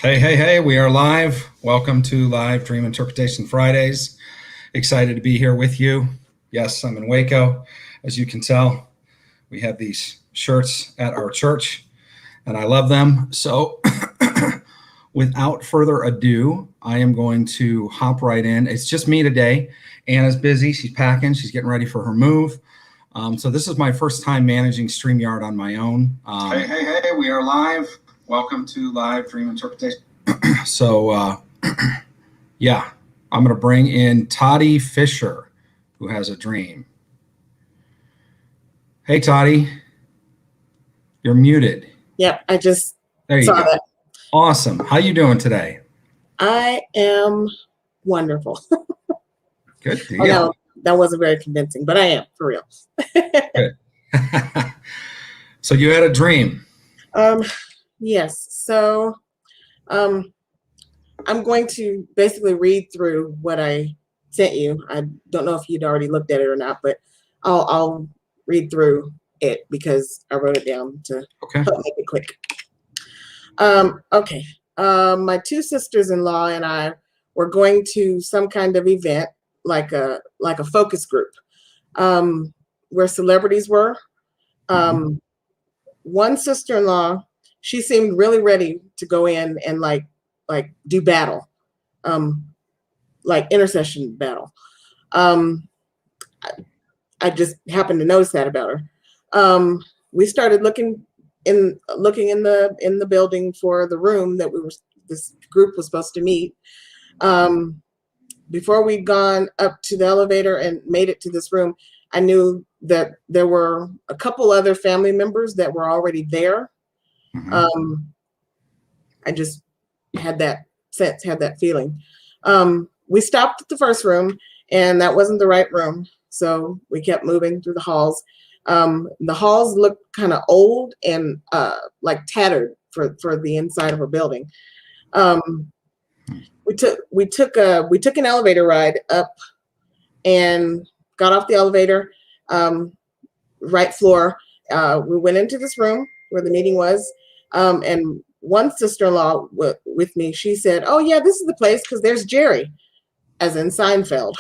Hey, hey, hey, we are live. Welcome to Live Dream Interpretation Fridays. Excited to be here with you. Yes, I'm in Waco. As you can tell, we have these shirts at our church, and I love them. So, without further ado, I am going to hop right in. It's just me today. Anna's busy. She's packing. She's getting ready for her move. So, this is my first time managing StreamYard on my own. Hey, hey, hey, we are live. Welcome to Live Dream Interpretation. So, yeah, I'm going to bring in Toddy Fisher, who has a dream. Hey, Toddy, you're muted. Yep, I just There you saw go. that. Awesome. How you doing today? I am wonderful. Good deal. Oh, no, that wasn't very convincing, but I am, for real. Good. So you had a dream. Yes. So I'm going to basically read through what I sent you. I don't know if you'd already looked at it or not, but I'll read through it because I wrote it down to help make it quick. Okay. My two sisters-in-law and I were going to some kind of event, like a focus group, where celebrities were. One sister-in-law, she seemed really ready to go in and like do battle, like intercession battle. I just happened to notice that about her. We started looking in the building for the room that this group was supposed to meet. Before we'd gone up to the elevator and made it to this room, I knew that there were a couple other family members that were already there. I just had that sense, had that feeling. We stopped at the first room, and that wasn't the right room. So we kept moving through the halls. The halls looked kind of old and like tattered for the inside of a building. We took an elevator ride up and got off the elevator, right floor. We went into this room where the meeting was, and one sister-in-law with me, she said, "Oh yeah, this is the place because there's Jerry," as in Seinfeld.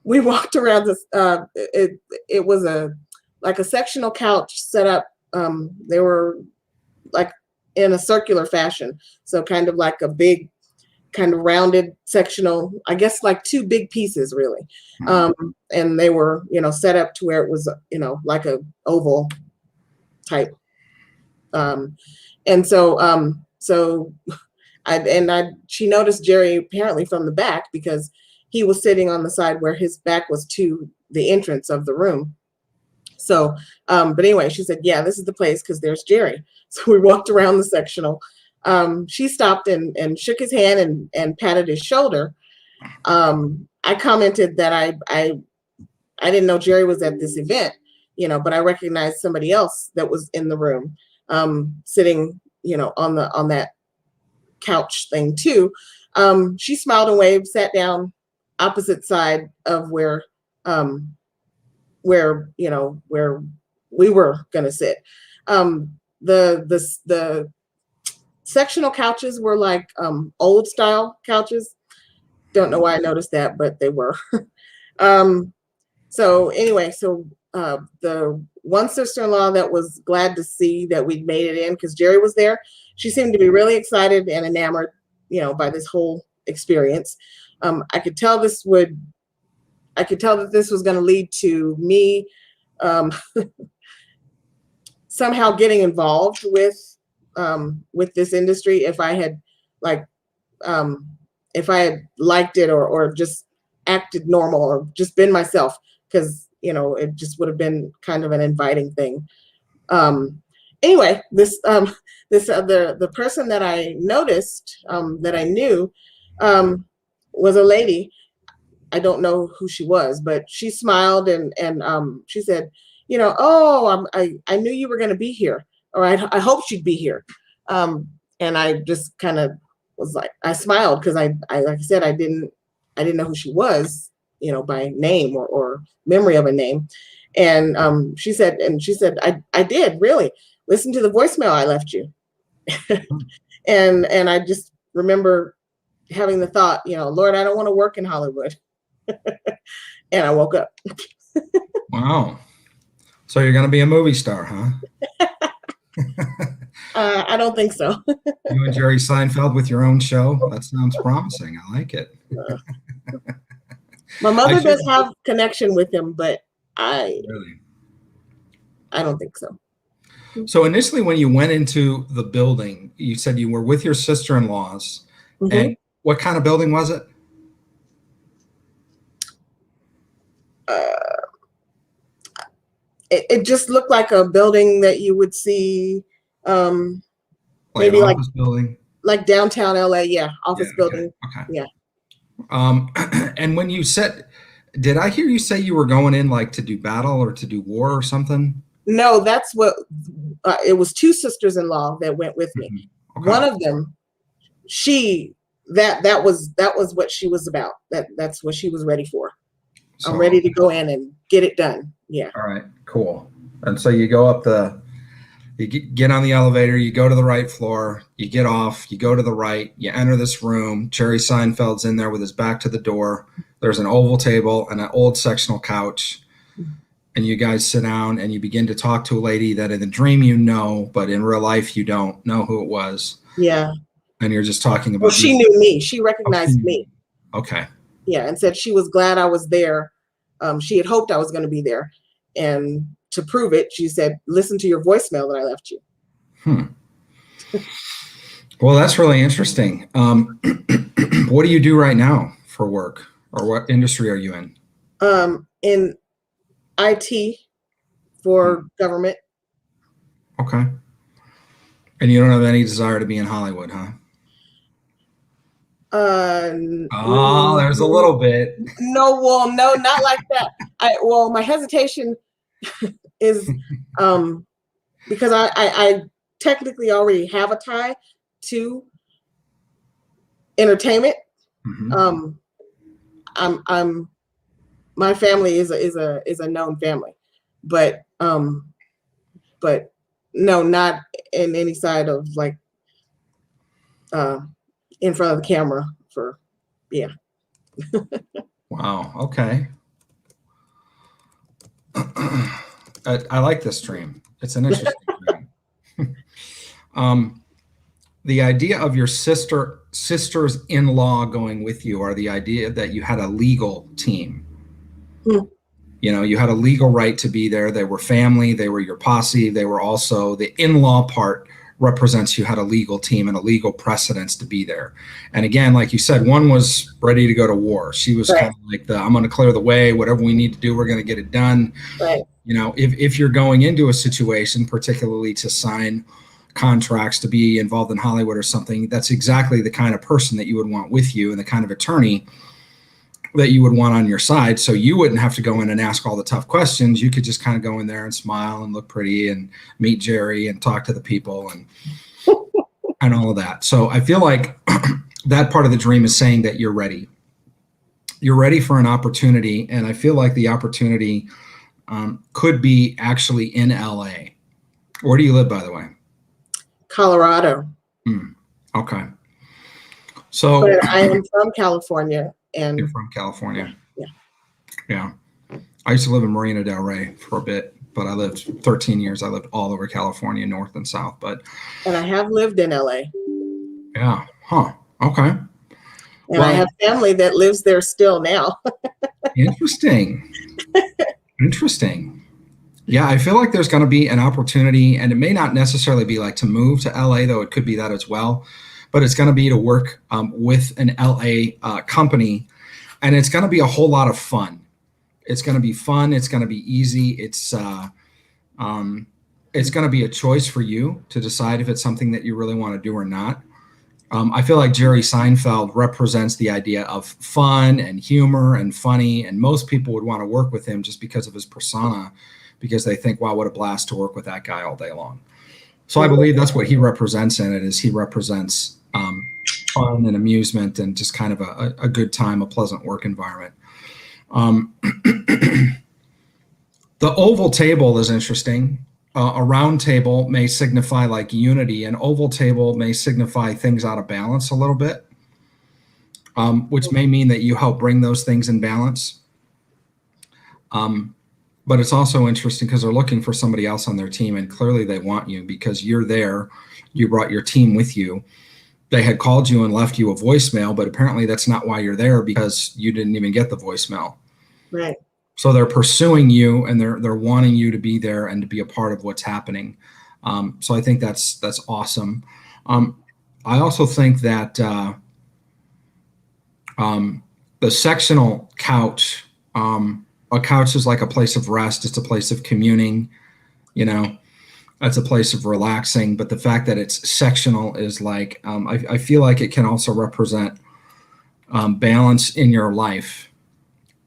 We walked around this. It was like a sectional couch set up. They were like in a circular fashion, so kind of like a big, kind of rounded sectional. I guess like two big pieces really, and they were set up to where it was like a oval type. And so she noticed Jerry apparently from the back because he was sitting on the side where his back was to the entrance of the room. So, but anyway, she said, "Yeah, this is the place because there's Jerry." So we walked around the sectional. She stopped and shook his hand and patted his shoulder. I commented that I didn't know Jerry was at this event, but I recognized somebody else that was in the room, sitting, on that couch thing too. She smiled and waved, sat down opposite side of where we were gonna sit. The sectional couches were like old style couches. Don't know why I noticed that, but they were. So anyway, the one sister-in-law that was glad to see that we'd made it in because Jerry was there, she seemed to be really excited and enamored, by this whole experience. I could tell that this was going to lead to me somehow getting involved with this industry if I had liked it or just acted normal or just been myself, because it just would have been kind of an inviting thing. Anyway, the person that I noticed, that I knew, was a lady. I don't know who she was, but she smiled and she said, "Oh, I knew you were going to be here, or I hoped you'd be here." And I just kind of was like, I smiled because I like I said, I didn't know who she was, by name or memory of a name. And she said, I did really listen to the voicemail I left you. And I just remember having the thought, Lord, I don't want to work in Hollywood. And I woke up. Wow. So you're going to be a movie star, huh? I don't think so. You and Jerry Seinfeld with your own show? That sounds promising. I like it. My mother does have connection with him, but I don't think so. So initially when you went into the building, you said you were with your sister-in-laws. Mm-hmm. And what kind of building was it? It just looked like a building that you would see, maybe like building, like downtown LA. Yeah, office building. Okay. Yeah. And when you said, did I hear you say you were going in like to do battle or to do war or something? No, that's what it was. Two sisters-in-law that went with me. Mm-hmm. Okay. One of them, that was what she was about. That's what she was ready for. So, I'm ready to go in and get it done. Yeah. All right, cool. And so you go up you get on the elevator, you go to the right floor, you get off, you go to the right, you enter this room. Jerry Seinfeld's in there with his back to the door. There's an oval table and an old sectional couch. And you guys sit down and you begin to talk to a lady that in the dream but in real life you don't know who it was. Yeah. And you're just talking about. Well, she knew me. She recognized me. Okay. Yeah, and said she was glad I was there. She had hoped I was going to be there. And to prove it, she said, listen to your voicemail that I left you. Well, that's really interesting. What do you do right now for work, or what industry are you in? In IT for government. Okay. And you don't have any desire to be in Hollywood, huh? There's a little bit. No, not like that. My hesitation is because I technically already have a tie to entertainment. Mm-hmm. My family is a known family, but no, not in any side of like in front of the camera Wow. Okay. I like this dream. It's an interesting dream. The idea of your sisters-in-law going with you, or the idea that you had a legal team. You had a legal right to be there. They were family. They were your posse. They were also the in-law part represents you had a legal team and a legal precedence to be there. And again, like you said, one was ready to go to war. She was kind of like I'm going to clear the way, whatever we need to do, we're going to get it done. Right. If you're going into a situation, particularly to sign contracts to be involved in Hollywood or something, that's exactly the kind of person that you would want with you and the kind of attorney that you would want on your side. So you wouldn't have to go in and ask all the tough questions. You could just kind of go in there and smile and look pretty and meet Jerry and talk to the people and and all of that. So I feel like that part of the dream is saying that you're ready. You're ready for an opportunity. And I feel like the opportunity could be actually in LA. Where do you live, by the way? Colorado. Okay. So but I am from California. And you're from California. Yeah. I used to live in Marina Del Rey for a bit, but I lived 13 years. I lived all over California, north and south. And I have lived in LA. Yeah. Huh. Okay. And I have family that lives there still now. Interesting. Yeah, I feel like there's going to be an opportunity, and it may not necessarily be like to move to LA, though it could be that as well. But it's going to be to work with an LA company, and it's going to be a whole lot of fun. It's going to be fun. It's going to be easy. It's going to be a choice for you to decide if it's something that you really want to do or not. I feel like Jerry Seinfeld represents the idea of fun and humor and funny, and most people would want to work with him just because of his persona, because they think, wow, what a blast to work with that guy all day long. So I believe that's what he represents in it, is he represents fun and amusement and just kind of a good time, a pleasant work environment. The oval table is interesting. a round table may signify like unity. An oval table may signify things out of balance a little bit, which may mean that you help bring those things in balance. But it's also interesting because they're looking for somebody else on their team, and clearly they want you because you're there. You brought your team with you. They had called you and left you a voicemail, but apparently that's not why you're there, because you didn't even get the voicemail. Right. So they're pursuing you, and they're wanting you to be there and to be a part of what's happening. So I think that's awesome. I also think that the sectional couch, a couch is like a place of rest. It's a place of communing, that's a place of relaxing. But the fact that it's sectional is like, I feel like it can also represent balance in your life.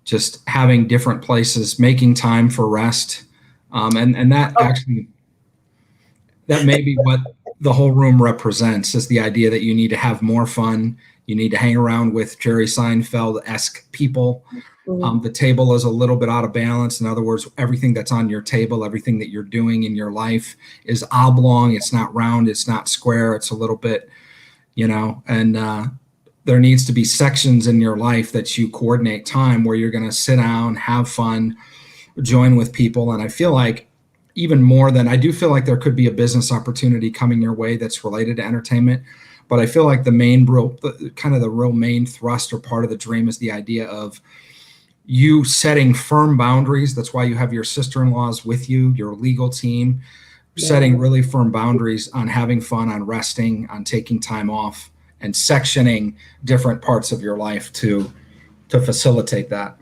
Just having different places, making time for rest. And that actually, that may be what the whole room represents, is the idea that you need to have more fun. You need to hang around with Jerry Seinfeld-esque people. The table is a little bit out of balance. In other words, everything that's on your table, everything that you're doing in your life is oblong. It's not round. It's not square. It's a little bit, and there needs to be sections in your life that you coordinate time where you're going to sit down, have fun, join with people. And I feel like even more than, I do feel like there could be a business opportunity coming your way that's related to entertainment. But I feel like the real main thrust or part of the dream is the idea of you setting firm boundaries. That's why you have your sister-in-laws with you, your legal team, setting really firm boundaries on having fun, on resting, on taking time off, and sectioning different parts of your life to facilitate that.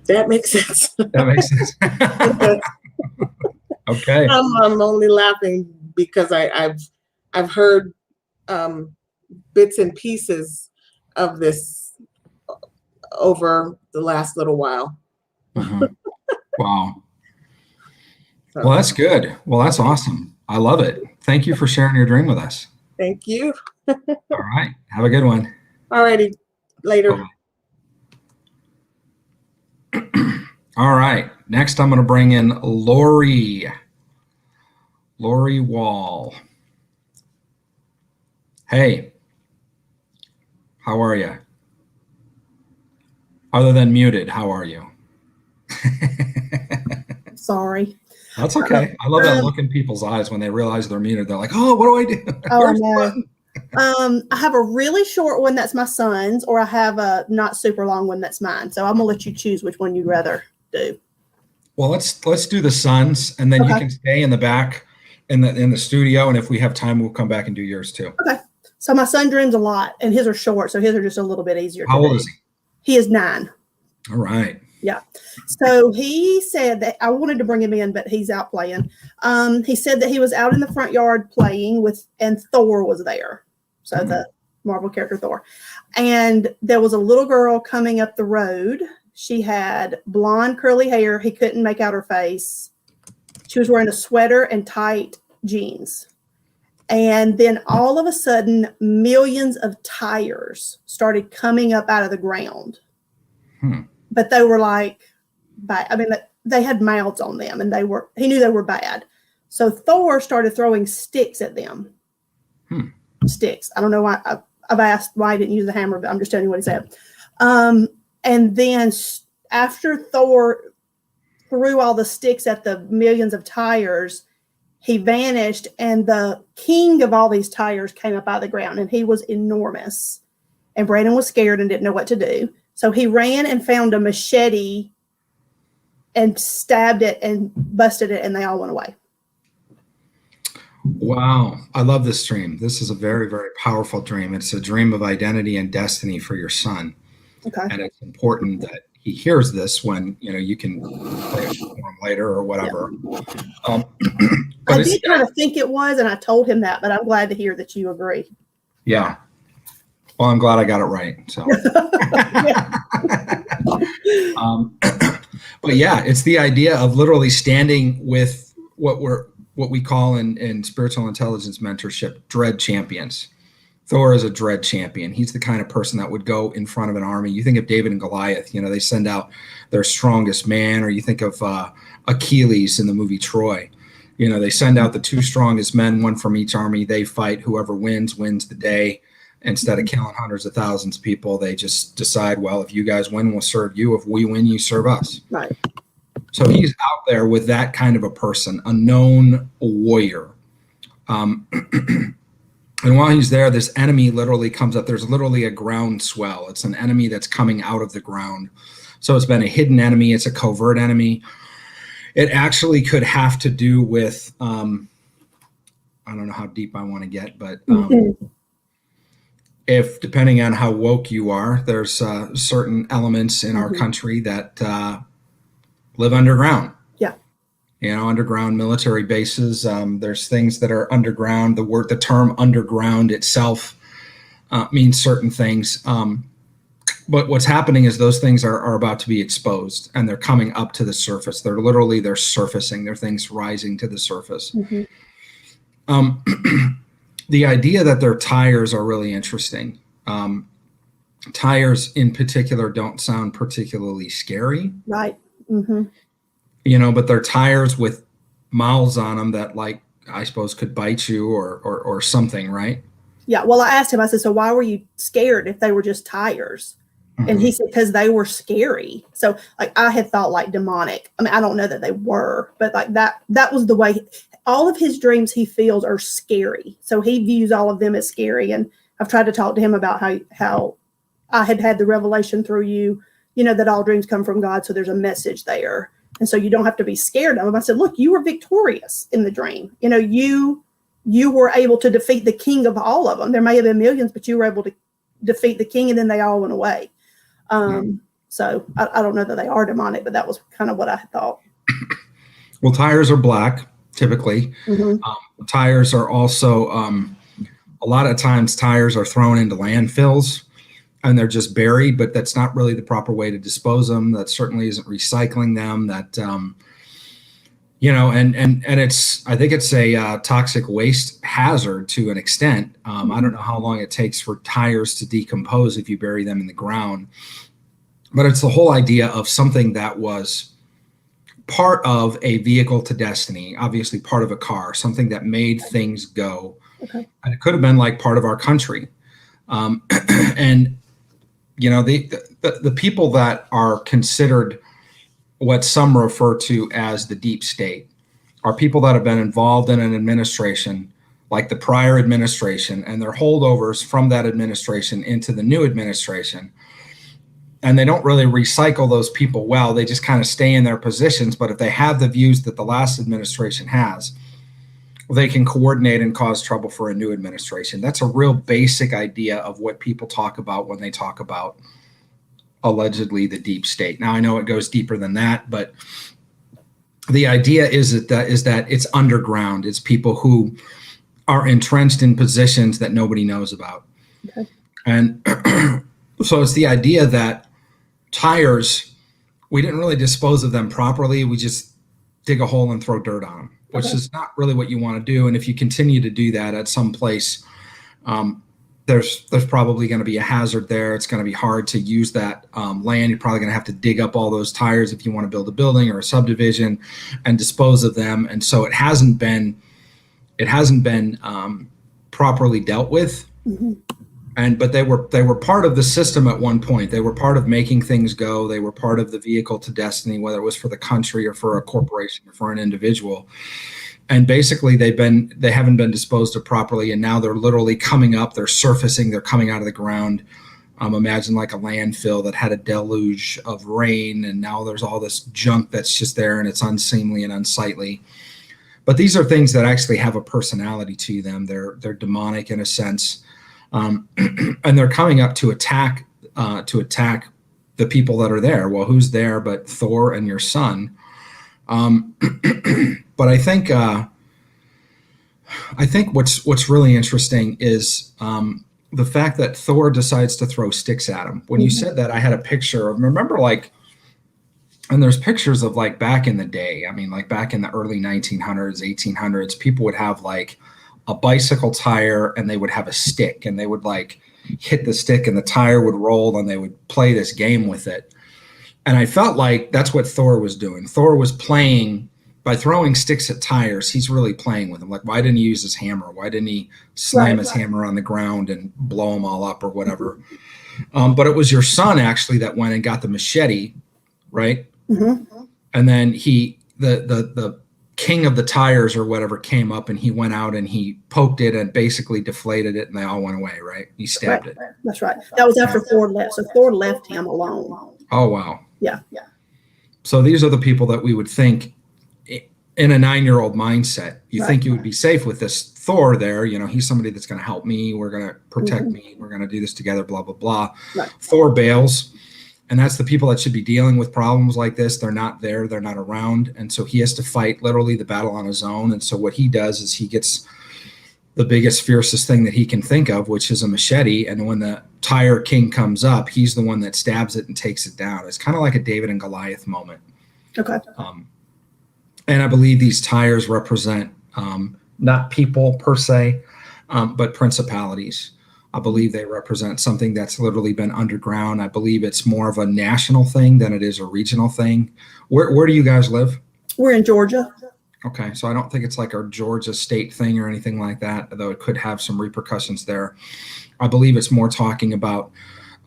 That makes sense. That makes sense. Okay. I'm only laughing because I've heard bits and pieces of this over the last little while. Wow. Well, that's good. Well, that's awesome. I love it. Thank you for sharing your dream with us. Thank you. All right. Have a good one. All righty. Later. All right. Next, I'm going to bring in Lori Wall. Hey, how are you? Other than muted, how are you? Sorry. That's okay. I love that look in people's eyes when they realize they're muted. They're like, oh, what do I do? Oh, no. I have a really short one that's my son's, or I have a not super long one that's mine. So I'm going to let you choose which one you'd rather do. Well, let's do the sons, and then you can stay in the back in the studio. And if we have time, we'll come back and do yours too. Okay. So my son dreams a lot, and his are short. So his are just a little bit easier. How old is he? He is 9. All right. Yeah. So he said that I wanted to bring him in, but he's out playing. He said that he was out in the front yard playing and Thor was there. So the Marvel character Thor. And there was a little girl coming up the road. She had blonde curly hair. He couldn't make out her face. She was wearing a sweater and tight jeans. And then all of a sudden, millions of tires started coming up out of the ground. But they were like, they had mouths on them, and he knew they were bad. So Thor started throwing sticks at them. Sticks. I don't know why. I've asked why he didn't use the hammer, but I'm just telling you what he said. And then after Thor threw all the sticks at the millions of tires, he vanished, and the king of all these tires came up out of the ground, and he was enormous. And Brandon was scared and didn't know what to do. So he ran and found a machete and stabbed it and busted it, and they all went away. Wow. I love this dream. This is a very, very powerful dream. It's a dream of identity and destiny for your son. Okay. And it's important that he hears this when, you can play it for him later or whatever. Yeah. I did kind of think it was, and I told him that, but I'm glad to hear that you agree. Yeah. Well, I'm glad I got it right. So, but yeah, it's the idea of literally standing with what we call in spiritual intelligence mentorship, dread champions. Thor is a dread champion. He's the kind of person that would go in front of an army. You think of David and Goliath, they send out their strongest man, or you think of Achilles in the movie Troy. They send out the two strongest men, one from each army. They fight. Whoever wins the day. Instead of killing hundreds of thousands of people, they just decide, well, if you guys win, we'll serve you. If we win, you serve us. Right. So he's out there with that kind of a person, a known warrior. And while he's there, this enemy literally comes up. There's literally a ground swell. It's an enemy that's coming out of the ground. So it's been a hidden enemy. It's a covert enemy. It actually could have to do with, I don't know how deep I want to get, but if depending on how woke you are, there's certain elements in our country that live underground. Underground military bases. There's things that are underground. The term underground itself means certain things. But what's happening is those things are about to be exposed, and they're coming up to the surface. They're surfacing. They're things rising to the surface. The idea that their tires are really interesting. Tires in particular don't sound particularly scary. Right. But they're tires with mouths on them that, like, I suppose could bite you or something, right? Yeah. Well, I asked him, I said, so why were you scared if they were just tires? And he said, because they were scary. So like I had thought like demonic. I mean, I don't know that they were, but like that was the way all of his dreams he feels are scary. So he views all of them as scary. And I've tried to talk to him about how I had the revelation through you, that all dreams come from God. So there's a message there. And so you don't have to be scared of them. I said, look, you were victorious in the dream. You were able to defeat the king of all of them. There may have been millions, but you were able to defeat the king, and then they all went away. So I don't know that they are demonic, but that was kind of what I thought. Well, tires are black, typically. Tires are also, a lot of times tires are thrown into landfills and they're just buried, but that's not really the proper way to dispose them. That certainly isn't recycling them. That, and I think it's a toxic waste hazard to an extent. I don't know how long it takes for tires to decompose if you bury them in the ground, but it's the whole idea of something that was part of a vehicle to destiny, obviously part of a car, something that made things go. Okay. And it could have been like part of our country. And, the people that are considered what some refer to as the deep state are people that have been involved in an administration like the prior administration, and their holdovers from that administration into the new administration. And they don't really recycle those people well. They just kind of stay in their positions. But if they have the views that the last administration has, they can coordinate and cause trouble for a new administration. That's a real basic idea of what people talk about when they talk about allegedly the deep state. Now, I know it goes deeper than that, but the idea is that it's underground. It's people who are entrenched in positions that nobody knows about. Okay. And so it's the idea that tires, we didn't really dispose of them properly. We just dig a hole and throw dirt on them, which is not really what you want to do. And if you continue to do that at some place, there's probably going to be a hazard there. It's going to be hard to use that land. You're probably going to have to dig up all those tires if you want to build a building or a subdivision and dispose of them. And so it hasn't been properly dealt with. Mm-hmm. But they were part of the system at one point. They were part of making things go. They were part of the vehicle to destiny, whether it was for the country or for a corporation or for an individual. And basically they haven't been disposed of properly. And now they're literally coming up, they're surfacing, they're coming out of the ground. Imagine like a landfill that had a deluge of rain. And now there's all this junk that's just there and it's unseemly and unsightly. But these are things that actually have a personality to them. They're demonic in a sense. And they're coming up to attack the people that are there. Well, who's there but Thor and your son? But I think what's really interesting is the fact that Thor decides to throw sticks at him. When you said that, I had a picture of, remember, like, and there's pictures of like back in the day. I mean, like back in the early 1900s, 1800s, people would have like a bicycle tire and they would have a stick and they would like hit the stick and the tire would roll and they would play this game with it. And I felt like that's what Thor was doing. Thor was playing by throwing sticks at tires. He's really playing with them. Like, why didn't he use his hammer? Why didn't he slam his hammer on the ground and blow them all up or whatever? But it was your son actually that went and got the machete, right? Mm-hmm. And then the king of the tires or whatever came up and he went out and he poked it and basically deflated it and they all went away, right? He stabbed it. That's right. That was after Thor left. So Thor left him alone. Oh, wow. Yeah. So these are the people that we would think in a 9-year-old mindset. You think you would be safe with this Thor there. You know, he's somebody that's going to help me. We're going to protect me. We're going to do this together, blah, blah, blah. Right. Thor bails. And that's the people that should be dealing with problems like this. They're not there. They're not around. And so he has to fight literally the battle on his own. And so what he does is he gets the biggest, fiercest thing that he can think of, which is a machete. And when the tire king comes up, he's the one that stabs it and takes it down. It's kind of like a David and Goliath moment. Okay. And I believe these tires represent not people per se, but principalities. I believe they represent something that's literally been underground. I believe it's more of a national thing than it is a regional thing. Where do you guys live? We're in Georgia. Okay, so I don't think it's like a Georgia state thing or anything like that, though it could have some repercussions there. I believe it's more talking about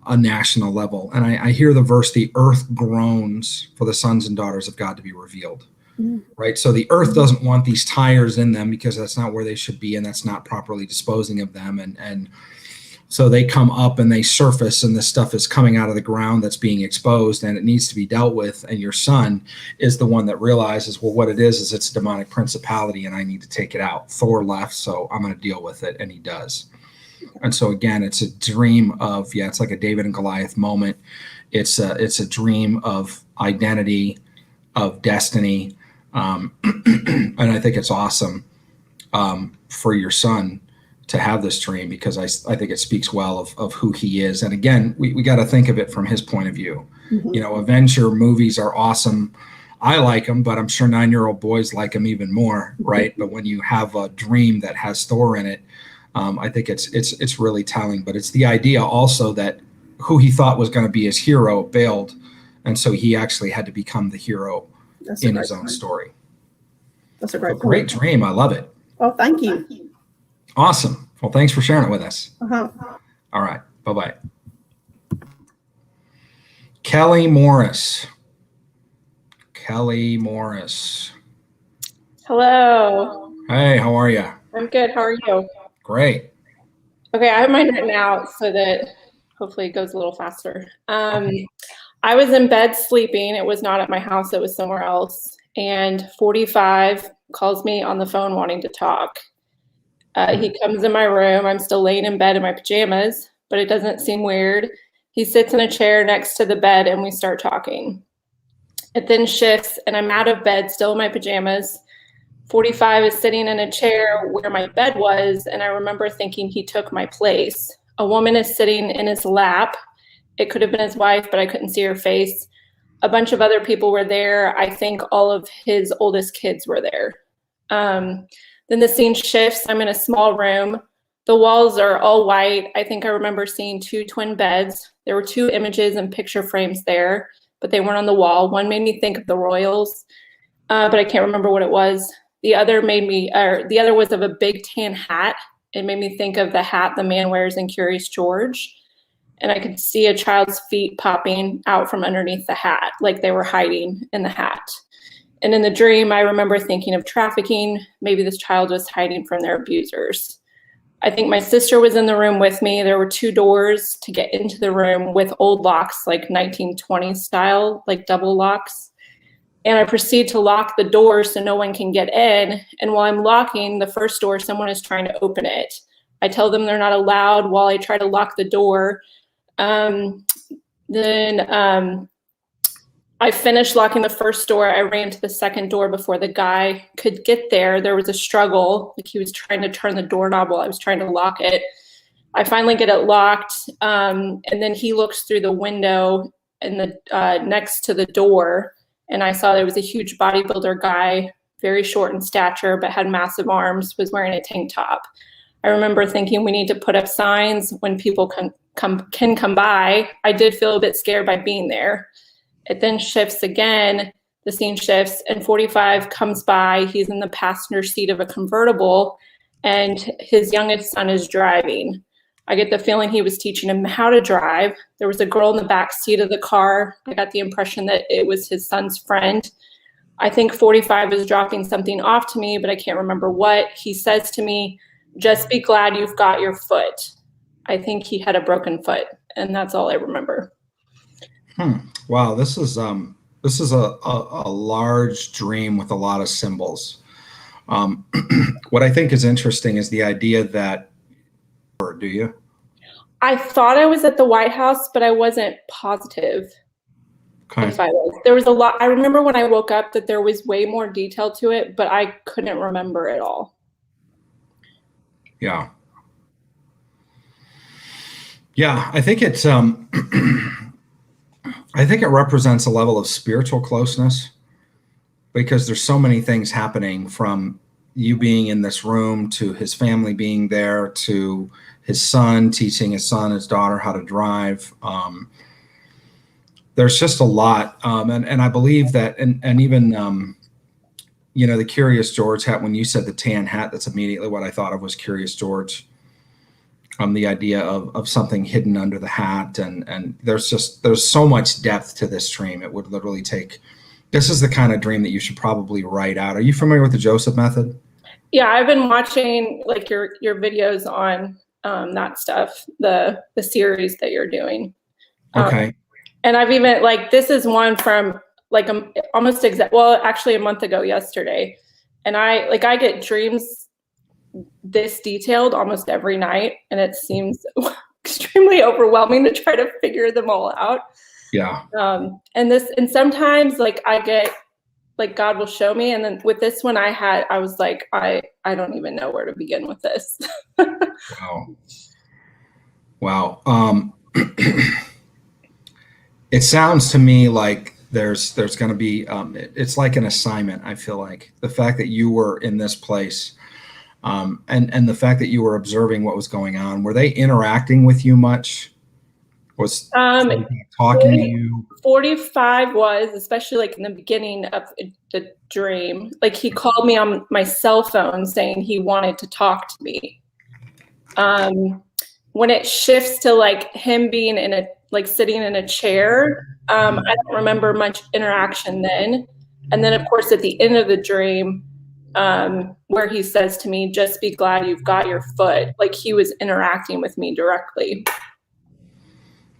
a national level. And I hear the verse, the earth groans for the sons and daughters of God to be revealed. Right. So the earth doesn't want these tires in them because that's not where they should be. And that's not properly disposing of them. And so they come up and they surface and this stuff is coming out of the ground that's being exposed and it needs to be dealt with. And your son is the one that realizes, well, what it is it's a demonic principality and I need to take it out. Thor left, so I'm going to deal with it. And he does. And so, again, it's a dream of, it's like a David and Goliath moment. It's a dream of identity, of destiny. And I think it's awesome for your son to have this dream because I think it speaks well of who he is. And again, we got to think of it from his point of view. Mm-hmm. You know, Avenger movies are awesome. I like them, but I'm sure 9-year-old boys like them even more, right? But when you have a dream that has Thor in it, I think it's really telling. But it's the idea also that who he thought was going to be his hero bailed, and so he actually had to become the hero in his own story. That's a great dream. I love it. Oh, thank you. Awesome. Well, thanks for sharing it with us. Uh-huh. All right. Bye-bye. Kelly Morris. Hello. Hey, how are you? I'm good. How are you? Great. Okay, I have mine written out so that hopefully it goes a little faster. I was in bed sleeping. It was not at my house. It was somewhere else. And 45 calls me on the phone wanting to talk. He comes in my room. I'm still laying in bed in my pajamas, but it doesn't seem weird. He sits in a chair next to the bed and we start talking. It then shifts and I'm out of bed, still in my pajamas. 45 is sitting in a chair where my bed was, and I remember thinking he took my place. A woman is sitting in his lap. It could have been his wife, but I couldn't see her face. A bunch of other people were there. I think all of his oldest kids were there. Then the scene shifts. I'm in a small room. The walls are all white. I think I remember seeing 2 twin beds. There were 2 images and picture frames there, but they weren't on the wall. One made me think of the Royals, but I can't remember what it was. The other was of a big tan hat. It made me think of the hat the man wears in Curious George. And I could see a child's feet popping out from underneath the hat, like they were hiding in the hat. And in the dream, I remember thinking of trafficking. Maybe this child was hiding from their abusers. I think my sister was in the room with me. There were 2 doors to get into the room with old locks, like 1920s style, like double locks. And I proceed to lock the door so no one can get in. And while I'm locking the first door, someone is trying to open it. I tell them they're not allowed while I try to lock the door. Then I finished locking the first door. I ran to the second door before the guy could get there. There was a struggle. Like he was trying to turn the doorknob while I was trying to lock it. I finally get it locked. And then he looks through the window in the next to the door. And I saw there was a huge bodybuilder guy very short in stature, but had massive arms, was wearing a tank top. I remember thinking we need to put up signs when people can come by. I did feel a bit scared by being there. It then shifts again, the scene shifts, and 45 comes by. He's in the passenger seat of a convertible, and his youngest son is driving. I get the feeling he was teaching him how to drive. There was a girl in the back seat of the car. I got the impression that it was his son's friend. I think 45 is dropping something off to me, but I can't remember what. He says to me, "Just be glad you've got your foot." I think he had a broken foot, and that's all I remember. Wow, this is a large dream with a lot of symbols. What I think is interesting is the idea that, or do you? I thought I was at the White House, but I wasn't positive. Okay. If I was. There was a lot. I remember when I woke up that there was way more detail to it, but I couldn't remember it all. Yeah. Yeah, I think it's I think it represents a level of spiritual closeness, because there's so many things happening, from you being in this room to his family being there to his son teaching his son, his daughter how to drive. There's just a lot. And I believe that, and even, the Curious George hat, when you said the tan hat, that's immediately what I thought of was Curious George. The idea of something hidden under the hat. And there's so much depth to this dream. It would literally take, this is the kind of dream that you should probably write out. Are you familiar with the Joseph method? Yeah, I've been watching like your videos on that stuff, the series that you're doing. Okay. And I've even, like, this is one from like almost actually a month ago yesterday. And I get dreams this detailed almost every night, and it seems extremely overwhelming to try to figure them all out. Yeah. And sometimes like I get, like, God will show me. And then with this one I was like, I don't even know where to begin with this. Wow. It sounds to me like there's going to be, it's like an assignment. I feel like the fact that you were in this place, and the fact that you were observing what was going on, were they interacting with you much? Was talking to you? 45 was, especially like in the beginning of the dream, like he called me on my cell phone saying he wanted to talk to me. When it shifts to like him being sitting in a chair, I don't remember much interaction then. And then of course at the end of the dream, where he says to me, "Just be glad you've got your foot," like he was interacting with me directly.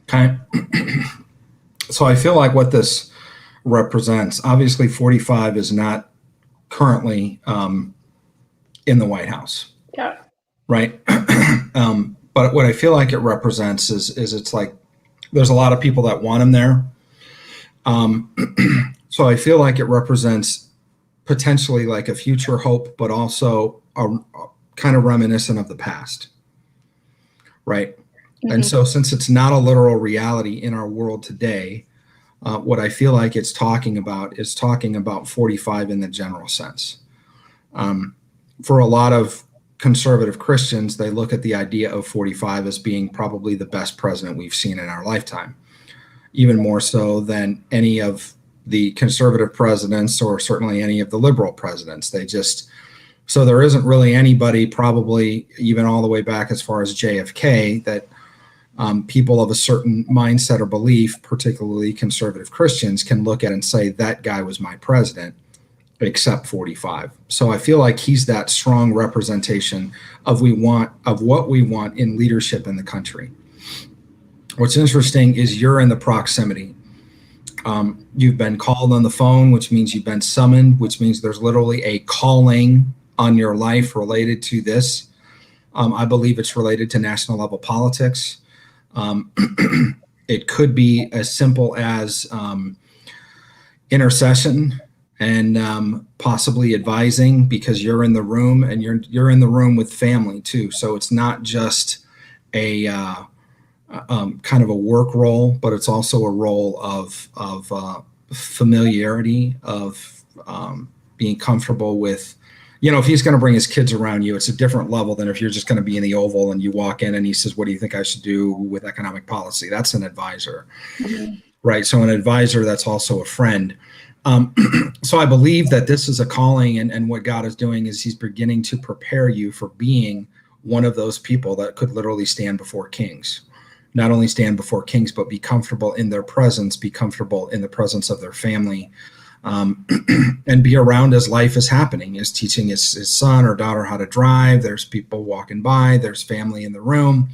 Okay. So I feel like what this represents, obviously 45 is not currently in the White House. Yeah. Right. But what I feel like it represents is it's like there's a lot of people that want him there. So I feel like it represents potentially like a future hope, but also a kind of reminiscent of the past. Right. Mm-hmm. And so since it's not a literal reality in our world today, what I feel like it's talking about is talking about 45 in the general sense. For a lot of conservative Christians, they look at the idea of 45 as being probably the best president we've seen in our lifetime, even more so than any of the conservative presidents or certainly any of the liberal presidents. So there isn't really anybody, probably even all the way back as far as JFK, that people of a certain mindset or belief, particularly conservative Christians, can look at and say, that guy was my president, except 45. So I feel like he's that strong representation of what we want in leadership in the country. What's interesting is you're in the proximity. You've been called on the phone, which means you've been summoned, which means there's literally a calling on your life related to this. I believe it's related to national level politics. It could be as simple as intercession and possibly advising, because you're in the room and you're in the room with family too. So it's not just a kind of a work role, but it's also a role of familiarity, of being comfortable with, if he's going to bring his kids around you, it's a different level than if you're just going to be in the Oval and you walk in and he says, what do you think I should do with economic policy? That's an advisor, right? So an advisor, that's also a friend. So I believe that this is a calling, and what God is doing is he's beginning to prepare you for being one of those people that could literally stand before kings. Not only stand before kings, but be comfortable in their presence, be comfortable in the presence of their family, and be around as life is happening, is teaching his son or daughter how to drive. There's people walking by, there's family in the room.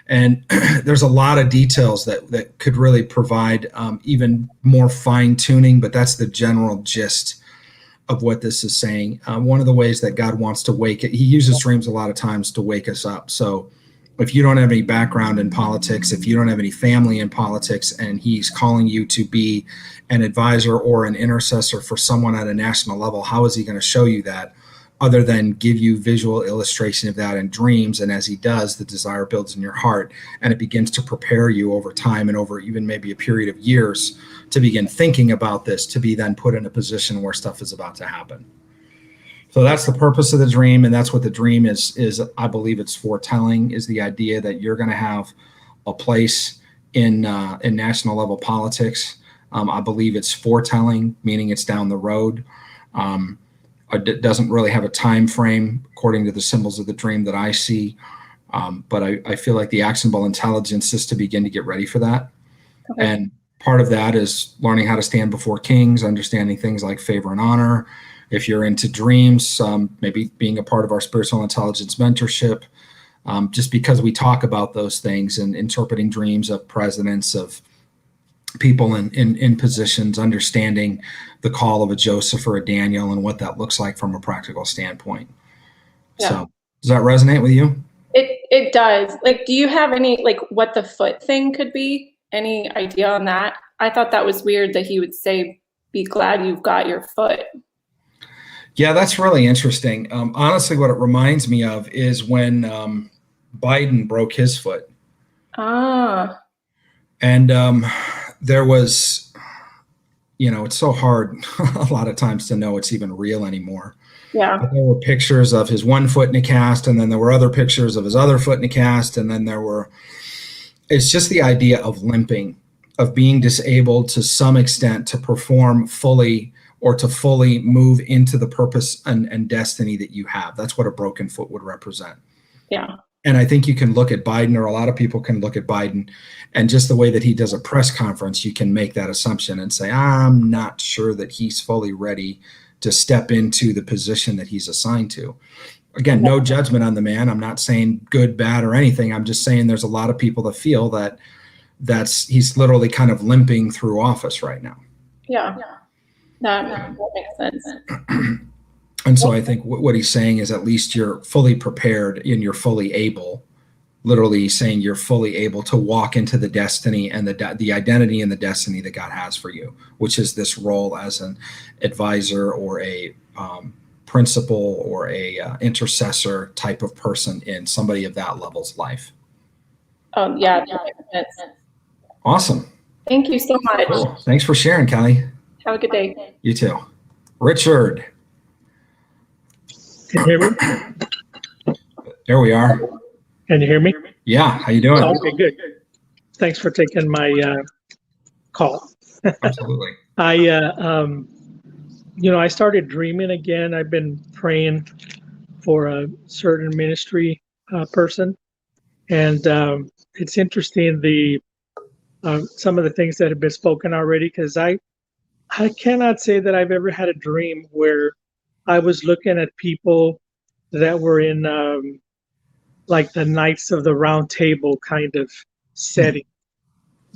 And there's a lot of details that could really provide even more fine tuning, but that's the general gist of what this is saying. One of the ways that God wants to he uses dreams a lot of times to wake us up. So if you don't have any background in politics, if you don't have any family in politics, and he's calling you to be an advisor or an intercessor for someone at a national level, how is he going to show you that other than give you visual illustration of that in dreams? And as he does, the desire builds in your heart, and it begins to prepare you over time and over even maybe a period of years to begin thinking about this, to be then put in a position where stuff is about to happen. So that's the purpose of the dream, and that's what the dream is. I believe it's foretelling, is the idea that you're going to have a place in national level politics. I believe it's foretelling, meaning it's down the road. It doesn't really have a time frame according to the symbols of the dream that I see. But I feel like the actionable intelligence is to begin to get ready for that. Okay. And part of that is learning how to stand before kings, understanding things like favor and honor. If you're into dreams, maybe being a part of our spiritual intelligence mentorship, just because we talk about those things and interpreting dreams of presidents, of people in positions, understanding the call of a Joseph or a Daniel and what that looks like from a practical standpoint. Yeah. So does that resonate with you? It does. Like, do you have any, like, what the foot thing could be? Any idea on that? I thought that was weird that he would say, be glad you've got your foot. Yeah, that's really interesting. Honestly, what it reminds me of is when Biden broke his foot. Ah. And there was, it's so hard a lot of times to know it's even real anymore. Yeah. But there were pictures of his one foot in a cast, and then there were other pictures of his other foot in a cast, and then it's just the idea of limping, of being disabled to some extent to perform fully or to fully move into the purpose and destiny that you have. That's what a broken foot would represent. Yeah. And I think you can look at Biden, or a lot of people can look at Biden, and just the way that he does a press conference, you can make that assumption and say, I'm not sure that he's fully ready to step into the position that he's assigned to. Again, no judgment on the man. I'm not saying good, bad, or anything. I'm just saying there's a lot of people that feel that he's literally kind of limping through office right now. Yeah, that makes sense. And so I think what he's saying is at least you're fully prepared and you're fully able, literally saying you're fully able to walk into the destiny and the identity and the destiny that God has for you, which is this role as an advisor or a principal or a intercessor type of person in somebody of that level's life. Yeah, that makes sense. Awesome. Thank you so much. Cool. Thanks for sharing, Kelly. Have a good day. You too. Richard. Can you hear me? There we are. Can you hear me? Yeah. How you doing? Okay, good. Thanks for taking my call. Absolutely. I started dreaming again. I've been praying for a certain ministry person, and it's interesting some of the things that have been spoken already, because I cannot say that I've ever had a dream where I was looking at people that were in like the Knights of the Round Table kind of setting.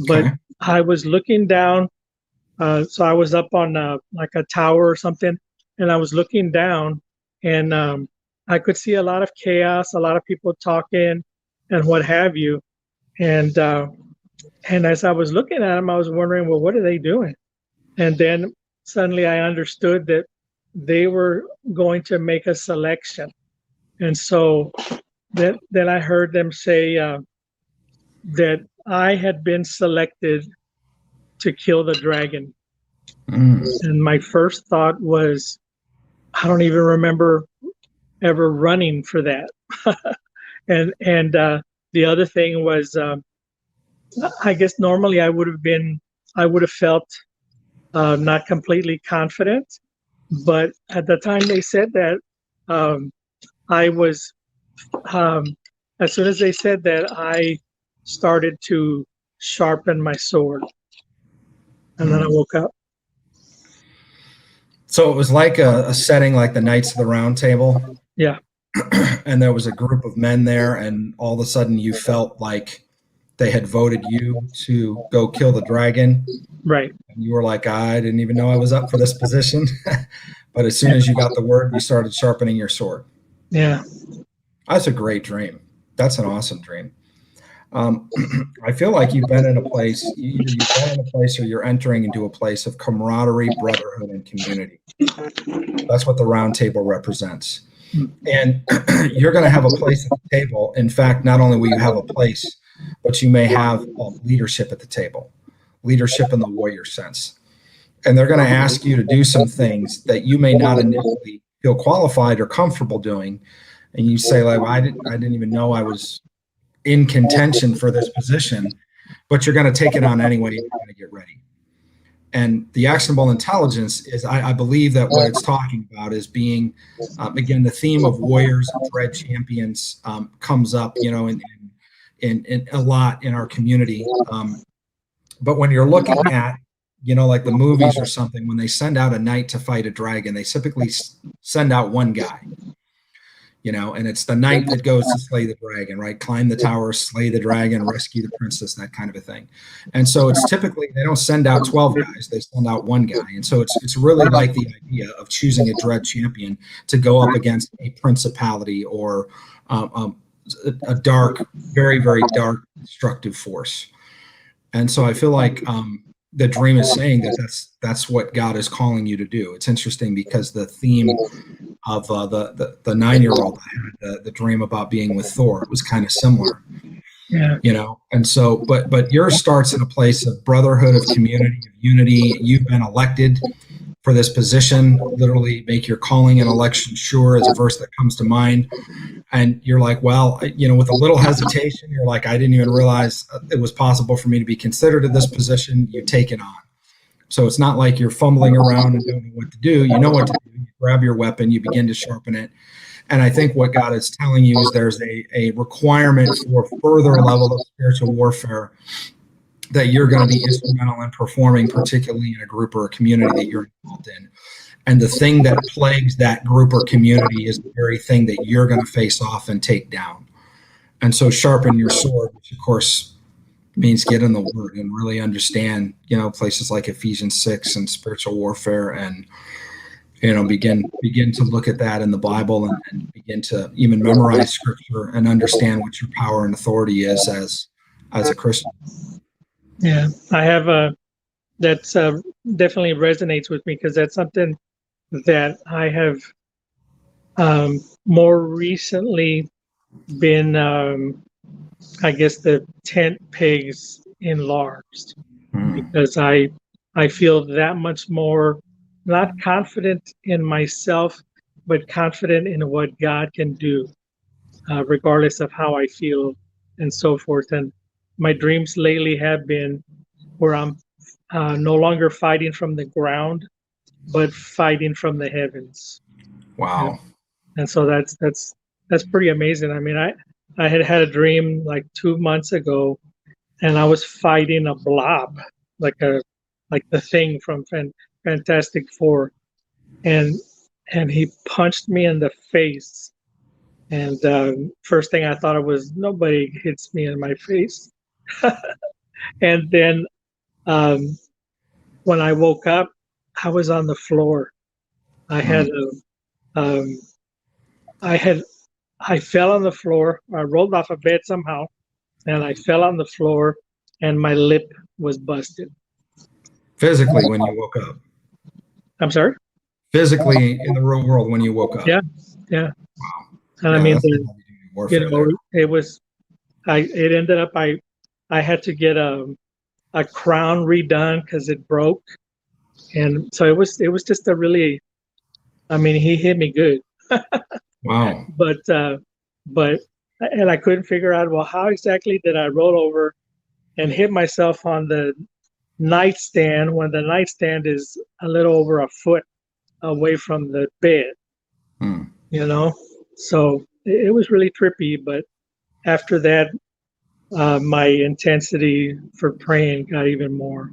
But Okay. I was looking down, so I was up on like a tower or something, and I was looking down, and I could see a lot of chaos, a lot of people talking and what have you. And as I was looking at them, I was wondering, well, what are they doing? And then suddenly I understood that they were going to make a selection. And so then I heard them say that I had been selected to kill the dragon. And my first thought was, I don't even remember ever running for that. and the other thing was, I guess normally I would have felt not completely confident, but at the time they said that, I was, as soon as they said that, I started to sharpen my sword, and then I woke up. So it was like a setting like the Knights of the Round Table. Yeah. And there was a group of men there, and all of a sudden you felt like they had voted you to go kill the dragon. Right. And you were like, I didn't even know I was up for this position. But as soon as you got the word, you started sharpening your sword. Yeah. That's a great dream. That's an awesome dream. I feel like you've been in a place, either you've been in a place or you're entering into a place of camaraderie, brotherhood, and community. That's what the round table represents. And you're going to have a place at the table. In fact, not only will you have a place, but you may have leadership at the table, leadership in the warrior sense. And they're going to ask you to do some things that you may not initially feel qualified or comfortable doing. And you say, like, well, I didn't even know I was in contention for this position, but you're going to take it on anyway. You're going to get ready. And the actionable intelligence is, I believe that what it's talking about is being, again, the theme of warriors and dread champions comes up, you know, in a lot in our community. But when you're looking at, you know, like the movies or something, when they send out a knight to fight a dragon, they typically send out one guy. You know, and it's the knight that goes to slay the dragon, right? Climb the tower, slay the dragon, rescue the princess, that kind of a thing. And so it's typically, they don't send out 12 guys, they send out one guy. And so it's really like the idea of choosing a dread champion to go up against a principality or a dark, very, very dark, destructive force. And so I feel like the dream is saying that that's what God is calling you to do. It's interesting because the theme of the 9-year-old had the dream about being with Thor. It was kind of similar, you know. And so, but yours starts in a place of brotherhood, of community, of unity. You've been elected for this position. Literally, make your calling and election sure is a verse that comes to mind. And you're like, well, you know, with a little hesitation, you're like, I didn't even realize it was possible for me to be considered in this position. You take it on. So it's not like you're fumbling around and don't know what to do. You know what to do. You grab your weapon, you begin to sharpen it. And I think what God is telling you is there's a requirement for further level of spiritual warfare that you're going to be instrumental in performing, particularly in a group or a community that you're involved in. And the thing that plagues that group or community is the very thing that you're going to face off and take down. And so sharpen your sword, which of course means get in the word and really understand, you know, places like Ephesians 6 and spiritual warfare, and, you know, begin to look at that in the Bible and begin to even memorize scripture and understand what your power and authority is as a Christian. Yeah, I have that's definitely resonates with me, because that's something that I have more recently been, I guess, the tent pegs enlarged, because I feel that much more, not confident in myself, but confident in what God can do, regardless of how I feel and so forth. And my dreams lately have been where I'm no longer fighting from the ground, but fighting from the heavens. Wow. And so that's pretty amazing. I mean, I had a dream like 2 months ago, and I was fighting a blob, like the Thing from Fantastic Four, and he punched me in the face. And first thing I thought it was, nobody hits me in my face. And then when I woke up, I was on the floor. I fell on the floor. I rolled off a bed somehow, and I fell on the floor, and my lip was busted. Physically, when you woke up. I'm sorry? Physically in the real world when you woke up. Yeah. Wow. And Yeah, I mean, warfare you know, there. it ended up, I had to get a crown redone because it broke. And so it was just a really I mean, he hit me good, Wow. but and I couldn't figure out, well, how exactly did I roll over and hit myself on the nightstand when the nightstand is a little over a foot away from the bed, Hmm. you know? So it was really trippy, but after that, my intensity for praying got even more.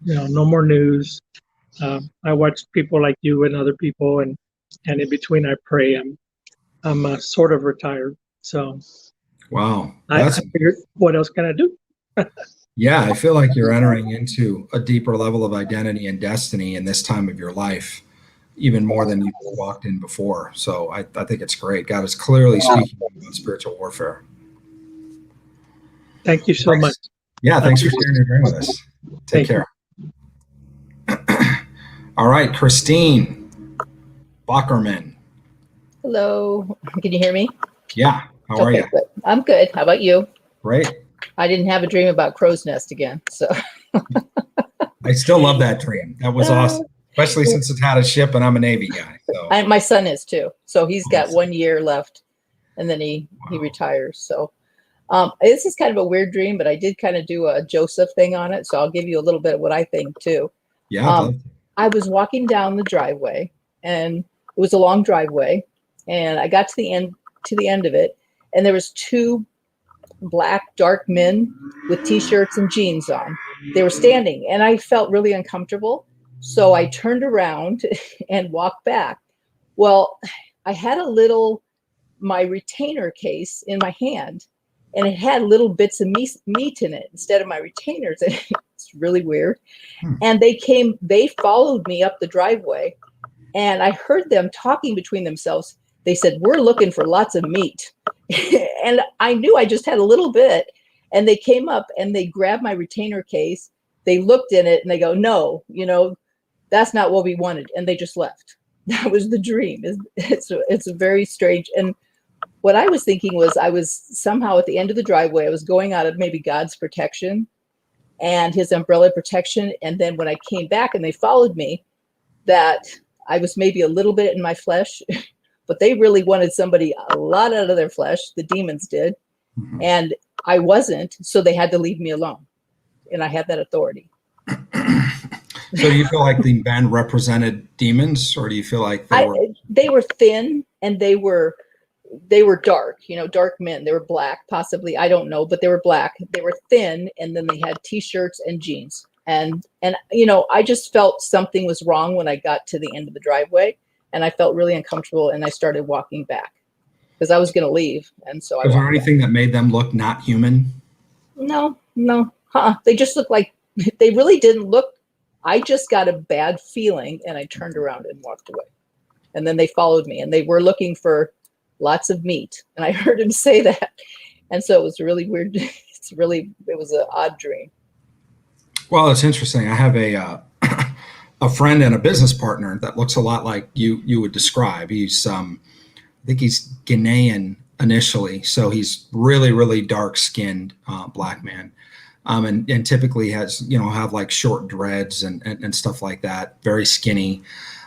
No more news. I watch people like you and other people, and in between I pray. I'm sort of retired, so Wow. I figured, what else can I do? Yeah, I feel like you're entering into a deeper level of identity and destiny in this time of your life, even more than you walked in before. So I think it's great. God is clearly speaking about spiritual warfare. Thank you so much. Yeah, thanks for sharing your dream with us. Take care. All right, Christine Bockerman. Hello. Can you hear me? Yeah. How are you? Good. I'm good. How about you? Great. I didn't have a dream about crow's nest again. So I still love that dream. That was awesome, especially since it had a ship and I'm a Navy guy. So. my son is too. So he's got 1 year left and then he retires. So this is kind of a weird dream, but I did kind of do a Joseph thing on it. So I'll give you a little bit of what I think too. Yeah. I was walking down the driveway and it was a long driveway and I got to the end of it and there was two black dark men with t-shirts and jeans on. They were standing and I felt really uncomfortable. So I turned around and walked back. Well, I had my retainer case in my hand and it had little bits of meat in it instead of my retainers. It's really weird. And they followed me up the driveway and I heard them talking between themselves. They said, "We're looking for lots of meat." And I knew I just had a little bit. And they came up and they grabbed my retainer case. They looked in it and they go, "No, that's not what we wanted." And they just left. That was the dream. It's a very strange. And what I was thinking was I was somehow at the end of the driveway. I was going out of maybe God's protection and his umbrella protection. And then when I came back and they followed me, that I was maybe a little bit in my flesh, but they really wanted somebody a lot out of their flesh. The demons did. Mm-hmm. And I wasn't. So they had to leave me alone. And I had that authority. So do you feel like the band represented demons, or do you feel like they were thin and they were dark, dark men. They were black, possibly. I don't know, but they were black. They were thin, and then they had t-shirts and jeans. And I just felt something was wrong when I got to the end of the driveway, and I felt really uncomfortable, and I started walking back because I was going to leave. And so was there anything that made them look not human? No. They just looked like they really didn't look. I just got a bad feeling and I turned around and walked away. And then they followed me and they were looking for lots of meat. And I heard him say that. And so it was really weird. It was an odd dream. Well, it's interesting. I have a friend and a business partner that looks a lot like you would describe. He's, I think he's Ghanaian initially. So he's really, really dark skinned black man. And typically has, have like short dreads and stuff like that. Very skinny,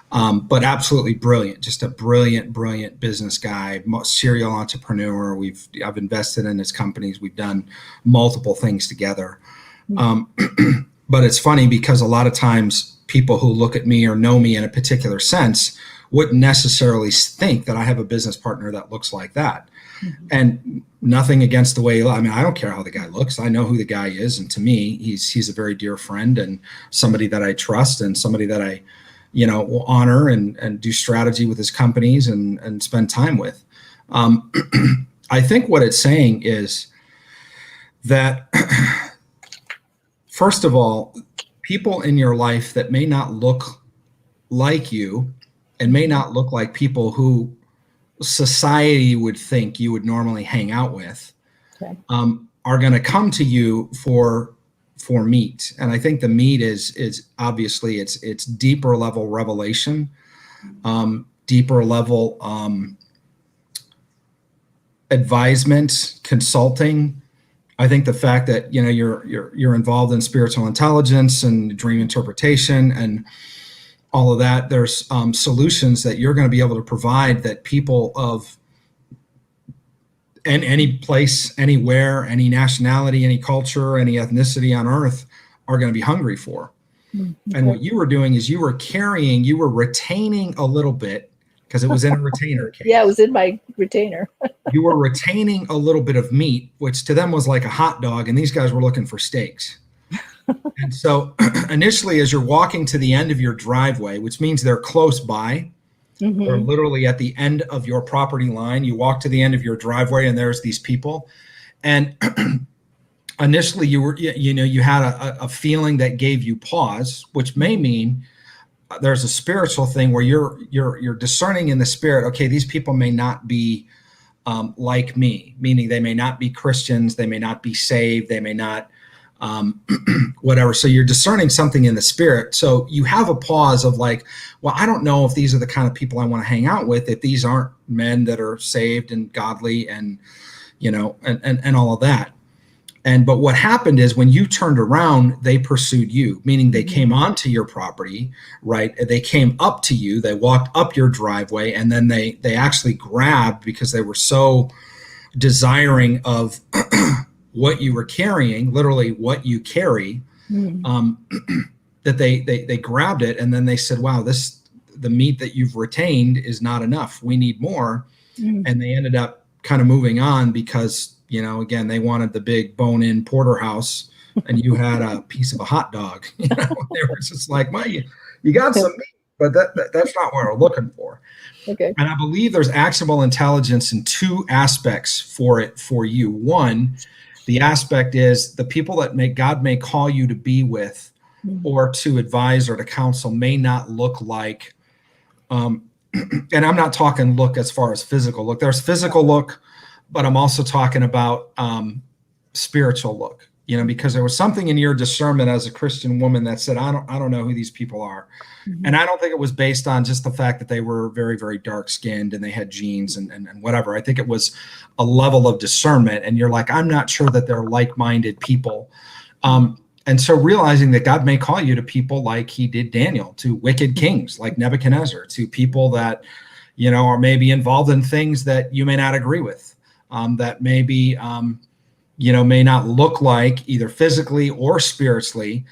but absolutely brilliant. Just a brilliant business guy, serial entrepreneur. I've invested in his companies. We've done multiple things together. But it's funny because a lot of times people who look at me or know me in a particular sense wouldn't necessarily think that I have a business partner that looks like that. Mm-hmm. And nothing against the way, I don't care how the guy looks. I know who the guy is. And to me, he's a very dear friend and somebody that I trust and somebody that I, will honor and do strategy with his companies and spend time with. I think what it's saying is that, first of all, people in your life that may not look like you and may not look like people who society would think you would normally hang out with, okay, are going to come to you for meat. And I think the meat is obviously it's deeper level revelation, deeper level advisement, consulting. I think the fact that you're involved in spiritual intelligence and dream interpretation, and all of that, there's solutions that you're going to be able to provide that people of any place, anywhere, any nationality, any culture, any ethnicity on earth are going to be hungry for. Mm-hmm. And what you were doing is you were retaining a little bit, because it was in a retainer case. Yeah, it was in my retainer. You were retaining a little bit of meat, which to them was like a hot dog, and these guys were looking for steaks. And so initially, as you're walking to the end of your driveway, which means they're close by, Mm-hmm. or literally at the end of your property line, you walk to the end of your driveway and there's these people. And initially you had a feeling that gave you pause, which may mean there's a spiritual thing where you're discerning in the spirit, okay, these people may not be like me, meaning they may not be Christians, they may not be saved, they may not whatever. So you're discerning something in the spirit. So you have a pause of like, well, I don't know if these are the kind of people I want to hang out with, if these aren't men that are saved and godly and, and all of that. But what happened is when you turned around, they pursued you, meaning they came onto your property, right? They came up to you, they walked up your driveway, and then they actually grabbed, because they were so desiring of what you were carrying, literally what you carry, that they grabbed it, and then they said, wow, the meat that you've retained is not enough. We need more. And they ended up kind of moving on because, again, they wanted the big bone-in porterhouse, and you had a piece of a hot dog. They were just like, well, you got some meat, but that's not what we're looking for. Okay. And I believe there's actionable intelligence in two aspects for you. One, the aspect is the people that God may call you to be with, or to advise or to counsel, may not look like, and I'm not talking look as far as physical look. There's physical look, but I'm also talking about spiritual look, because there was something in your discernment as a Christian woman that said, I don't know who these people are. And I don't think it was based on just the fact that they were very, very dark skinned and they had genes and whatever. I think it was a level of discernment, and you're like, I'm not sure that they're like-minded people. And so realizing that God may call you to people like he did Daniel, to wicked kings like Nebuchadnezzar, to people that, are maybe involved in things that you may not agree with, that maybe, may not look like either physically or spiritually,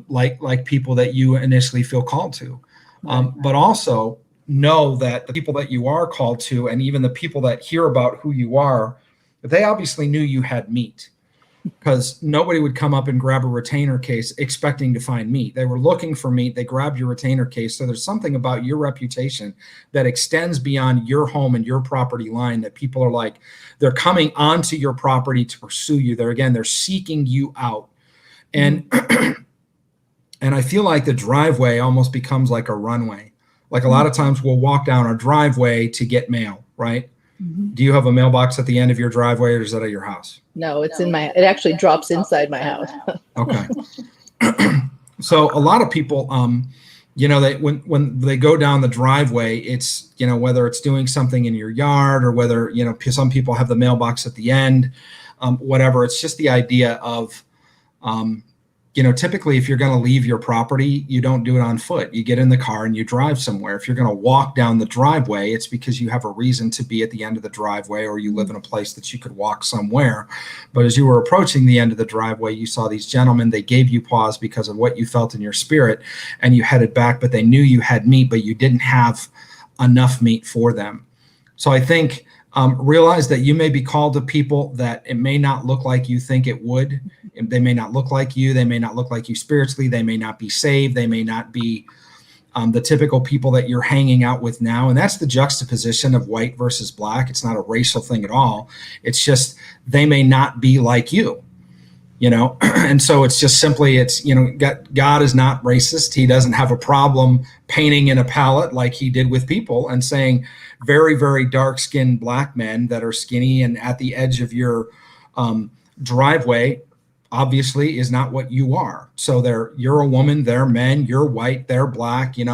like people that you initially feel called to. But also know that the people that you are called to, and even the people that hear about who you are, they obviously knew you had meat, because nobody would come up and grab a retainer case expecting to find meat. They were looking for meat. They grabbed your retainer case. So there's something about your reputation that extends beyond your home and your property line, that people are like, they're coming onto your property to pursue you. They're seeking you out. And, and I feel like the driveway almost becomes like a runway. Like a lot of times we'll walk down our driveway to get mail, right? Do you have a mailbox at the end of your driveway, or is that at your house? No, it actually drops inside my house. Okay. So a lot of people, when they go down the driveway, it's, whether it's doing something in your yard, or whether, some people have the mailbox at the end, whatever. It's just the idea of, typically if you're going to leave your property, you don't do it on foot. You get in the car and you drive somewhere. If you're going to walk down the driveway, it's because you have a reason to be at the end of the driveway, or you live in a place that you could walk somewhere. But as you were approaching the end of the driveway, you saw these gentlemen. They gave you pause because of what you felt in your spirit, and you headed back, but they knew you had meat, but you didn't have enough meat for them. So I think realize that you may be called to people that it may not look like you think it would. They may not look like you. They may not look like you spiritually. They may not be saved. They may not be the typical people that you're hanging out with now. And that's the juxtaposition of white versus black. It's not a racial thing at all. It's just they may not be like you, and so it's just simply, God is not racist. He doesn't have a problem painting in a palette like he did with people and saying very, very dark-skinned black men that are skinny and at the edge of your driveway obviously is not what you are. So you're a woman, they're men, you're white, they're black, you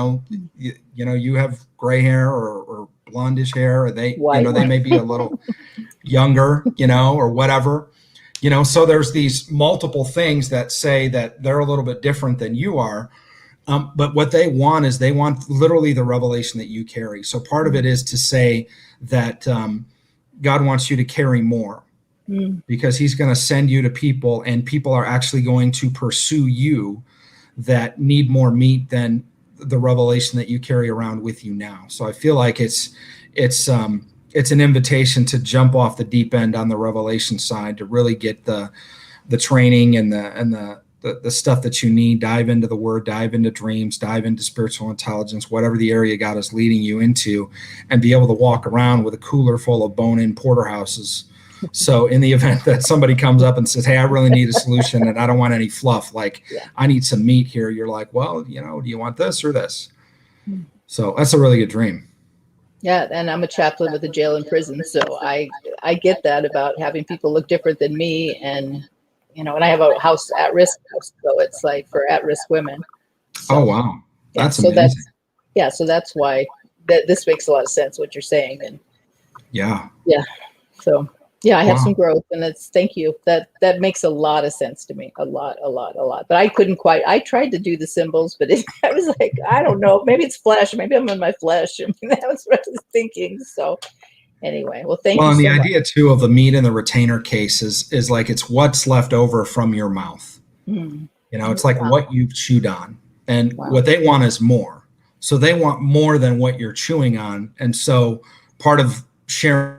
have gray hair or blondish hair, or they may be a little younger, or whatever. So there's these multiple things that say that they're a little bit different than you are. But what they want is they want literally the revelation that you carry. So part of it is to say that God wants you to carry more, because he's going to send you to people, and people are actually going to pursue you that need more meat than the revelation that you carry around with you now. So I feel like it's an invitation to jump off the deep end on the revelation side, to really get the training and the stuff that you need. Dive into the word, dive into dreams, dive into spiritual intelligence, whatever the area God is leading you into, and be able to walk around with a cooler full of bone-in porterhouses. So in the event that somebody comes up and says, hey, I really need a solution and I don't want any fluff, like I need some meat here, you're like, well, do you want this or this? So that's a really good dream. Yeah, and I'm a chaplain with a jail and prison, so I get that about having people look different than me, and and I have a house at-risk house, so it's like for at-risk women. So, oh wow, that's so amazing. So that's why this makes a lot of sense what you're saying, and so I have some growth, and thank you. That makes a lot of sense to me, a lot. But I couldn't quite. I tried to do the symbols, but I was like, I don't know, maybe it's flesh, maybe I'm in my flesh. I mean, that was what I was thinking. So anyway, well, thank you. Well, and the so idea too of the meat and the retainer case is like it's what's left over from your mouth. It's like what you've chewed on, and what they want is more. So they want more than what you're chewing on, and so part of sharing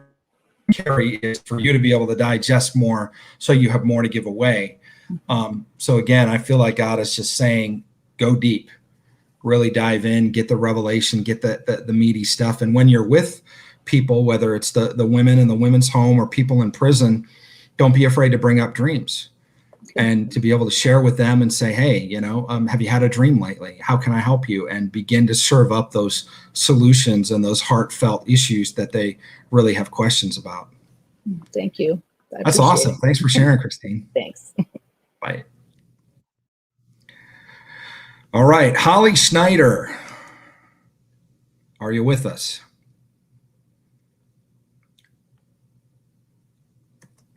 carry is for you to be able to digest more, so you have more to give away. So again, I feel like God is just saying, go deep, really dive in, get the revelation, get the meaty stuff. And when you're with people, whether it's the women in the women's home or people in prison, don't be afraid to bring up dreams, and to be able to share with them and say, hey, have you had a dream lately? How can I help you? And begin to serve up those solutions and those heartfelt issues that they really have questions about. Thank you. That's awesome. Thanks for sharing, Christine. Thanks. Bye. All right, Holly Schneider, are you with us?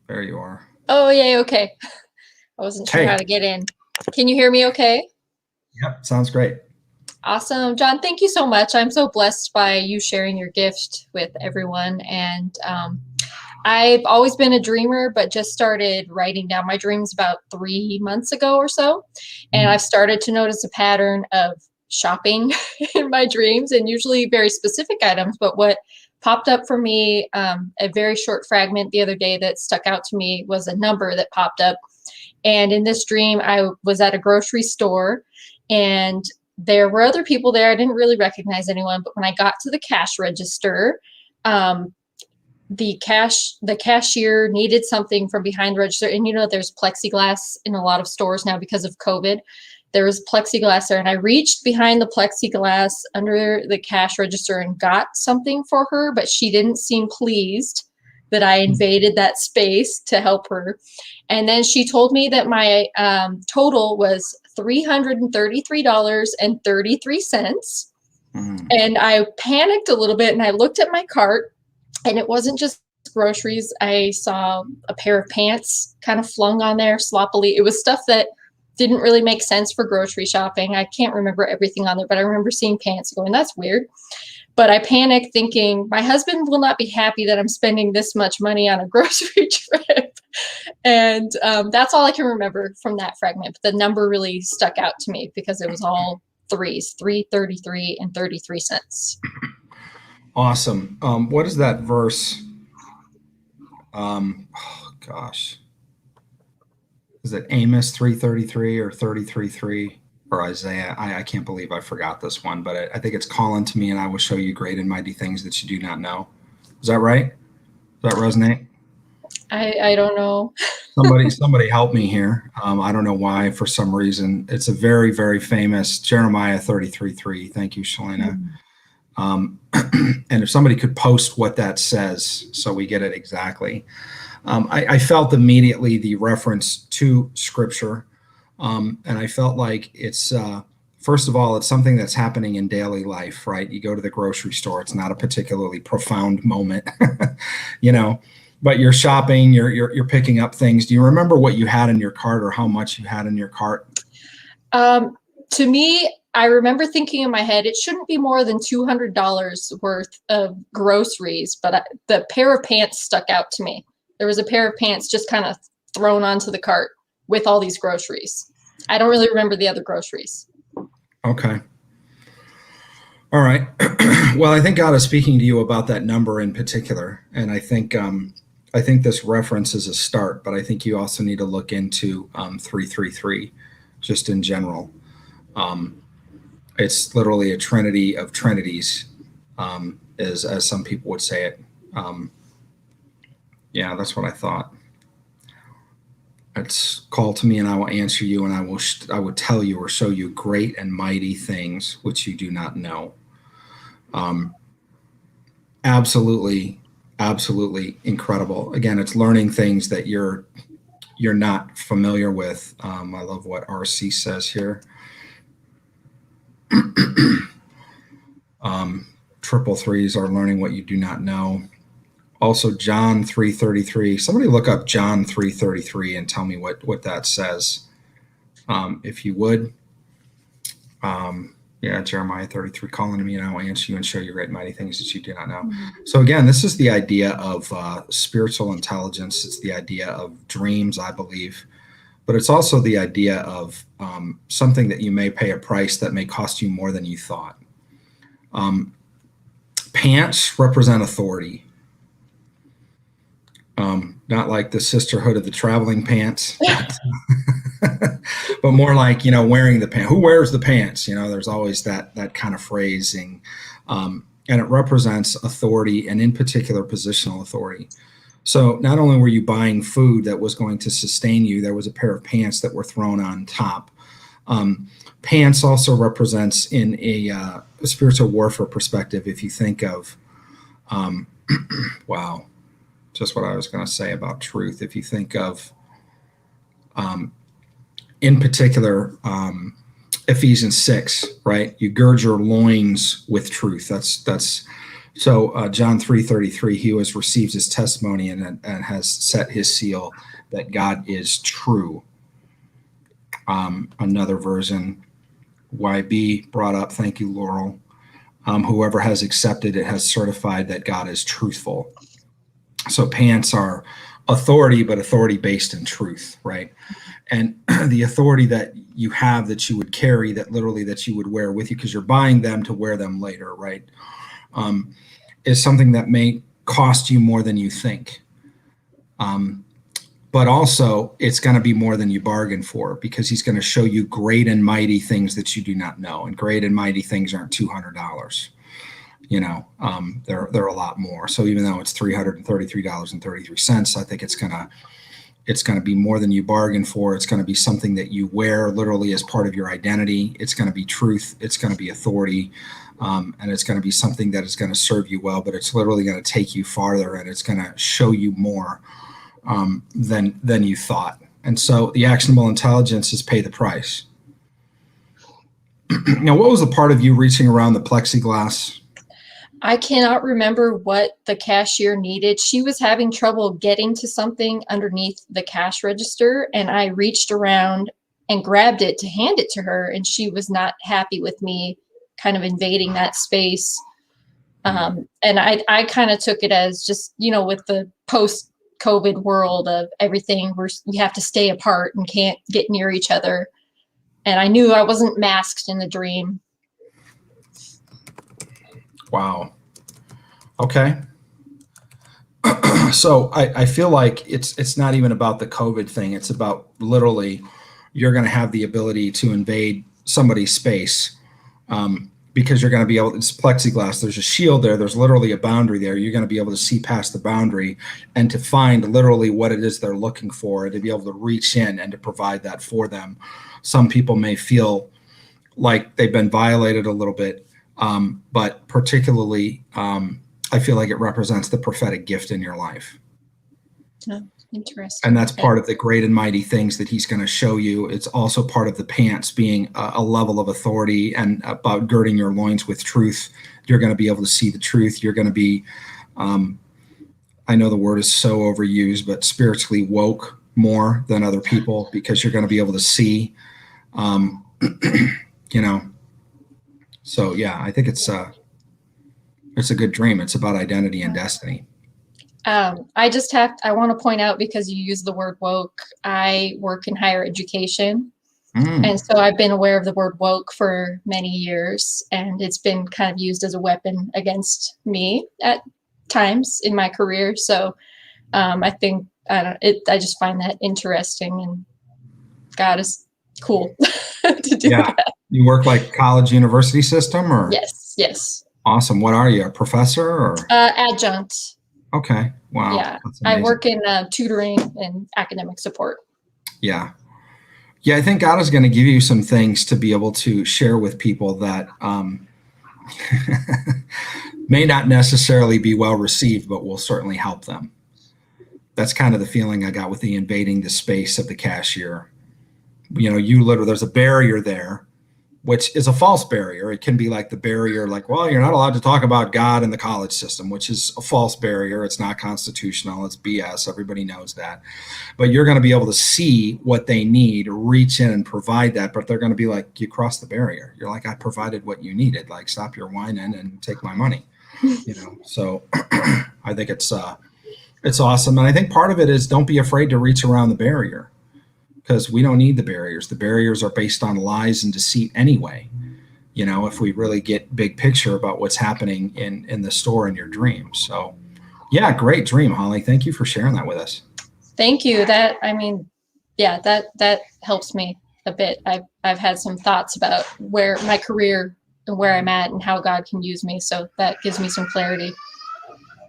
There you are. Oh, yay. Okay. I wasn't sure how to get in. Can you hear me okay? Yep. Sounds great. Awesome. John, thank you so much. I'm so blessed by you sharing your gift with everyone. And I've always been a dreamer, but just started writing down my dreams about 3 months ago or so. And I've started to notice a pattern of shopping in my dreams, and usually very specific items. But what popped up for me, a very short fragment the other day that stuck out to me, was a number that popped up. And in this dream, I was at a grocery store, and there were other people there. I didn't really recognize anyone, but when I got to the cash register, the cashier needed something from behind the register. And there's plexiglass in a lot of stores now because of COVID. There was plexiglass there, and I reached behind the plexiglass under the cash register and got something for her, but she didn't seem pleased that I invaded that space to help her. And then she told me that my total was $333.33. And I panicked a little bit, and I looked at my cart, and it wasn't just groceries. I saw a pair of pants kind of flung on there sloppily. It was stuff that didn't really make sense for grocery shopping. I can't remember everything on there, but I remember seeing pants going, that's weird. But I panicked thinking, my husband will not be happy that I'm spending this much money on a grocery trip. And that's all I can remember from that fragment. But the number really stuck out to me because it was all threes, 333 and 33 cents. Awesome. What is that verse? Oh gosh. Is it Amos 3:33 or 33:3 or Isaiah? I can't believe I forgot this one, but I think it's call unto me and I will show you great and mighty things that you do not know. Is that right? Does that resonate? I don't know. Somebody help me here. I don't know why, for some reason. It's a very, very famous Jeremiah 33:3. Thank you, Shalina. And if somebody could post what that says so we get it exactly. I felt immediately the reference to scripture. And I felt like it's, first of all, it's something that's happening in daily life, right? You go to the grocery store. It's not a particularly profound moment, but you're shopping, you're picking up things. Do you remember what you had in your cart or how much you had in your cart? to me, I remember thinking in my head, it shouldn't be more than $200 worth of groceries, but the pair of pants stuck out to me. There was a pair of pants just kind of thrown onto the cart with all these groceries. I don't really remember the other groceries. Okay. All right. Well, I think God is speaking to you about that number in particular, and I think this reference is a start, but I think you also need to look into 333, just in general. It's literally a trinity of trinities, as some people would say it. Yeah, that's what I thought. It's call to me and I will answer you, and I will tell you or show you great and mighty things which you do not know. Absolutely incredible. Again, it's learning things that you're not familiar with. I love what RC says here. Triple threes are learning what you do not know. Also, John 3:33. Somebody look up John 3:33 and tell me what that says, if you would. Yeah, Jeremiah 33, calling to me and I will answer you and show you great mighty things that you do not know. So again, this is the idea of spiritual intelligence. It's the idea of dreams, I believe. But it's also the idea of something that you may pay a price that may cost you more than you thought. Pants represent authority. Not like the sisterhood of the traveling pants, but more like, wearing the pants. Who wears the pants? There's always that kind of phrasing. And it represents authority, and in particular, positional authority. So not only were you buying food that was going to sustain you, there was a pair of pants that were thrown on top. Pants also represents, in a spiritual warfare perspective, if you think of, wow, just what I was going to say about truth. If you think of, in particular, Ephesians 6, right? You gird your loins with truth. That's so John 3:33, he who has received his testimony and has set his seal that God is true. Another version, YB brought up, thank you, Laurel. Whoever has accepted it has certified that God is truthful. So pants are authority, but authority based in truth, right? And the authority that you have, that you would carry, that literally that you would wear with you, because you're buying them to wear them later, right? Is something that may cost you more than you think. But also it's going to be more than you bargain for, because he's going to show you great and mighty things that you do not know. And great and mighty things aren't $200. They're a lot more. So even though it's $333.33, I think it's going to be more than you bargain for. It's going to be something that you wear literally as part of your identity. It's going to be truth. It's going to be authority. And it's going to be something that is going to serve you well, but it's literally going to take you farther, and it's going to show you more than you thought. And so the actionable intelligence is pay the price. Now, what was the part of you reaching around the plexiglass? I cannot remember what the cashier needed. She was having trouble getting to something underneath the cash register, and I reached around and grabbed it to hand it to her, and she was not happy with me kind of invading that space. And I kind of took it as just, with the post-COVID world of everything, we have to stay apart and can't get near each other. And I knew I wasn't masked in the dream. Wow. Okay. So I feel like it's not even about the COVID thing. It's about literally you're going to have the ability to invade somebody's space, because you're going to be able, it's plexiglass. There's a shield there. There's literally a boundary there. You're going to be able to see past the boundary and to find literally what it is they're looking for, and to be able to reach in and to provide that for them. Some people may feel like they've been violated a little bit. But particularly, I feel like it represents the prophetic gift in your life. Oh, interesting. And that's part of the great and mighty things that he's going to show you. It's also part of the pants being a level of authority, and about girding your loins with truth. You're going to be able to see the truth. You're going to be, I know the word is so overused, but spiritually woke more than other people, because you're going to be able to see. you know. So yeah, I think it's a good dream. It's about identity and destiny. I want to point out, because you use the word woke, I work in higher education. And so I've been aware of the word woke for many years, and it's been kind of used as a weapon against me at times in my career. So I think, I just find that interesting, and God is cool to do that. You work like college university system, or? Yes. Awesome. What are you, a professor or? Adjunct. Okay. Wow. Yeah. I work in tutoring and academic support. Yeah. Yeah, I think God is going to give you some things to be able to share with people that may not necessarily be well received, but will certainly help them. That's kind of the feeling I got with the invading the space of the cashier. You know, there's a barrier there, which is a false barrier. It can be like the barrier, like, well, you're not allowed to talk about God in the college system, which is a false barrier. It's not constitutional. It's BS. Everybody knows that. But you're going to be able to see what they need, reach in and provide that. But they're going to be like, you crossed the barrier. You're like, I provided what you needed. Like, stop your whining and take my money. You know, so I think it's awesome. And I think part of it is, don't be afraid to reach around the barrier, because we don't need the barriers. The barriers are based on lies and deceit anyway. You know, if we really get big picture about what's happening in the store in your dreams. So yeah, great dream, Holly. Thank you for sharing that with us. Thank you. That helps me a bit. I've had some thoughts about where my career and where I'm at and how God can use me. So that gives me some clarity.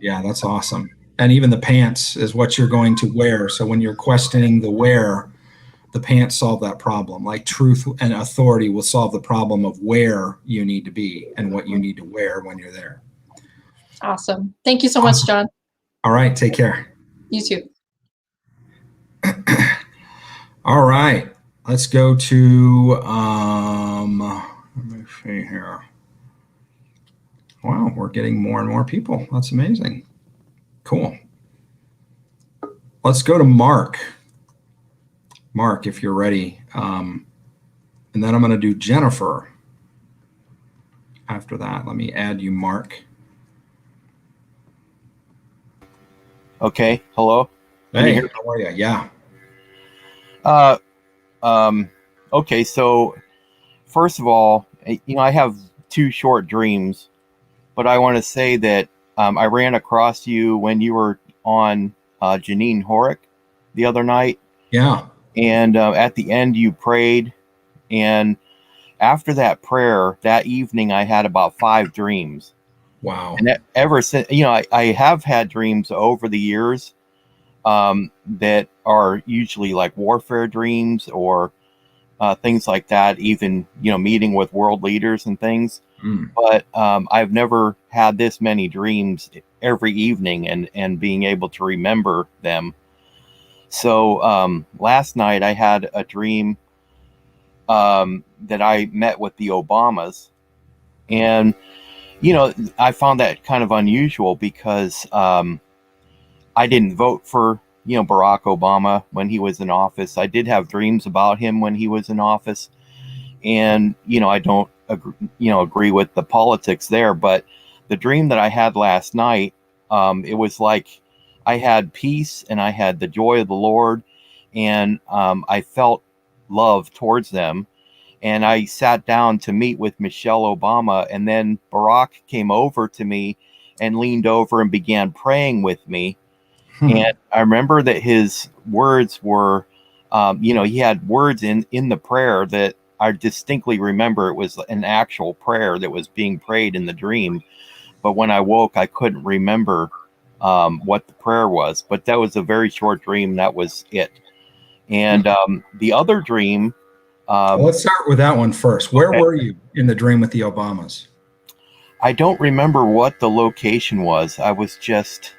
Yeah, that's awesome. And even the pants is what you're going to wear. So when you're questioning the wear, the pants solve that problem. Like truth and authority will solve the problem of where you need to be and what you need to wear when you're there. Awesome. Thank you so much, John. All right. Take care. You too. All right. Let's go to, let me see here. Wow. We're getting more and more people. That's amazing. Cool. Let's go to Mark. Mark, if you're ready. And then I'm going to do Jennifer after that. Let me add you, Mark. Okay. Hello. Hey, how are you? Yeah. Okay. So first of all, I have two short dreams, but I want to say that I ran across you when you were on Janine Horick the other night. Yeah. And at the end, you prayed. And after that prayer, that evening, I had about 5 dreams. Wow. And ever since, I have had dreams over the years that are usually like warfare dreams or things like that, even, meeting with world leaders and things. But I've never had this many dreams every evening and being able to remember them. So last night I had a dream that I met with the Obamas. And, I found that kind of unusual because I didn't vote for, Barack Obama when he was in office. I did have dreams about him when he was in office. And, I don't agree with the politics there. But the dream that I had last night, it was like I had peace and I had the joy of the Lord, and I felt love towards them. And I sat down to meet with Michelle Obama, and then Barack came over to me and leaned over and began praying with me. And I remember that his words were, he had words in the prayer that I distinctly remember. It was an actual prayer that was being prayed in the dream. But when I woke, I couldn't remember what the prayer was. But that was a very short dream. That was it. And the other dream. Well, let's start with that one first. Where were you in the dream with the Obamas? I don't remember what the location was. I was just,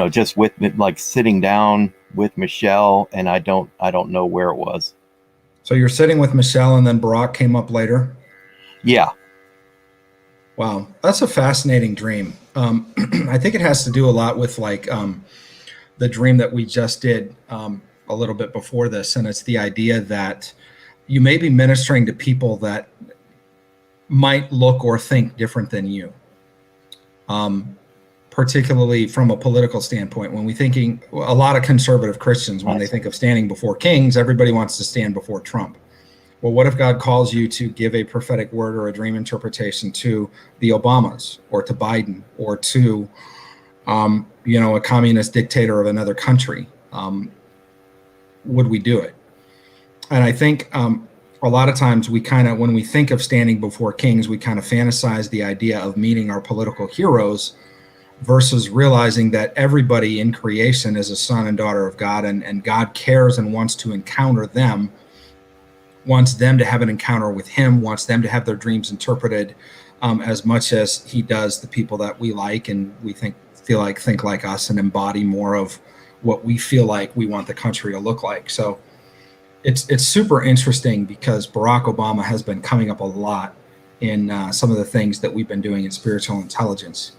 just with like sitting down with Michelle, and I don't know where it was. So you're sitting with Michelle, and then Barack came up later? Yeah. Wow. That's a fascinating dream. I think it has to do a lot with like the dream that we just did a little bit before this. And it's the idea that, you may be ministering to people that might look or think different than you. Particularly from a political standpoint, when we thinking, a lot of conservative Christians, when they think of standing before kings, everybody wants to stand before Trump. Well, what if God calls you to give a prophetic word or a dream interpretation to the Obamas or to Biden or to, a communist dictator of another country? Would we do it? And I think a lot of times when we think of standing before kings, we kind of fantasize the idea of meeting our political heroes versus realizing that everybody in creation is a son and daughter of God, and God cares and wants to encounter them, wants them to have an encounter with him, wants them to have their dreams interpreted as much as he does the people that we like and we think like us and embody more of what we feel like we want the country to look like. So it's super interesting because Barack Obama has been coming up a lot in some of the things that we've been doing in spiritual intelligence.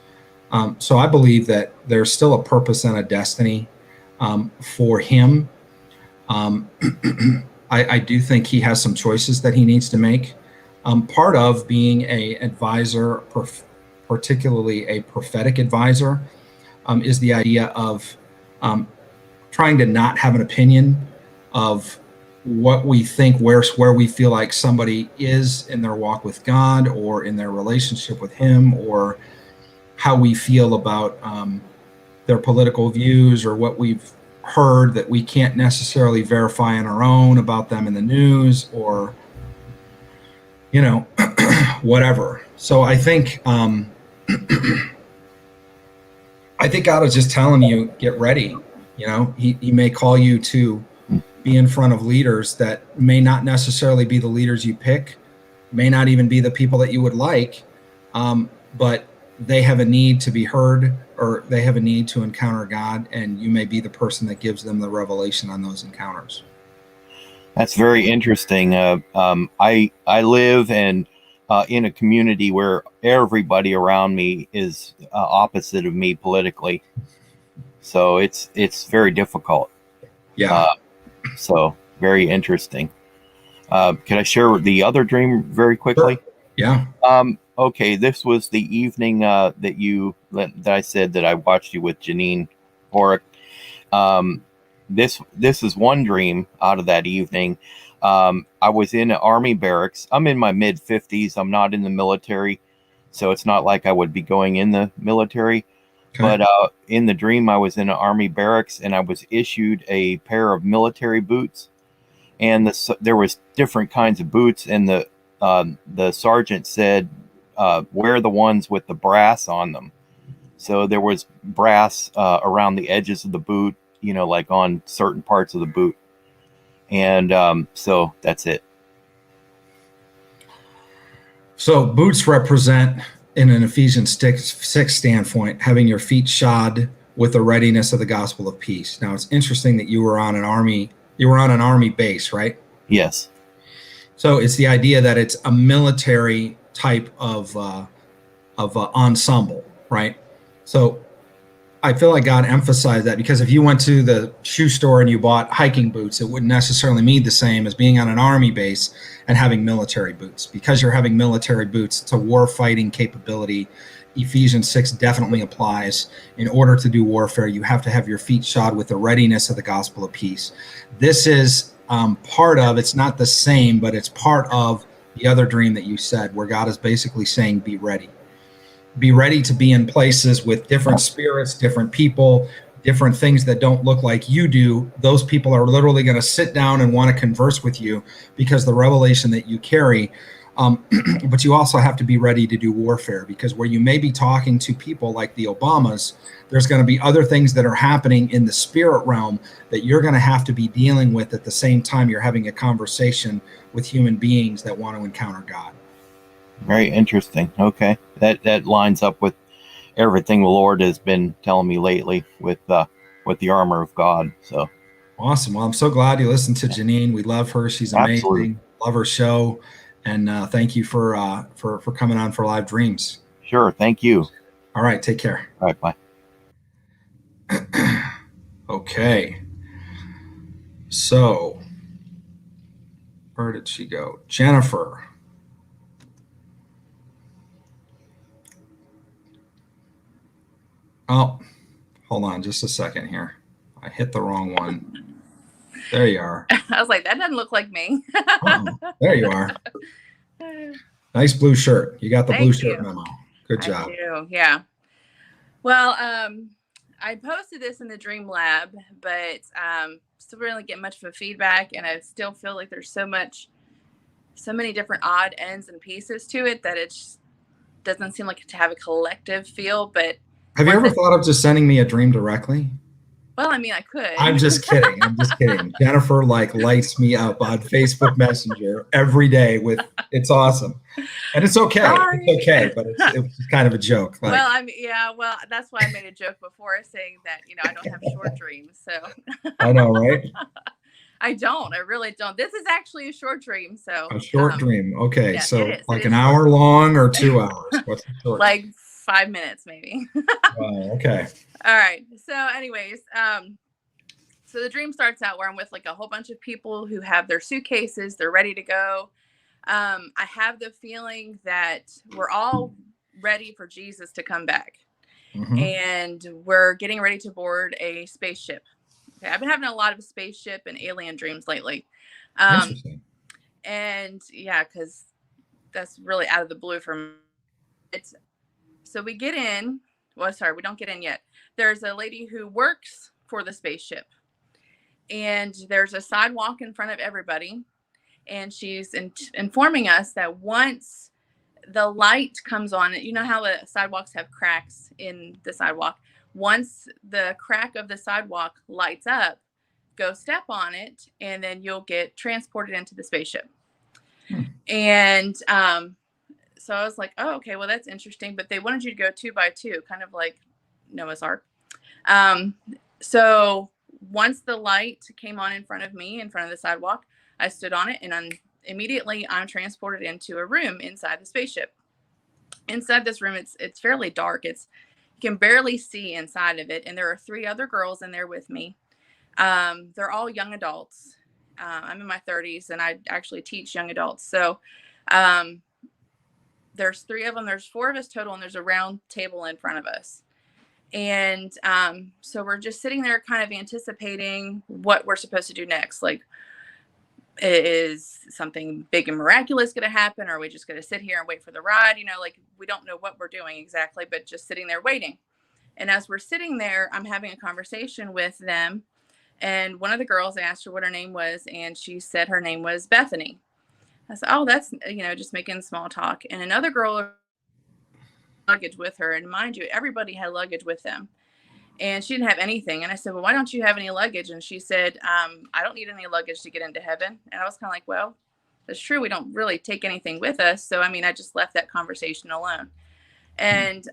So I believe that there's still a purpose and a destiny for him. I do think he has some choices that he needs to make. Part of being an advisor, particularly a prophetic advisor, is the idea of trying to not have an opinion of what we think, where we feel like somebody is in their walk with God or in their relationship with him, or how we feel about their political views or what we've heard that we can't necessarily verify on our own about them in the news or, whatever. So I think God is just telling you, get ready. He may call you to be in front of leaders that may not necessarily be the leaders you pick, may not even be the people that you would like, but they have a need to be heard, or they have a need to encounter God, and you may be the person that gives them the revelation on those encounters. That's very interesting. I live in a community where everybody around me is opposite of me politically, so it's very difficult. Yeah. So very interesting. Can I share the other dream very quickly? Sure. Yeah. Okay, this was the evening that I said that I watched you with Janine Horick. This is one dream out of that evening. I was in an army barracks. I'm in my mid-50s. I'm not in the military, so it's not like I would be going in the military. Okay. But in the dream, I was in an army barracks, and I was issued a pair of military boots. And there was different kinds of boots, and the sergeant said, wear the ones with the brass on them. So there was brass around the edges of the boot, like on certain parts of the boot. And so that's it. So boots represent, in an Ephesians 6 standpoint, having your feet shod with the readiness of the gospel of peace. Now, it's interesting that you were on an army base, right? Yes. So it's the idea that it's a military type of ensemble, right? So I feel like God emphasized that, because if you went to the shoe store and you bought hiking boots, it wouldn't necessarily mean the same as being on an army base and having military boots. Because you're having military boots, it's a war fighting capability. Ephesians 6 definitely applies. In order to do warfare, you have to have your feet shod with the readiness of the gospel of peace. This is part of, it's not the same, but it's part of the other dream that you said, where God is basically saying, be ready. Be ready to be in places with different spirits, different people, different things that don't look like you do. Those people are literally going to sit down and want to converse with you because the revelation that you carry. But you also have to be ready to do warfare, because where you may be talking to people like the Obamas, there's going to be other things that are happening in the spirit realm that you're going to have to be dealing with at the same time you're having a conversation with human beings that want to encounter God. Very interesting. Okay. That lines up with everything the Lord has been telling me lately with the armor of God. So awesome. Well, I'm so glad you listened to Janine. We love her. She's amazing. Absolutely. Love her show. And thank you for coming on for Live Dreams. Sure. Thank you. All right. Take care. All right. Bye. Okay. So Where did she go? Jennifer. Oh, hold on just a second here. I hit the wrong one. There you are. I was like, that doesn't look like me. Uh-oh. There you are. Nice blue shirt. You got the blue Thank shirt you. memo. Good job. I do, yeah. Well, I posted this in the Dream Lab, but still really get much of a feedback, and I still feel like there's so many different odd ends and pieces to it that it just doesn't seem like to have a collective feel. But Have you ever thought of just sending me a dream directly? well, I mean, I could. I'm just kidding. I'm just kidding. Jennifer like lights me up on Facebook Messenger every day with it's awesome. And it's okay. Sorry. It's okay, but it's kind of a joke. Like, Well, I mean, yeah, well, that's why I made a joke before saying that, I don't have short dreams. So I know, right? I don't. I really don't. This is actually a short dream. So A short dream. Okay. yeah, So it is. like It an is hour short. long or 2 hours? What's the short? Like 5 minutes, maybe. Wow, okay. All right. So anyways, so the dream starts out where I'm with like a whole bunch of people who have their suitcases. They're ready to go. I have the feeling that we're all ready for Jesus to come back. Mhm. And we're getting ready to board a spaceship. Okay, I've been having a lot of spaceship and alien dreams lately. Interesting. And yeah, because that's really out of the blue for me. So we get in. Well, sorry, we don't get in yet. There's a lady who works for the spaceship. And there's a sidewalk in front of everybody. And she's informing us that once the light comes on, you know how the sidewalks have cracks in the sidewalk. Once the crack of the sidewalk lights up, go step on it, and then you'll get transported into the spaceship. And so I was like, oh, okay, well, that's interesting. But they wanted you to go 2 by 2, kind of like Noah's Ark. So once the light came on in front of me, in front of the sidewalk, I stood on it, and immediately I'm transported into a room inside the spaceship. Inside this room, it's fairly dark. You can barely see inside of it. And there are 3 other girls in there with me. They're all young adults. I'm in my 30s, and I actually teach young adults. So there's 3 of them. There's 4 of us total, and there's a round table in front of us. And so we're just sitting there kind of anticipating what we're supposed to do next. Like, is something big and miraculous going to happen? Or are we just going to sit here and wait for the ride? Like, we don't know what we're doing exactly, but just sitting there waiting. And as we're sitting there, I'm having a conversation with them. And one of the girls, I asked her what her name was, and she said her name was Bethany. I said, oh, that's, just making small talk. And another girl luggage with her. And mind you, everybody had luggage with them. And she didn't have anything. And I said, well, why don't you have any luggage? And she said, I don't need any luggage to get into heaven. And I was kind of like, well, that's true. We don't really take anything with us. So, I just left that conversation alone. And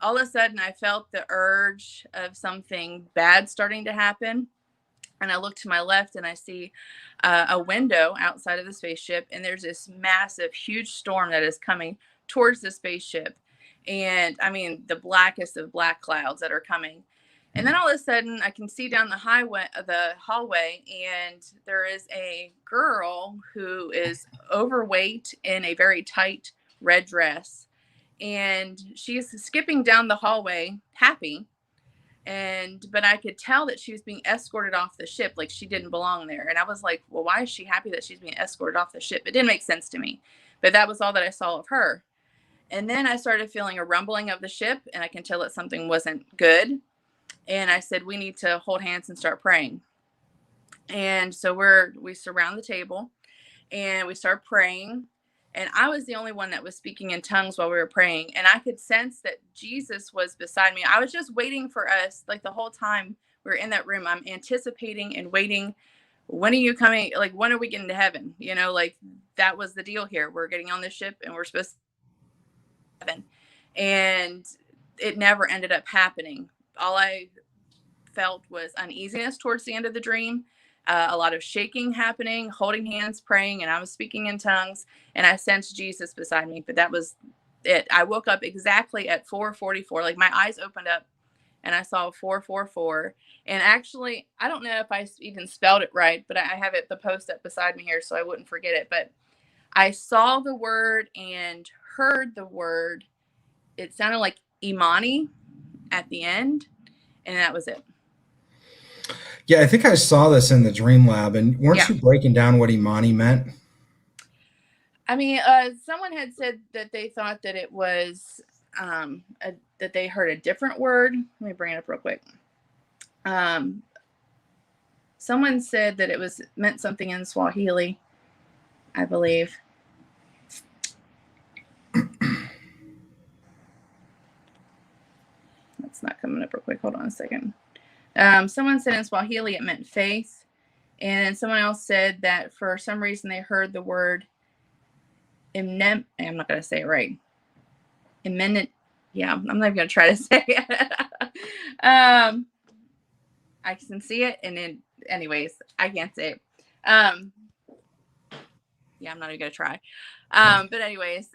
all of a sudden, I felt the urge of something bad starting to happen. And I look to my left, and I see a window outside of the spaceship. And there's this massive, huge storm that is coming towards the spaceship. And the blackest of black clouds that are coming. And then all of a sudden I can see down the hallway, and there is a girl who is overweight in a very tight red dress. And she's skipping down the hallway happy. But I could tell that she was being escorted off the ship, like she didn't belong there. And I was like, well, why is she happy that she's being escorted off the ship? It didn't make sense to me, but that was all that I saw of her. And then I started feeling a rumbling of the ship, and I can tell that something wasn't good. And I said, we need to hold hands and start praying. And so we surround the table, and we start praying. And I was the only one that was speaking in tongues while we were praying. And I could sense that Jesus was beside me. I was just waiting for us, like the whole time we were in that room. I'm anticipating and waiting. When are you coming? Like, when are we getting to heaven? Like, that was the deal here. We're getting on this ship, and we're supposed to heaven. And it never ended up happening. All I felt was uneasiness towards the end of the dream, a lot of shaking happening, holding hands, praying, and I was speaking in tongues, and I sensed Jesus beside me. But that was it. I woke up exactly at 4:44. Like, my eyes opened up and I saw 444. And actually, I don't know if I even spelled it right, but I have the post up beside me here so I wouldn't forget it. But I saw the word and heard the word. It sounded like Imani at the end, and that was it. Yeah, I think I saw this in the Dream Lab, and weren't Yeah. you breaking down what Imani meant? I mean, someone had said that they thought that it was that they heard a different word. Let me bring it up real quick. Someone said that it meant something in Swahili, I believe. That's not coming up real quick. Hold on a second. Someone said in Swahili it meant faith, and someone else said that for some reason they heard the word I'm not going to say it right. Imminent. Yeah, I'm not even going to try to say it. I can see it, and then, anyways, I can't say it. Yeah, I'm not even going to try. But anyways,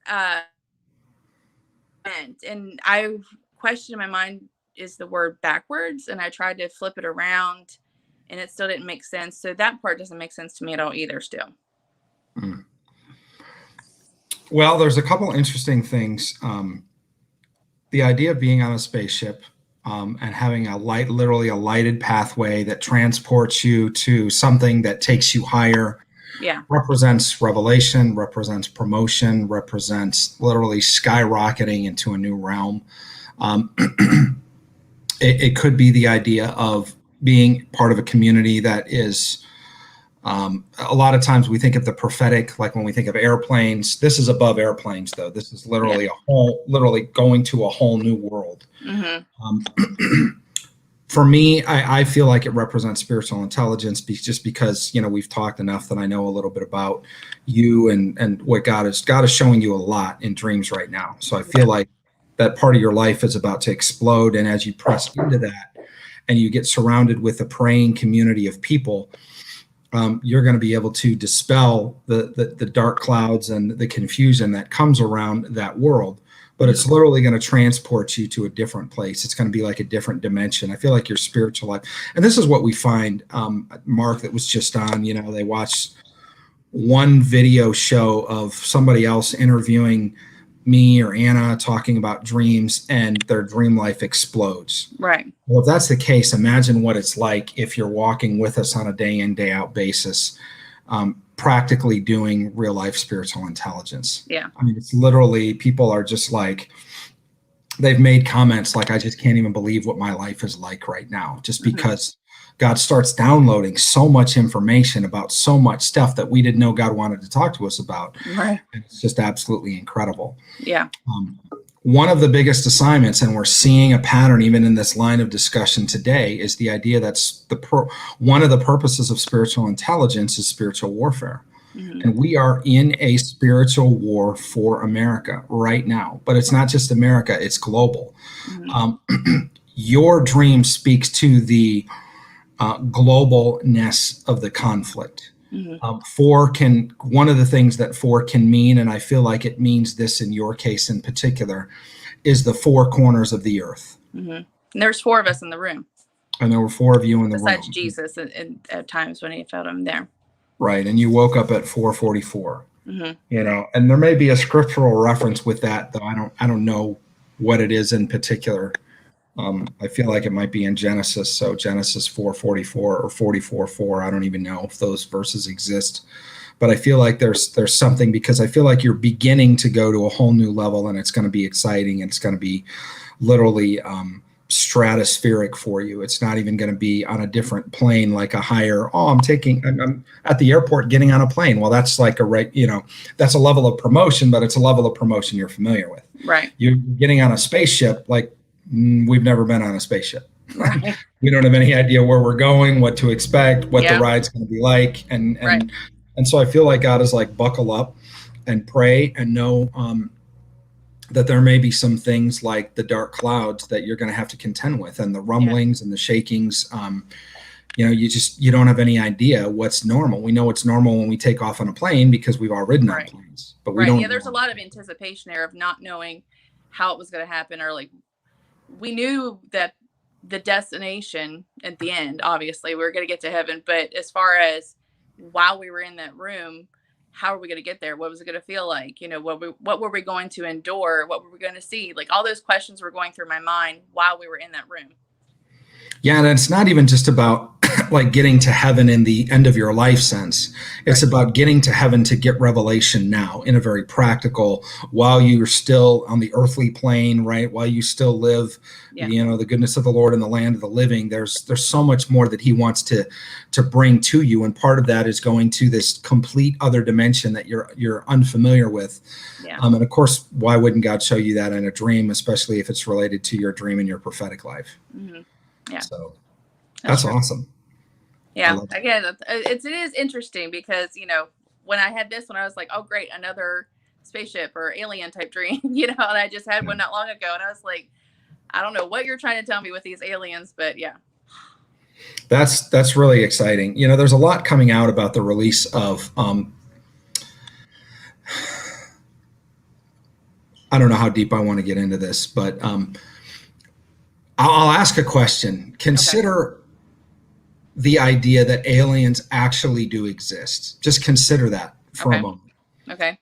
and I questioned in my mind, is the word backwards? And I tried to flip it around, and it still didn't make sense. So that part doesn't make sense to me at all either still. Mm. Well, there's a couple interesting things. The idea of being on a spaceship and having literally a lighted pathway that transports you to something that takes you higher, yeah, represents revelation, represents promotion, represents literally skyrocketing into a new realm. It could be the idea of being part of a community that is, a lot of times we think of the prophetic, like when we think of airplanes. This is above airplanes, though. This is literally literally going to a whole new world. Mm-hmm. For me, I feel like it represents spiritual intelligence, just because, we've talked enough that I know a little bit about you and what God is showing you a lot in dreams right now. So I feel like that part of your life is about to explode. And as you press into that and you get surrounded with a praying community of people, you're going to be able to dispel the dark clouds and the confusion that comes around that world. But it's literally going to transport you to a different place. It's going to be like a different dimension. I feel like your spiritual life. And this is what we find, Mark, that was just on, they watched one video show of somebody else interviewing me or Anna talking about dreams, and their dream life explodes. Right. Well, if that's the case, imagine what it's like if you're walking with us on a day in, day out basis, practically doing real life spiritual intelligence. Yeah. I mean, it's literally, people are just like, they've made comments like, I just can't even believe what my life is like right now, just because God starts downloading so much information about so much stuff that we didn't know God wanted to talk to us about. Right. And it's just absolutely incredible. Yeah. One of the biggest assignments, and we're seeing a pattern even in this line of discussion today, is the idea that's one of the purposes of spiritual intelligence is spiritual warfare. Mm-hmm. And we are in a spiritual war for America right now. But it's not just America, it's global. Mm-hmm. Your dream speaks to the globalness of the conflict. Mm-hmm. One of the things that 4 can mean, and I feel like it means this in your case in particular, is the 4 corners of the earth. Mm-hmm. And there's 4 of us in the room. And there were 4 of you in the room. Besides Jesus at times when he felt him there. Right. And you woke up at 4:44. Mm-hmm. And there may be a scriptural reference with that, though I don't know what it is in particular. I feel like it might be in Genesis. So Genesis 4:44 or 44:4. I don't even know if those verses exist. But I feel like there's something, because I feel like you're beginning to go to a whole new level, and it's going to be exciting, and it's going to be literally stratospheric for you. It's not even going to be on a different plane, like a higher, I'm at the airport getting on a plane. Well, that's like that's a level of promotion, but it's a level of promotion you're familiar with. Right. You're getting on a spaceship, like we've never been on a spaceship. Right. We don't have any idea where we're going, what to expect, what the ride's going to be like. And so I feel like God is like, buckle up and pray and know that there may be some things like the dark clouds that you're going to have to contend with, and the rumblings and the shakings. You don't have any idea what's normal. We know it's normal when we take off on a plane because we've all ridden on planes, but we don't. Yeah, there's a lot of anticipation there of not knowing how it was going to happen, or like we knew that the destination at the end, obviously we're going to get to heaven, but as far as while we were in that room, how are we going to get there? What was it going to feel like? You know, what were we going to endure? What were we going to see? Like all those questions were going through my mind while we were in that room. Yeah, and it's not even just about like getting to heaven in the end of your life sense. It's Right. about getting to heaven to get revelation now in a very practical, while you're still on the earthly plane, right? While you still live, Yeah. you know, the goodness of the Lord in the land of the living. There's so much more that he wants to bring to you, and part of that is going to this complete other dimension that you're unfamiliar with. Yeah. And of course, why wouldn't God show you that in a dream, especially if it's related to your dream and your prophetic life? Mm-hmm. Yeah. So that's true. awesome. Yeah. Again, it is interesting because, you know, when I had this one, I was like, oh, great, another spaceship or alien type dream, you know, and I just had one not long ago. And I was like, I don't know what you're trying to tell me with these aliens, but yeah. That's really exciting. You know, there's a lot coming out about the release of, I don't know how deep I want to get into this, but I'll ask a question. Consider the idea that aliens actually do exist. Just consider that for a moment. Okay.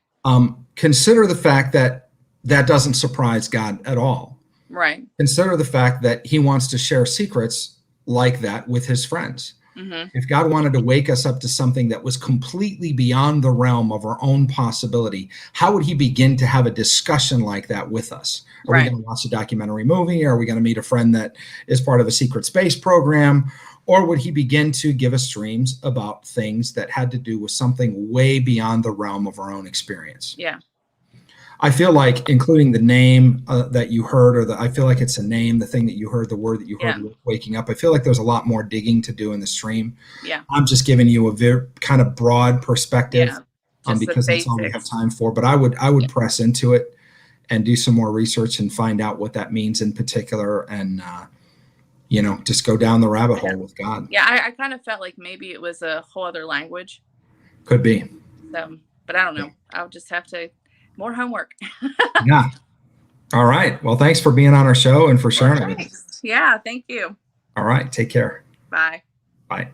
Consider the fact that that doesn't surprise God at all. Right. Consider the fact that he wants to share secrets like that with his friends. Mm-hmm. If God wanted to wake us up to something that was completely beyond the realm of our own possibility, how would he begin to have a discussion like that with us? Are we going to watch a documentary movie? Are we going to meet a friend that is part of a secret space program? Or would he begin to give us dreams about things that had to do with something way beyond the realm of our own experience? Yeah. I feel like including the name that you heard, or I feel like it's a name, the thing that you heard, the word that you heard waking up. I feel like there's a lot more digging to do in the stream. Yeah. I'm just giving you a very kind of broad perspective because that's all we have time for. But I would press into it and do some more research and find out what that means in particular, and you know, just go down the rabbit hole with God. Yeah, I kind of felt like maybe it was a whole other language. Could be. So, but I don't know. I'll just have to more homework. Yeah. All right. Well, thanks for being on our show and for sharing it with us. Yeah, thank you. All right. Take care. Bye. Bye.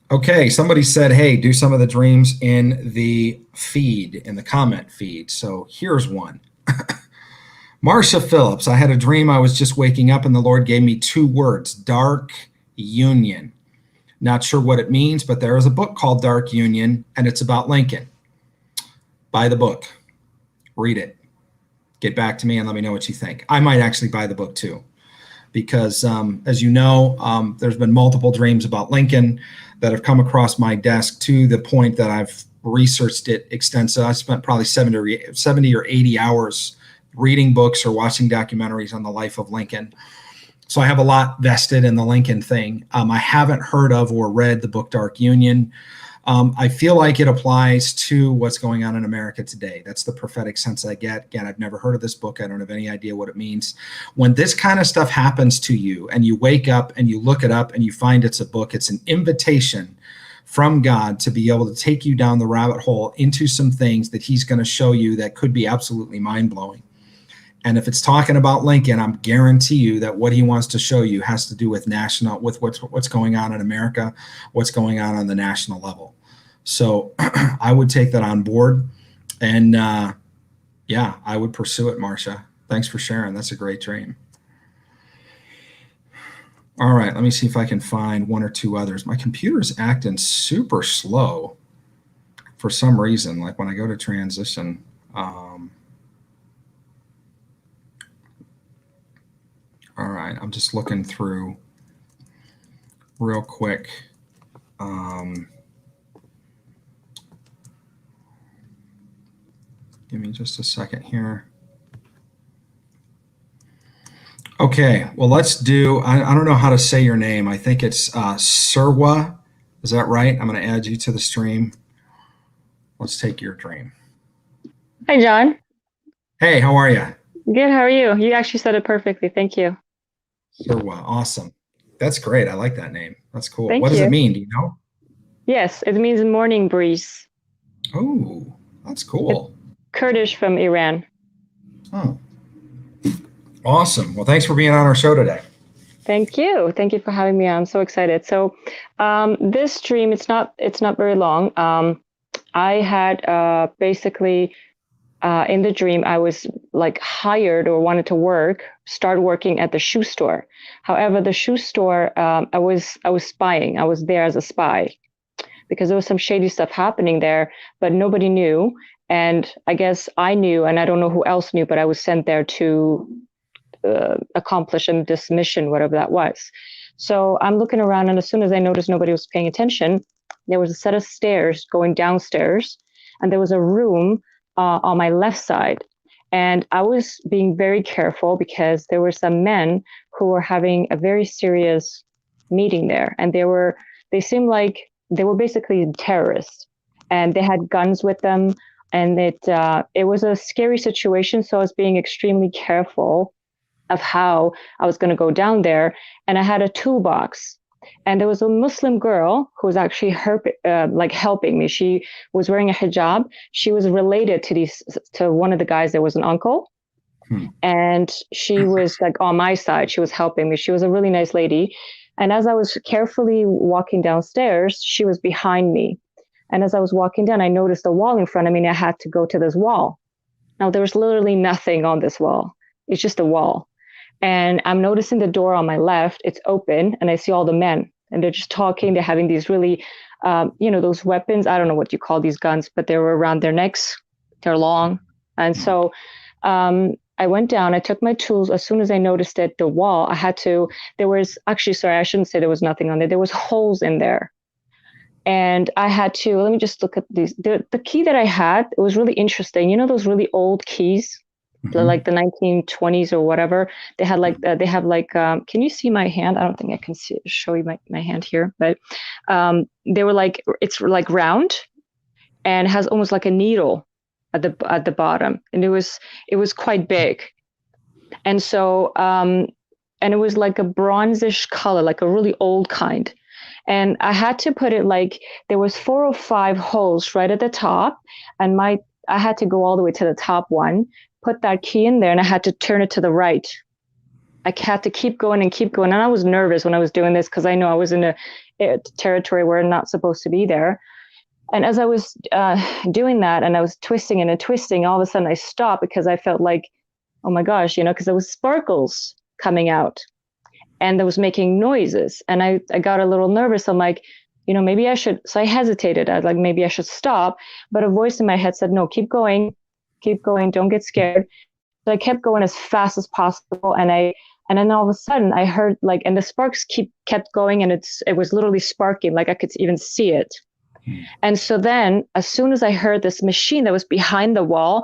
Okay. Somebody said, hey, do some of the dreams in the feed, in the comment feed. So here's one. Marcia Phillips, I had a dream. I was just waking up and the Lord gave me 2 words, dark union. Not sure what it means, but there is a book called Dark Union, and it's about Lincoln. Buy the book, read it, get back to me and let me know what you think. I might actually buy the book too, because as you know, there's been multiple dreams about Lincoln that have come across my desk to the point that I've researched it extensively. I spent probably 70 or 80 hours reading books or watching documentaries on the life of Lincoln. So I have a lot vested in the Lincoln thing. I haven't heard of or read the book Dark Union. I feel like it applies to what's going on in America today. That's the prophetic sense I get. Again, I've never heard of this book. I don't have any idea what it means. When this kind of stuff happens to you and you wake up and you look it up and you find it's a book, it's an invitation from God to be able to take you down the rabbit hole into some things that he's going to show you that could be absolutely mind-blowing. And if it's talking about Lincoln, I guarantee you that what he wants to show you has to do with what's going on in America, what's going on the national level. So I would take that on board, and yeah, I would pursue it, Marcia. Thanks for sharing. That's a great dream. All right, let me see if I can find 1 or 2 others. My computer's acting super slow for some reason, like when I go to transition. All right, I'm just looking through real quick. Give me just a second here. Okay, well, let's do, I don't know how to say your name. I think it's Surwa. Is that right? I'm going to add you to the stream. Let's take your dream. Hi, John. Hey, how are you? Good. How are you? You actually said it perfectly. Thank you. Surwa, awesome. That's great. I like that name. That's cool. Thank what does you. it mean? Do you know? Yes, it means morning breeze. Oh, that's cool. Kurdish from Iran. Oh, Awesome. Well, thanks for being on our show today. Thank you. Thank you for having me on. I'm so excited. So this dream, it's not very long. I had basically in the dream, I was like hired or wanted to start working at the shoe store. However, the shoe store, I was spying. I was there as a spy because there was some shady stuff happening there, but nobody knew. And I guess I knew, and I don't know who else knew, but I was sent there to accomplish this mission, whatever that was. So I'm looking around, and as soon as I noticed nobody was paying attention, there was a set of stairs going downstairs, and there was a room on my left side. And I was being very careful because there were some men who were having a very serious meeting there, and they seemed like they were basically terrorists, and they had guns with them, and it was a scary situation. So I was being extremely careful of how I was going to go down there. And I had a toolbox, and there was a Muslim girl who was actually helping me. She was wearing a hijab. She was related to one of the guys that was an uncle. And she was like on my side. She was helping me. She was a really nice lady. And as I was carefully walking downstairs, she was behind me. And as I was walking down, I noticed a wall in front of me, and I had to go to this wall. Now, there was literally nothing on this wall. It's just a wall. And I'm noticing the door on my left, it's open, and I see all the men, and they're just talking. They're having these really, those weapons. I don't know what you call these guns, but they were around their necks. They're long. And so I went down, I took my tools. As soon as I noticed that the wall, there was actually, sorry, I shouldn't say there was nothing on there. There was holes in there. And I had to, let me just look at these. The key that I had, it was really interesting. You know, those really old keys? Like the 1920s or whatever. They have can you see my hand? I don't think I can show you my hand here, but they were it's like round and has almost like a needle at the bottom. And it was quite big. And so, and it was like a bronzish color, like a really old kind. And I had to put it there was 4 or 5 holes right at the top, and I had to go all the way to the top one, put that key in there, and I had to turn it to the right. I had to keep going and keep going. And I was nervous when I was doing this because I know I was in a territory where I'm not supposed to be there. And as I was doing that, and I was twisting and twisting, all of a sudden I stopped because I felt like, oh my gosh, because there was sparkles coming out and that was making noises. And I got a little nervous. I'm like, maybe I should. So I hesitated. I was like, maybe I should stop. But a voice in my head said, no, keep going. Keep going. Don't get scared. So I kept going as fast as possible. And then all of a sudden I heard and the sparks kept going, and it was literally sparking. Like I could even see it. And so then as soon as I heard this machine that was behind the wall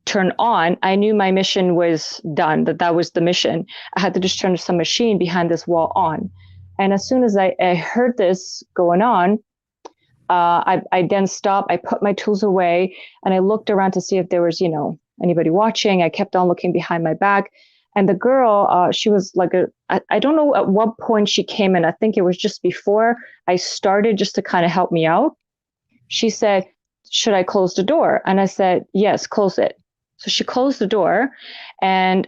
turn on, I knew my mission was done, that was the mission. I had to just turn some machine behind this wall on. And as soon as I heard this going on, I then stopped. I put my tools away, and I looked around to see if there was, anybody watching. I kept on looking behind my back, and the girl, she was I don't know at what point she came in. I think it was just before I started, just to kind of help me out. She said, should I close the door? And I said, yes, close it. So she closed the door. And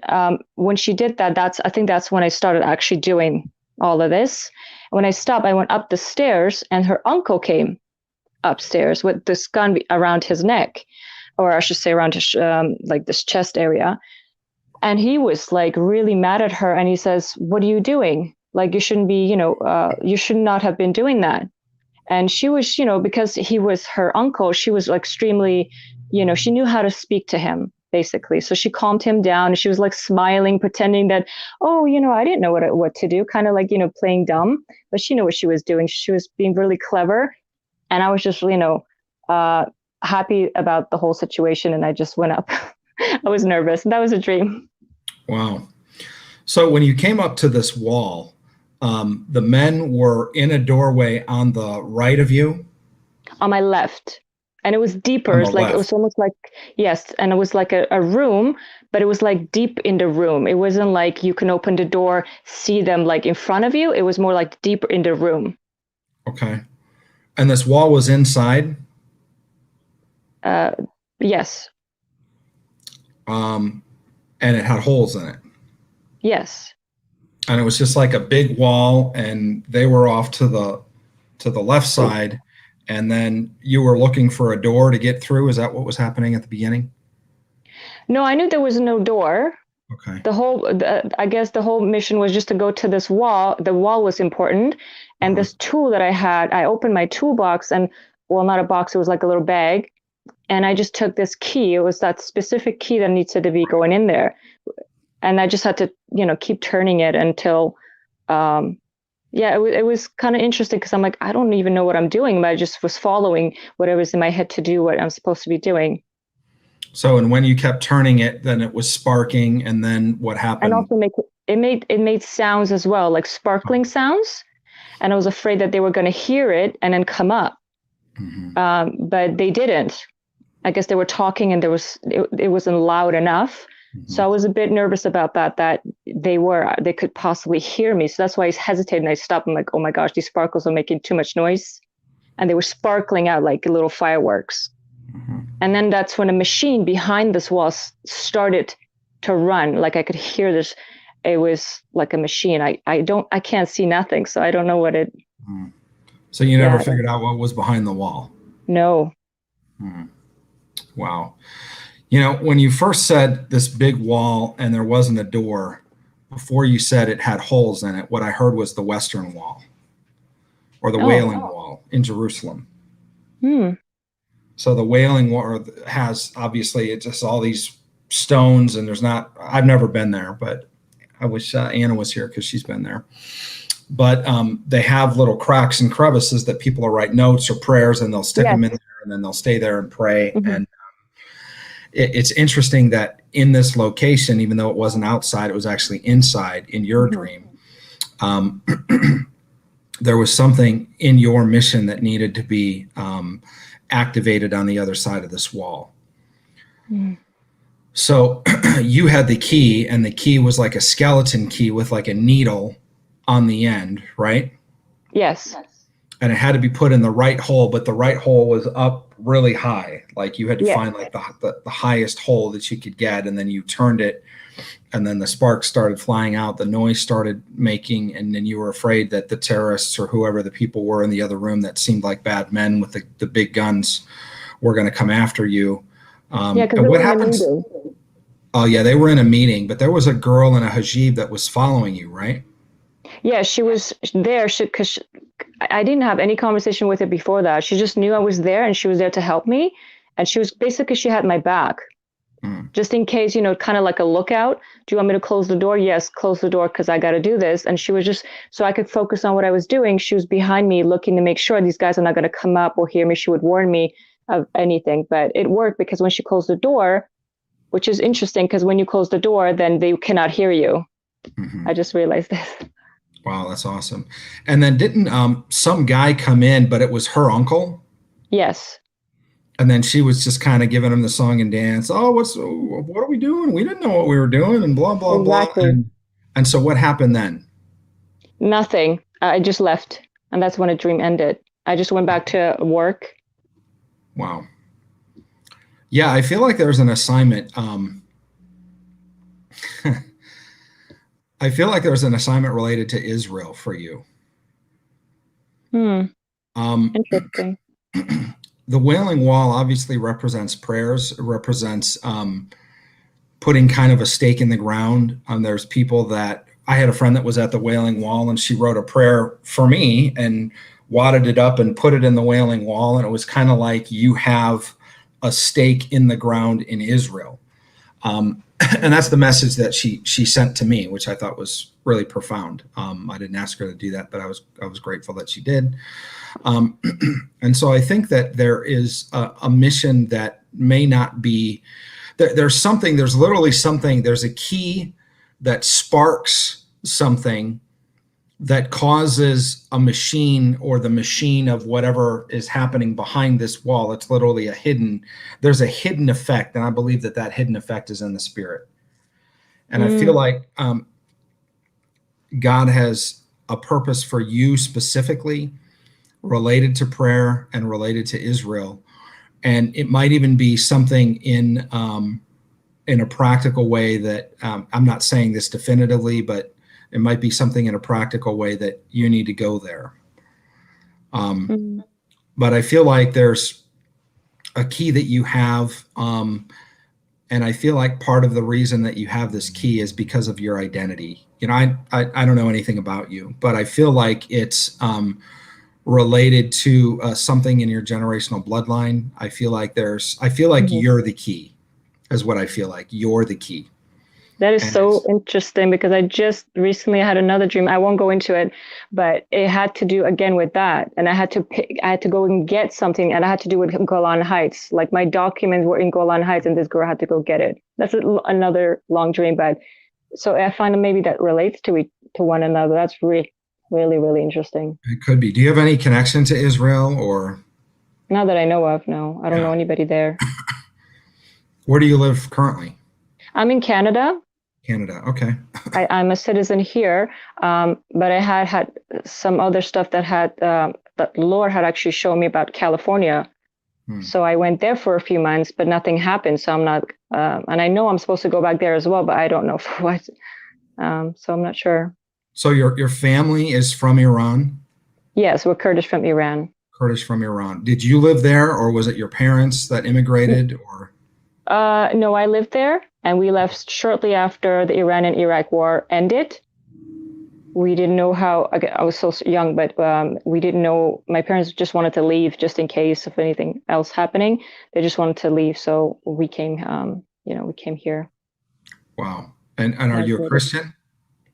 when she did that, I think that's when I started actually doing all of this. When I stopped, I went up the stairs, and her uncle came upstairs with this gun around his neck, or I should say around his this chest area. And he was really mad at her, and he says, what are you doing? You shouldn't be, you should not have been doing that. And she was, because he was her uncle, she was extremely, she knew how to speak to him, basically. So she calmed him down, and she was smiling, pretending that, oh, I didn't know what to do, kind of playing dumb, but she knew what she was doing. She was being really clever. And I was just, happy about the whole situation. And I just went up. I was nervous. That was a dream. Wow. So when you came up to this wall, the men were in a doorway on the right of you? On my left. And it was deeper. It was almost yes. And it was a room, but it was deep in the room. It wasn't you can open the door, see them in front of you. It was more deeper in the room. Okay. And this wall was inside? Yes. And it had holes in it? Yes. And it was just like a big wall, and they were off to the left side, and then you were looking for a door to get through. Is that what was happening at the beginning? No, I knew there was no door. Okay. I guess the whole mission was just to go to this wall. The wall was important. And this tool that I had, I opened my toolbox, and well, not a box, it was like a little bag. And I just took this key. It was that specific key that needed to be going in there. And I just had to, keep turning it until, it was kind of interesting because I'm like, I don't even know what I'm doing, but I just was following whatever's in my head to do what I'm supposed to be doing. So, and when you kept turning it, then it was sparking, and then what happened? And also it made sounds as well, like sparkling sounds. And I was afraid that they were going to hear it and then come up. But they didn't. I guess they were talking, and it wasn't loud enough. So I was a bit nervous about that they could possibly hear me. So that's why I hesitated, and I stopped. I'm like, oh my gosh, these sparkles are making too much noise. And they were sparkling out like little fireworks. And then that's when a machine behind this wall started to run. Like I could hear this. It was like a machine. I can't see nothing. So I don't know what it. So you never figured out what was behind the wall? No. Wow. When you first said this big wall and there wasn't a door, before you said it had holes in it, what I heard was the Western Wall, or the Wailing Wall in Jerusalem. So the Wailing Wall has, obviously, it's just all these stones, and I've never been there, but I wish Anna was here because she's been there. But they have little cracks and crevices that people will write notes or prayers, and they'll stick them in there, and then they'll stay there and pray. And it's interesting that in this location, even though it wasn't outside, it was actually inside in your dream. There was something in your mission that needed to be activated on the other side of this wall. So you had the key, and the key was like a skeleton key with like a needle on the end, right? Yes. And it had to be put in the right hole, but the right hole was up really high. Like you had to find like the highest hole that you could get, and then you turned it, and then the sparks started flying out, the noise started making, and then you were afraid that the terrorists or whoever the people were in the other room that seemed like bad men with the big guns were going to come after you. And what happens? Oh yeah, they were in a meeting, but there was a girl in a hijab that was following you, right? Yeah, she was there because I didn't have any conversation with her before that. She just knew I was there, and she was there to help me. And she had my back. Just in case, kind of like a lookout. Do you want me to close the door? Yes, close the door because I got to do this. And she was just, so I could focus on what I was doing. She was behind me looking to make sure these guys are not going to come up or hear me. She would warn me of anything. But it worked because when she closed the door, which is interesting because when you close the door, then they cannot hear you. I just realized this. Wow, that's awesome. And then didn't some guy come in, but it was her uncle? Yes. And then she was just kind of giving him the song and dance. Oh, what are we doing? We didn't know what we were doing, and blah, blah, blah. And so what happened then? Nothing. I just left. And that's when a dream ended. I just went back to work. Wow. Yeah, I feel like there's an assignment. I feel like there's an assignment related to Israel for you. Interesting. The Wailing Wall obviously represents prayers. It represents putting kind of a stake in the ground. There's people that I had a friend that was at the Wailing Wall, and she wrote a prayer for me and wadded it up and put it in the Wailing Wall. And it was kind of like you have a stake in the ground in Israel. And that's the message that she sent to me, which I thought was really profound. I didn't ask her to do that, but I was grateful that she did. And so I think that there is a mission that may not be, there's literally something, there's a key that sparks something that causes a machine or the machine of whatever is happening behind this wall. It's literally there's a hidden effect. And I believe that hidden effect is in the spirit. And I feel like God has a purpose for you specifically related to prayer and related to Israel. And it might even be something in in a practical way that I'm not saying this definitively, but it might be something in a practical way that you need to go there. But I feel like there's a key that you have, and I feel like part of the reason that you have this key is because of your identity. You know, I don't know anything about you, but I feel like it's related to something in your generational bloodline. I feel like you're the key, is what I feel like. You're the key. That is so interesting, because I just recently had another dream. I won't go into it, but it had to do again with that. And I had to go and get something, and I had to do with Golan Heights. Like my documents were in Golan Heights, and this girl had to go get it. That's another long dream, but so I find maybe that relates to one another. That's really, really interesting. It could be. Do you have any connection to Israel, or? Not that I know of. No, I don't know anybody there. Where do you live currently? I'm in Canada. Canada. Okay. I'm a citizen here, but I had some other stuff that Lord had actually shown me about California. So I went there for a few months, but nothing happened. So I'm not, and I know I'm supposed to go back there as well, but I don't know for what. So I'm not sure. So your family is from Iran? Yes, we're Kurdish from Iran. Kurdish from Iran. Did you live there, or was it your parents that immigrated, or? No, I lived there, and we left shortly after the Iran and Iraq war ended. We didn't know how, I was so young, but we didn't know. My parents just wanted to leave just in case of anything else happening. They just wanted to leave. So we came, we came here. Wow. And are you a Christian?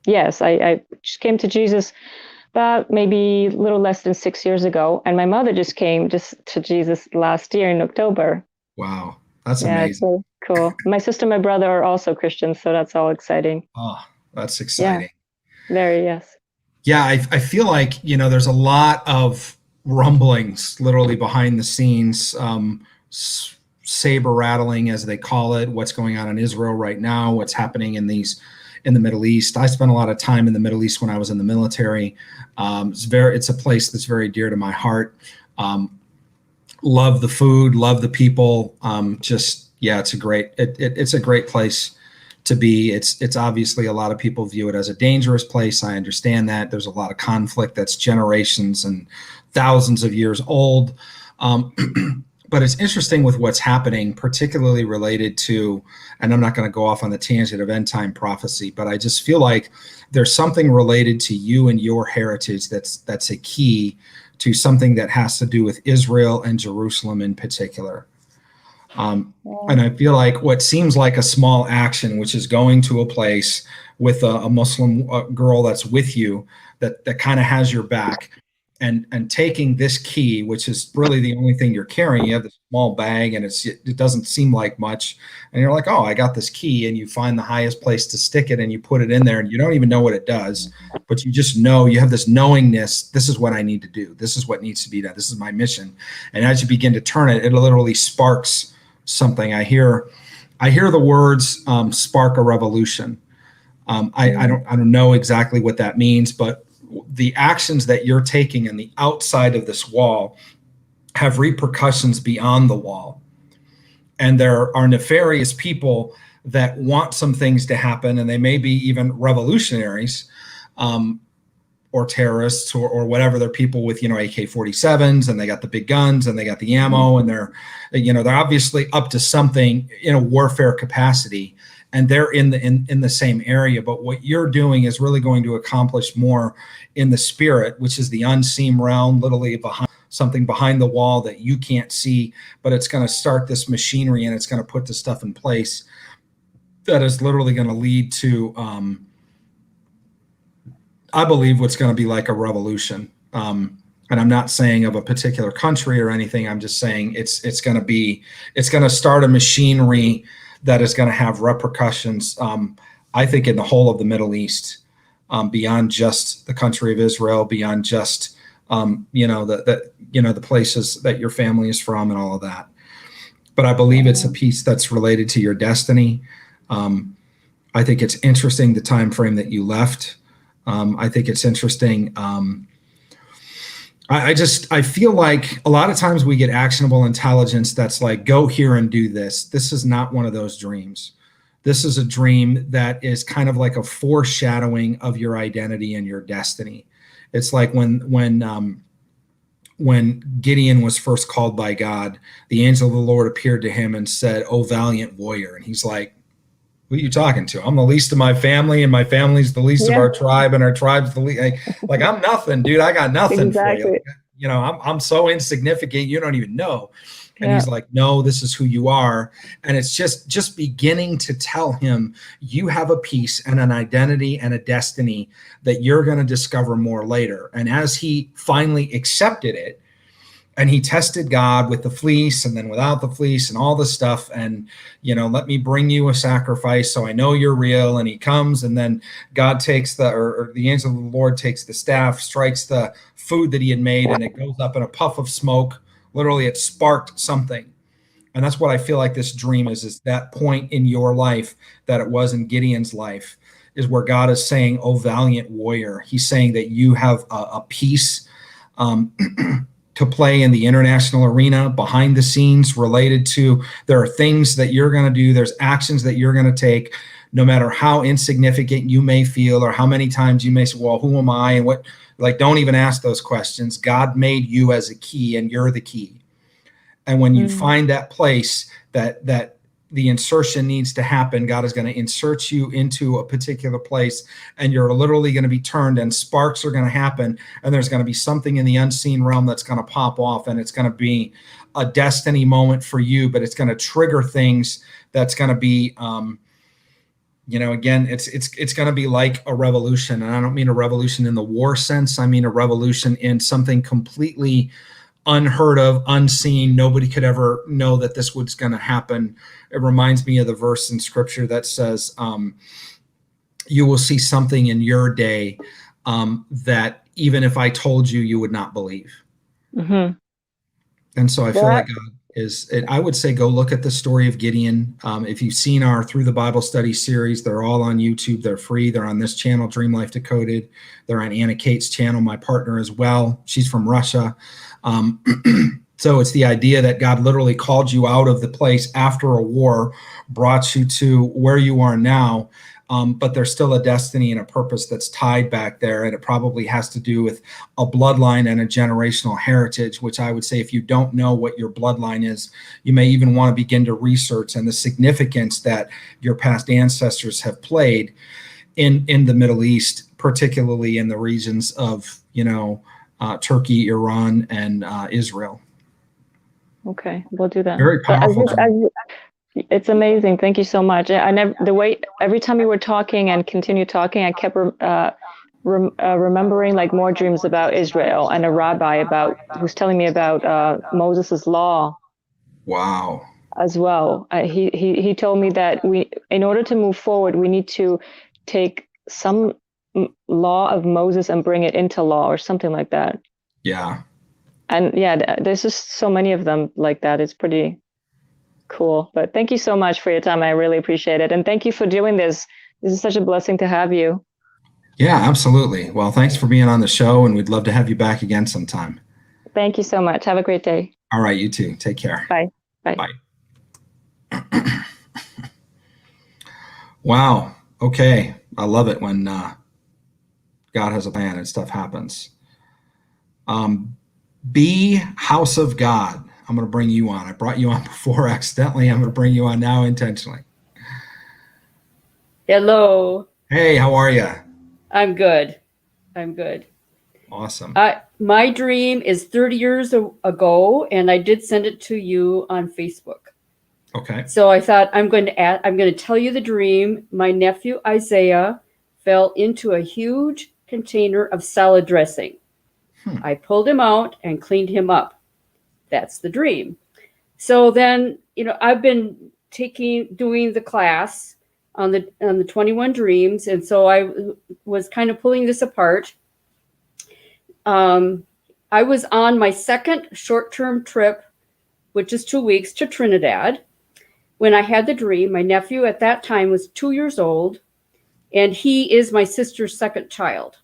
Yes, I just came to Jesus about maybe a little less than 6 years ago. And my mother just came to Jesus last year in October. Wow. That's amazing. It's so cool. My sister and my brother are also Christians, so that's all exciting. Oh, that's exciting. Yeah. Very, yes. Yeah, I feel like, there's a lot of rumblings literally behind the scenes, saber rattling, as they call it, what's going on in Israel right now, what's happening in the Middle East. I spent a lot of time in the Middle East when I was in the military. It's a place that's very dear to my heart. Love the food, love the people. It's a great place to be. It's obviously, a lot of people view it as a dangerous place. I understand that. There's a lot of conflict that's generations and thousands of years old. But it's interesting with what's happening, particularly related to, and I'm not going to go off on the tangent of end time prophecy, but I just feel like there's something related to you and your heritage that's a key to something that has to do with Israel and Jerusalem in particular. And I feel like what seems like a small action, which is going to a place with a Muslim girl that's with you, that kind of has your back, and taking this key, which is really the only thing you're carrying. You have this small bag, and it doesn't seem like much, and you're like, oh, I got this key, and you find the highest place to stick it, and you put it in there, and you don't even know what it does, but you just know, you have this knowingness, this is what I need to do, this is what needs to be done, this is my mission. And as you begin to turn it, it literally sparks something. I hear the words spark a revolution. I don't know exactly what that means, but the actions that you're taking on the outside of this wall have repercussions beyond the wall. And there are nefarious people that want some things to happen, and they may be even revolutionaries, or terrorists, or whatever. They're people with, AK-47s, and they got the big guns, and they got the ammo, and they're obviously up to something in a warfare capacity, and they're in the same area. But what you're doing is really going to accomplish more in the spirit, which is the unseen realm, literally something behind the wall that you can't see, but it's going to start this machinery, and it's going to put the stuff in place that is literally going to lead to, I believe, what's going to be like a revolution. And I'm not saying of a particular country or anything. I'm just saying it's going to start a machinery that is going to have repercussions, I think, in the whole of the Middle East, beyond just the country of Israel, beyond just, the places that your family is from and all of that. But I believe it's a piece that's related to your destiny. I think it's interesting, the time frame that you left. I think it's interesting. I feel like a lot of times we get actionable intelligence that's like, go here and do this. This is not one of those dreams. This is a dream that is kind of like a foreshadowing of your identity and your destiny. It's like when Gideon was first called by God, the angel of the Lord appeared to him and said, "O valiant warrior." And he's like, "Who are you talking to? I'm the least of my family, and my family's the least of our tribe, and our tribe's the least." Like I'm nothing, dude. I got nothing for you. You know, I'm so insignificant. You don't even know. And he's like, "No, this is who you are." And it's just beginning to tell him, you have a piece and an identity and a destiny that you're going to discover more later. And as he finally accepted it, and he tested God with the fleece and then without the fleece and all the stuff, and, you know, let me bring you a sacrifice so I know you're real. And he comes, and then God takes or the angel of the Lord takes the staff, strikes the food that he had made, and it goes up in a puff of smoke. Literally, it sparked something. And that's what I feel like this dream is that point in your life that it was in Gideon's life, is where God is saying, "Oh, valiant warrior." He's saying that you have a piece to play in the international arena, behind the scenes, related to, there are things that you're going to do, there's actions that you're going to take, no matter how insignificant you may feel, or how many times you may say, "Well, who am I?" And what, like, don't even ask those questions. God made you as a key, and you're the key. And when you find that place that the insertion needs to happen, God is going to insert you into a particular place, and you're literally going to be turned, and sparks are going to happen, and there's going to be something in the unseen realm that's going to pop off, and it's going to be a destiny moment for you, but it's going to trigger things that's going to be, you know, again, it's going to be like a revolution. And I don't mean a revolution in the war sense. I mean a revolution in something completely unheard of, unseen. Nobody could ever know that this was going to happen. It reminds me of the verse in scripture that says, you will see something in your day that even if I told you, you would not believe. Mm-hmm. And so I feel like God I would say go look at the story of Gideon. If you've seen our Through the Bible Study series, they're all on YouTube. They're free. They're on this channel, Dream Life Decoded. They're on Anna Kate's channel, my partner as well. She's from Russia. So it's the idea that God literally called you out of the place after a war, brought you to where you are now. But there's still a destiny and a purpose that's tied back there. And it probably has to do with a bloodline and a generational heritage, which I would say, if you don't know what your bloodline is, you may even want to begin to research, and the significance that your past ancestors have played in the Middle East, particularly in the regions of, you know, Turkey, Iran, and Israel. Okay, we'll do that. Very powerful. It's amazing. Thank you so much. Every time you were talking and continue talking, I kept remembering like more dreams about Israel, and a rabbi who's telling me about Moses's law. Wow. As well. He told me that in order to move forward, we need to take some law of Moses and bring it into law, or something like that. Yeah. And yeah, there's just so many of them like that. It's pretty cool. But thank you so much for your time. I really appreciate it. And thank you for doing this. This is such a blessing to have you. Yeah, absolutely. Well, thanks for being on the show, and we'd love to have you back again sometime. Thank you so much. Have a great day. All right, you too. Take care. Bye. Bye. Bye. Wow. Okay. I love it when God has a plan and stuff happens. Be House of God. I'm going to bring you on. I brought you on before accidentally. I'm going to bring you on now intentionally. Hello. Hey, how are you? I'm good. I'm good. Awesome. My dream is 30 years ago, and I did send it to you on Facebook. Okay. So I thought I'm going to tell you the dream. My nephew Isaiah fell into a huge container of salad dressing. I pulled him out and cleaned him up. That's the dream. So then, you know, I've been doing the class on the 21 dreams, and so I was kind of pulling this apart. I was on my second short-term trip, which is 2 weeks, to Trinidad. When I had the dream, my nephew at that time was 2 years old, and he is my sister's second child.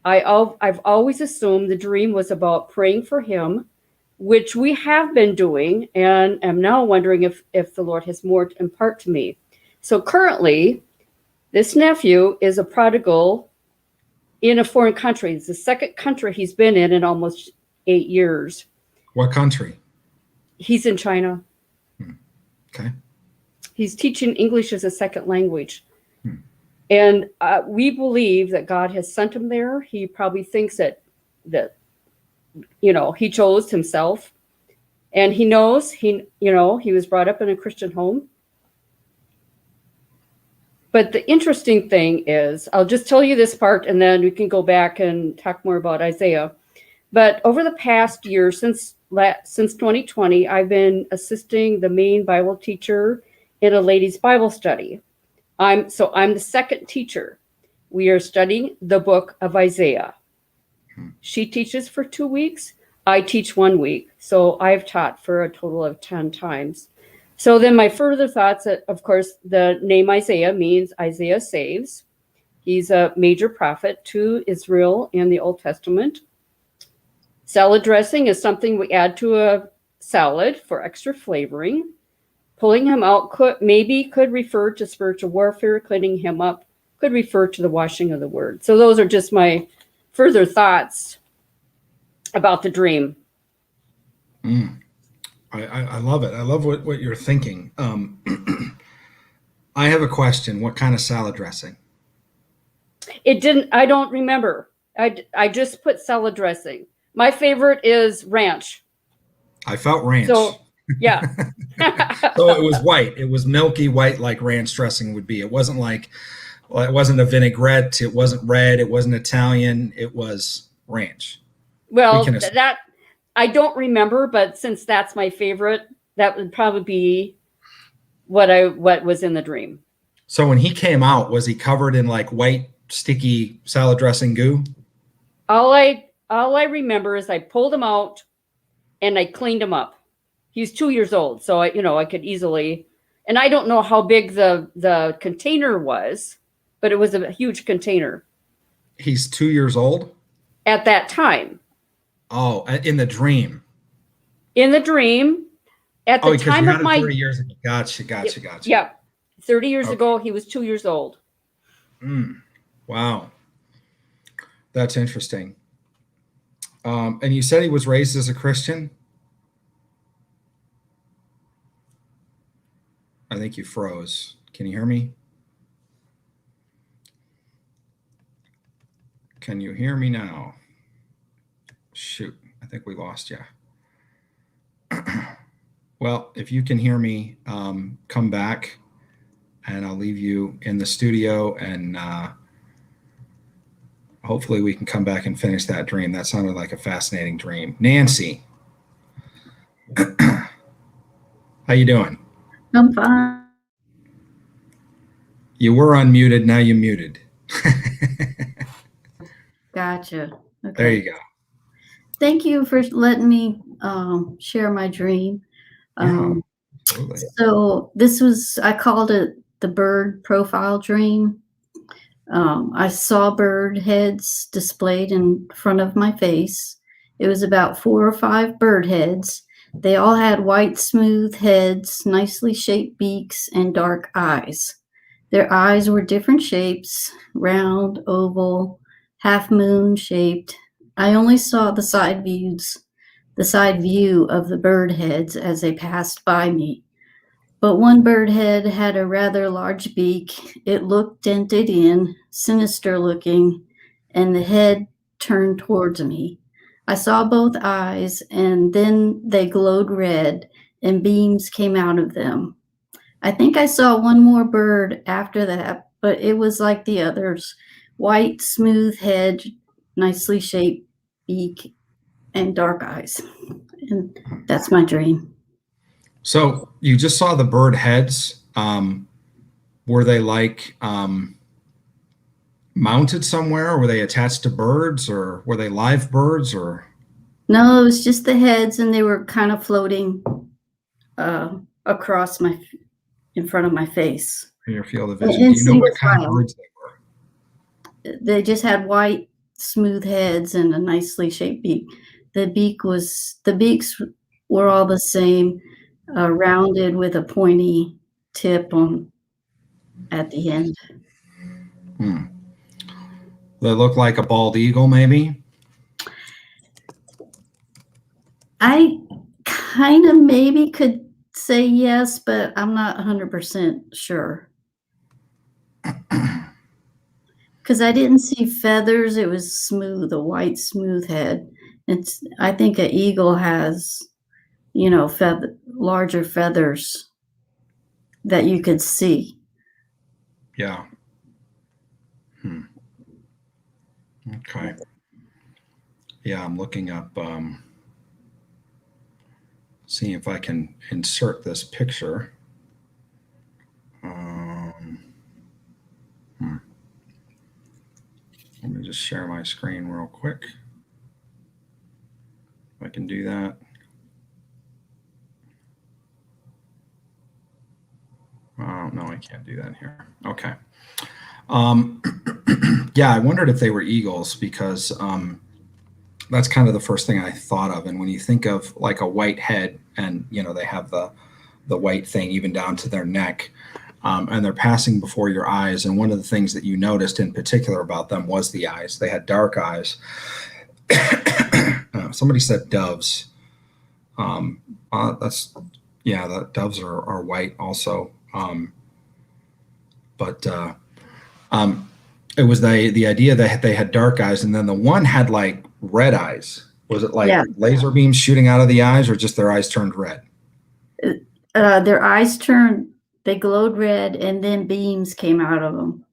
I've always assumed the dream was about praying for him, which we have been doing, and am now wondering if the Lord has more to impart to me. So currently, this nephew is a prodigal in a foreign country. It's the second country he's been in almost 8 years. What country? He's in China. Okay. He's teaching English as a second language. Hmm. And we believe that God has sent him there. He probably thinks that he chose himself. And he knows he was brought up in a Christian home. But the interesting thing is, I'll just tell you this part and then we can go back and talk more about Isaiah. But over the past year, since 2020, I've been assisting the main Bible teacher in a ladies' Bible study. I'm the second teacher. We are studying the book of Isaiah. She teaches for 2 weeks. I teach 1 week. So I've taught for a total of 10 times. So then my further thoughts, of course, the name Isaiah means Isaiah saves. He's a major prophet to Israel in the Old Testament. Salad dressing is something we add to a salad for extra flavoring. Pulling him out could refer to spiritual warfare. Cleaning him up could refer to the washing of the word. So those are just my further thoughts about the dream. I love it. I love what you're thinking. I have a question. What kind of salad dressing? I don't remember. I just put salad dressing. My favorite is ranch. I felt ranch. So, yeah. So it was white. It was milky white like ranch dressing would be. It wasn't it wasn't a vinaigrette. It wasn't red. It wasn't Italian. It was ranch. Well, that I don't remember, but since that's my favorite, that would probably be what was in the dream. So when he came out, was he covered in like white sticky salad dressing goo? All I remember is I pulled him out and I cleaned him up. He's 2 years old, so I could easily, and I don't know how big the container was, but it was a huge container. He's 2 years old? At that time. Oh, in the dream. In the dream, at the time of my 30 years ago. Gotcha. Yeah, 30 years ago, he was 2 years old. Wow, that's interesting. And you said he was raised as a Christian? I think you froze. Can you hear me? Can you hear me now? Shoot, I think we lost you. Well, if you can hear me, come back and I'll leave you in the studio and hopefully we can come back and finish that dream. That sounded like a fascinating dream. Nancy, how you doing? I'm fine. You were unmuted, now you muted. Gotcha. Okay. There you go. Thank you for letting me share my dream. Absolutely. So I called it the bird profile dream. I saw bird heads displayed in front of my face. It was about 4 or 5 bird heads. They all had white, smooth heads, nicely shaped beaks, and dark eyes. Their eyes were different shapes, round, oval, half moon shaped. I only saw the side view of the bird heads as they passed by me. But one bird head had a rather large beak. It looked dented in, sinister looking, and the head turned towards me. I saw both eyes, and then they glowed red, and beams came out of them. I think I saw one more bird after that, but it was like the others. White, smooth head, nicely shaped beak, and dark eyes. And that's my dream. So you just saw the bird heads. Were they like mounted somewhere? Or were they attached to birds, or were they live birds? Or no, it was just the heads, and they were kind of floating across in front of my face. In your field of vision. Do you know what kind of birds they were? They just had white, smooth heads and a nicely shaped beak. The beaks were all the same, rounded with a pointy tip on at the end. They look like a bald eagle, maybe? I kind of maybe could say yes, but I'm not 100% sure. Because I didn't see feathers. It was smooth, a white, smooth head. I think an eagle has, larger feathers that you could see. Yeah. Okay. Yeah, I'm looking up, seeing if I can insert this picture. Let me just share my screen real quick. If I can do that. Oh, no, I can't do that here. Okay. Yeah, I wondered if they were eagles because that's kind of the first thing I thought of. And when you think of like a white head and, they have the white thing even down to their neck, and they're passing before your eyes. And one of the things that you noticed in particular about them was the eyes. They had dark eyes. Somebody said doves. The doves are white also. It was the idea that they had dark eyes, and then the one had like red eyes. Was it like laser beams shooting out of the eyes, or just their eyes turned red? Their eyes they glowed red, and then beams came out of them.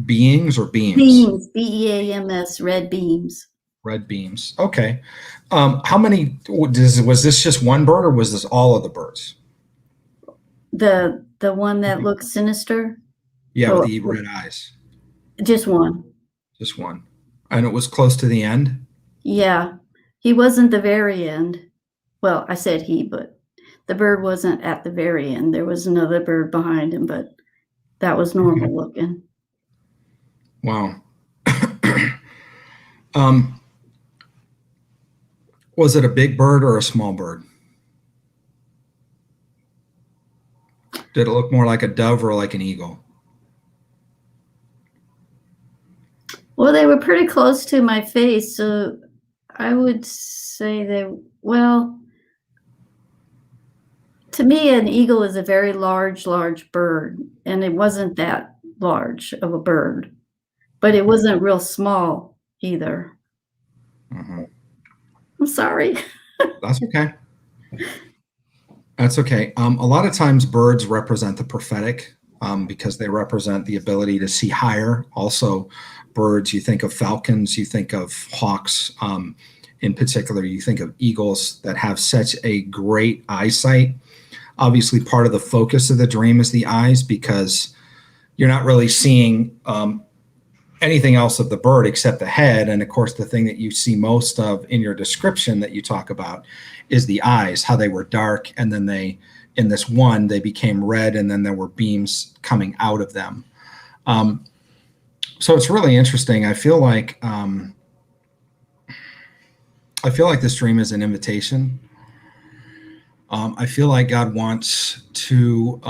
Beings or beams? Beams, B-E-A-M-S, red beams. Red beams. Okay. How many, was this just one bird, or was this all of the birds? The one that looked sinister? Yeah, with the red eyes. Just one. Just one. And it was close to the end? Yeah. He wasn't the very end. Well, I said he, but the bird wasn't at the very end. There was another bird behind him, but that was normal looking. Wow. Was it a big bird or a small bird? Did it look more like a dove or like an eagle? Well, they were pretty close to my face, so I would say to me, an eagle is a very large bird, and it wasn't that large of a bird, but it wasn't real small either. I'm sorry. That's okay. That's okay. A lot of times birds represent the prophetic because they represent the ability to see higher. Also, birds, you think of falcons, you think of hawks. In particular, you think of eagles that have such a great eyesight. Obviously, part of the focus of the dream is the eyes because you're not really seeing anything else of the bird except the head. And of course, the thing that you see most of in your description that you talk about is the eyes, how they were dark. And then in this one, they became red, and then there were beams coming out of them. So it's really interesting. I feel like this dream is an invitation. I feel like God wants to,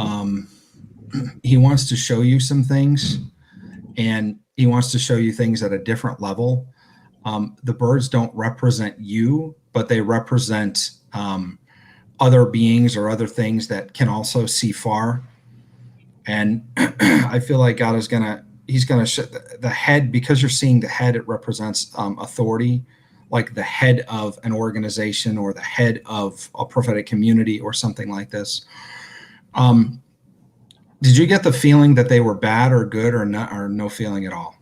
he wants to show you some things, and he wants to show you things at a different level. The birds don't represent you, but they represent other beings or other things that can also see far. And I feel like God is he's going to show the head, because you're seeing the head, it represents authority, like the head of an organization or the head of a prophetic community or something like this. Did you get the feeling that they were bad or good, or not, or no feeling at all?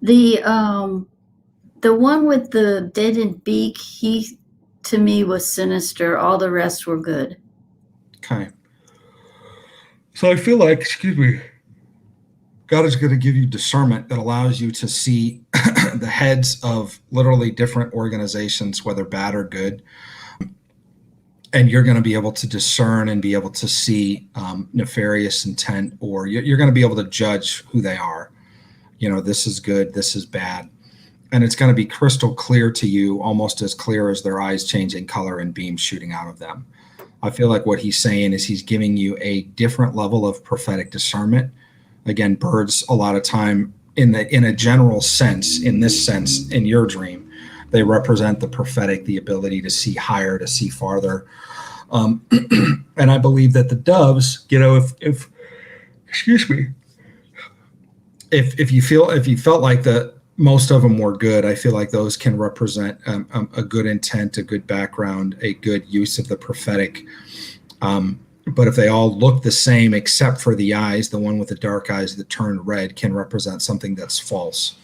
The one with the deadened beak, he to me was sinister. All the rest were good. Okay. So I feel like, God is going to give you discernment that allows you to see the heads of literally different organizations, whether bad or good. And you're going to be able to discern and be able to see nefarious intent, or you're going to be able to judge who they are. This is good, this is bad. And it's going to be crystal clear to you, almost as clear as their eyes changing color and beams shooting out of them. I feel like what he's saying is he's giving you a different level of prophetic discernment. Again, birds a lot of time in a general sense, in this sense, in your dream, they represent the prophetic, the ability to see higher, to see farther. And I believe that the doves, if excuse me, if you felt like most of them were good, I feel like those can represent a good intent, a good background, a good use of the prophetic. But if they all look the same except for the eyes, the one with the dark eyes that turned red can represent something that's false.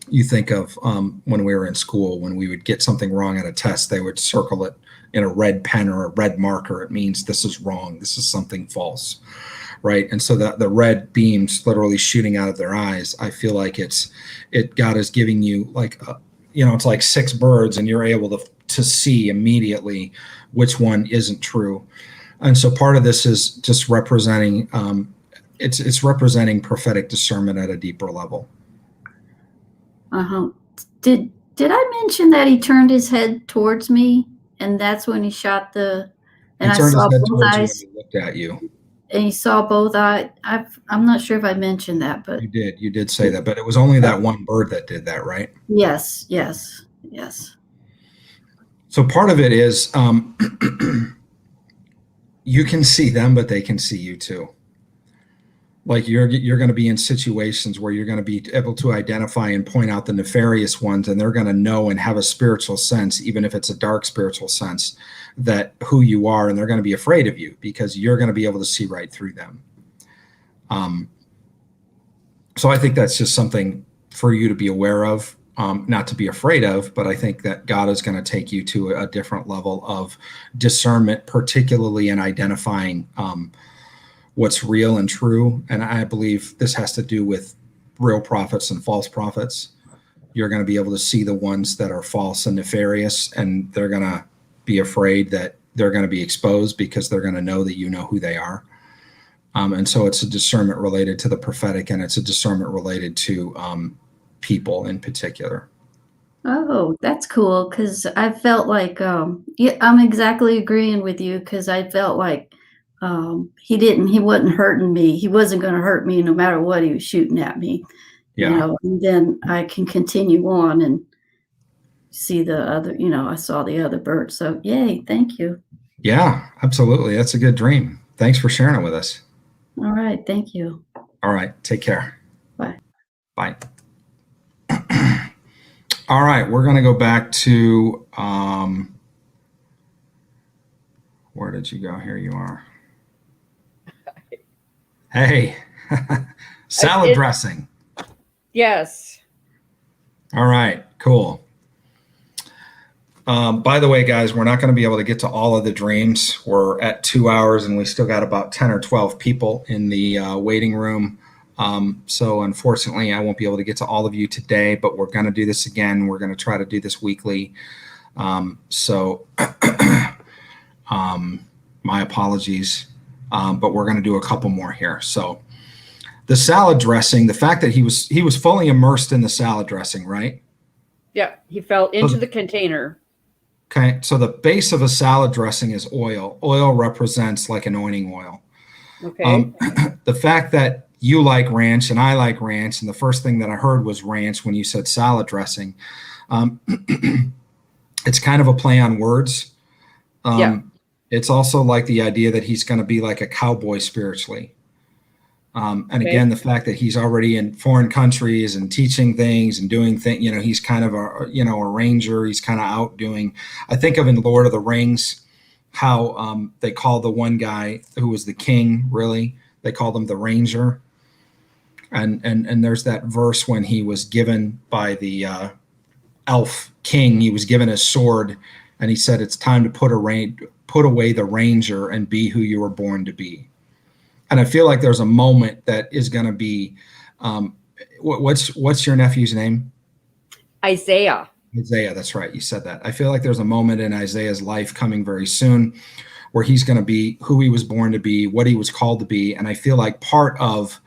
You think of when we were in school, when we would get something wrong on a test, they would circle it in a red pen or a red marker. It means this is wrong. This is something false, right? And so the red beams literally shooting out of their eyes, I feel like God is giving you like, it's like 6 birds and you're able to see immediately which one isn't true. And so part of this is just representing, it's representing prophetic discernment at a deeper level. Uh-huh. Did I mention that he turned his head towards me, and that's when he shot and I saw both eyes. He looked at you. And he saw both eyes. I'm not sure if I mentioned that, but You did say that, but it was only that one bird that did that, right? Yes. So part of it is you can see them, but they can see you too. Like you're going to be in situations where you're going to be able to identify and point out the nefarious ones, and they're going to know and have a spiritual sense, even if it's a dark spiritual sense, that who you are, and they're going to be afraid of you because you're going to be able to see right through them. So I think that's just something for you to be aware of, not to be afraid of, but I think that God is going to take you to a different level of discernment, particularly in identifying what's real and true. And I believe this has to do with real prophets and false prophets. You're going to be able to see the ones that are false and nefarious, and they're going to be afraid that they're going to be exposed because they're going to know that you know who they are. And so it's a discernment related to the prophetic, and it's a discernment related to people in particular. oh, that's cool, because I felt like I'm exactly agreeing with you, because I felt like he wasn't hurting me. He wasn't going to hurt me no matter what he was shooting at me. Yeah. And then I can continue on and see the other, I saw the other bird. So yay, thank you. Yeah, absolutely. That's a good dream. Thanks for sharing it with us. All right, thank you. All right, take care. Bye. Bye. All right, we're going to go back to, where did you go? Here you are. Hey, salad dressing. Yes. All right, cool. By the way, guys, we're not going to be able to get to all of the dreams. We're at 2 hours and we still got about 10 or 12 people in the waiting room. So unfortunately, I won't be able to get to all of you today, but we're going to do this again. We're going to try to do this weekly. So my apologies, but we're going to do a couple more here. So the salad dressing, the fact that he was fully immersed in the salad dressing, right? Yeah, he fell into the container. Okay, so the base of a salad dressing is oil. Oil represents like anointing oil. Okay. The fact that you like ranch and I like ranch, and the first thing that I heard was ranch when you said salad dressing. It's kind of a play on words. Yeah. It's also like the idea that he's going to be like a cowboy spiritually. And again, the fact that he's already in foreign countries and teaching things and doing things, he's kind of a ranger. He's kind of out doing, I think of in Lord of the Rings, how they call the one guy who was the king, really, they called him the ranger. And there's that verse when he was given by the elf king, he was given a sword and he said, it's time to put away the ranger and be who you were born to be. And I feel like there's a moment that is going to be, what's your nephew's name? Isaiah. Isaiah, that's right. You said that. I feel like there's a moment in Isaiah's life coming very soon where he's going to be who he was born to be, what he was called to be. And I feel like part of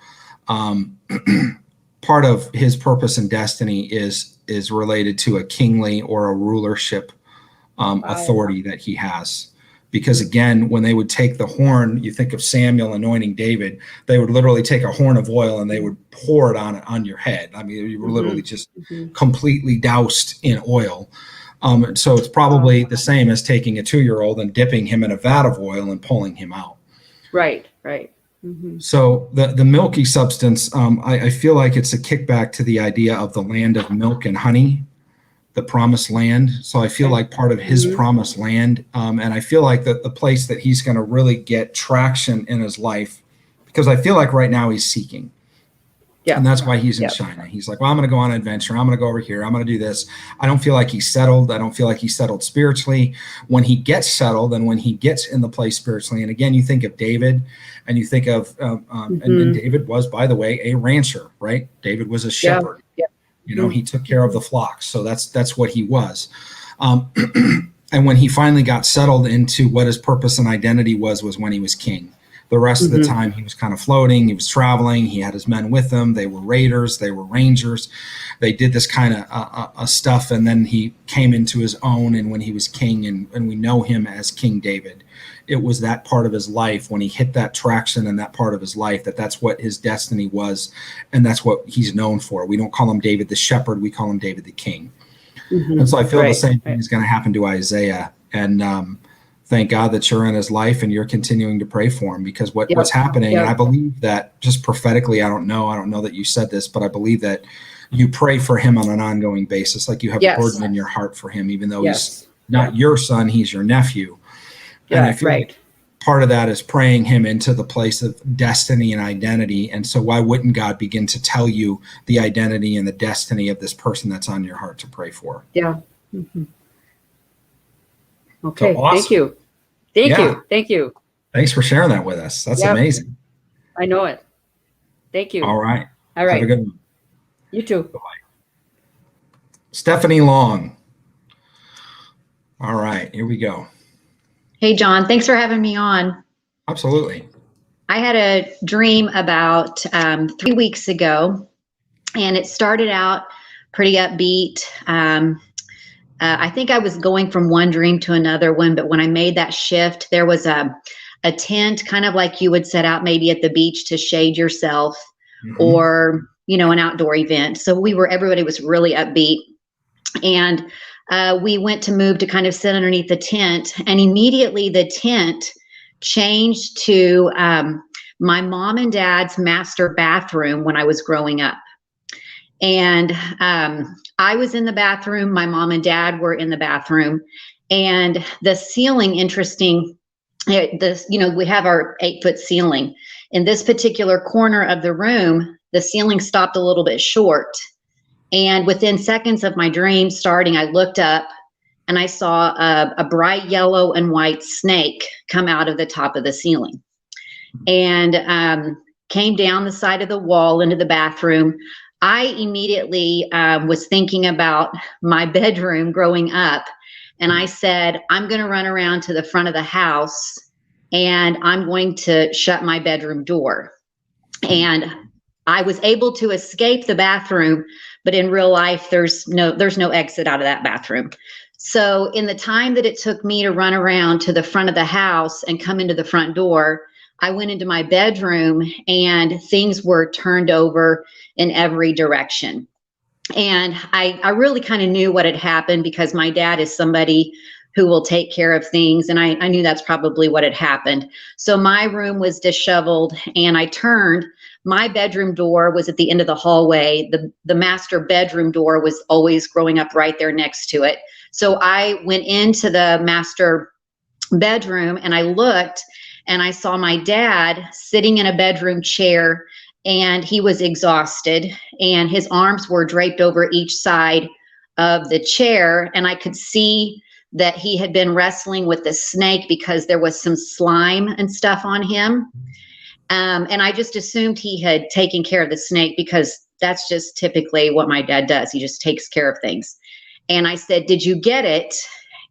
his purpose and destiny is related to a kingly or a rulership authority that he has. Because again, when they would take the horn, you think of Samuel anointing David, they would literally take a horn of oil and they would pour it on your head. I mean, you were literally just completely doused in oil. So it's probably the same as taking a 2-year-old and dipping him in a vat of oil and pulling him out. Right. So the milky substance, I feel like it's a kickback to the idea of the land of milk and honey, the promised land. So I feel like part of his promised land. And I feel like the place that he's going to really get traction in his life, because I feel like right now he's seeking. Yeah. And that's why he's in China. He's like, well, I'm going to go on an adventure. I'm going to go over here. I'm going to do this. I don't feel like he's settled. I don't feel like he's settled spiritually. When he gets settled and when he gets in the place spiritually, and again, you think of David and you think of, and David was, by the way, a rancher, right? David was a shepherd. You know, he took care of the flocks. So that's what he was. And when he finally got settled into what his purpose and identity was when he was king. The rest of the time he was kind of floating, he was traveling, he had his men with him, they were raiders, they were rangers, they did this kind of stuff, and then he came into his own, and when he was king, and we know him as King David, it was that part of his life, when he hit that traction in that part of his life, that's what his destiny was, and that's what he's known for. We don't call him David the shepherd, we call him David the king. And so I feel the same thing is going to happen to Isaiah, and thank God that you're in his life and you're continuing to pray for him, because what's happening, and I believe that just prophetically, I don't know that you said this, but I believe that you pray for him on an ongoing basis. Like you have a burden in your heart for him, even though he's not your son, he's your nephew. And I feel like part of that is praying him into the place of destiny and identity. And so why wouldn't God begin to tell you the identity and the destiny of this person that's on your heart to pray for? Yeah. Okay, So awesome. Thank you. Thank you. Thanks for sharing that with us. That's amazing. I know it. Thank you. All right. Have a good one. You too. Bye-bye. Stephanie Long. All right, here we go. Hey, John, thanks for having me on. Absolutely. I had a dream about 3 weeks ago, and it started out pretty upbeat. I think I was going from one dream to another one, but when I made that shift, there was a tent, kind of like you would set out maybe at the beach to shade yourself, or, you know, an outdoor event. So everybody was really upbeat. And we went to move to kind of sit underneath the tent, and immediately the tent changed to my mom and dad's master bathroom when I was growing up. And I was in the bathroom, my mom and dad were in the bathroom, and the ceiling, interesting, we have our 8-foot ceiling. In this particular corner of the room, the ceiling stopped a little bit short. And within seconds of my dream starting, I looked up and I saw a bright yellow and white snake come out of the top of the ceiling, and came down the side of the wall into the bathroom. I immediately was thinking about my bedroom growing up, and I said, I'm going to run around to the front of the house and I'm going to shut my bedroom door. And I was able to escape the bathroom, but in real life, there's no exit out of that bathroom. So in the time that it took me to run around to the front of the house and come into the front door, I went into my bedroom and things were turned over in every direction. And I really kind of knew what had happened, because my dad is somebody who will take care of things. And I knew that's probably what had happened. So my room was disheveled, and I turned. My bedroom door was at the end of the hallway. The master bedroom door was always growing up right there next to it. So I went into the master bedroom and I looked, and I saw my dad sitting in a bedroom chair, and he was exhausted, and his arms were draped over each side of the chair. And I could see that he had been wrestling with the snake because there was some slime and stuff on him. And I just assumed he had taken care of the snake, because that's just typically what my dad does. He just takes care of things. And I said, did you get it?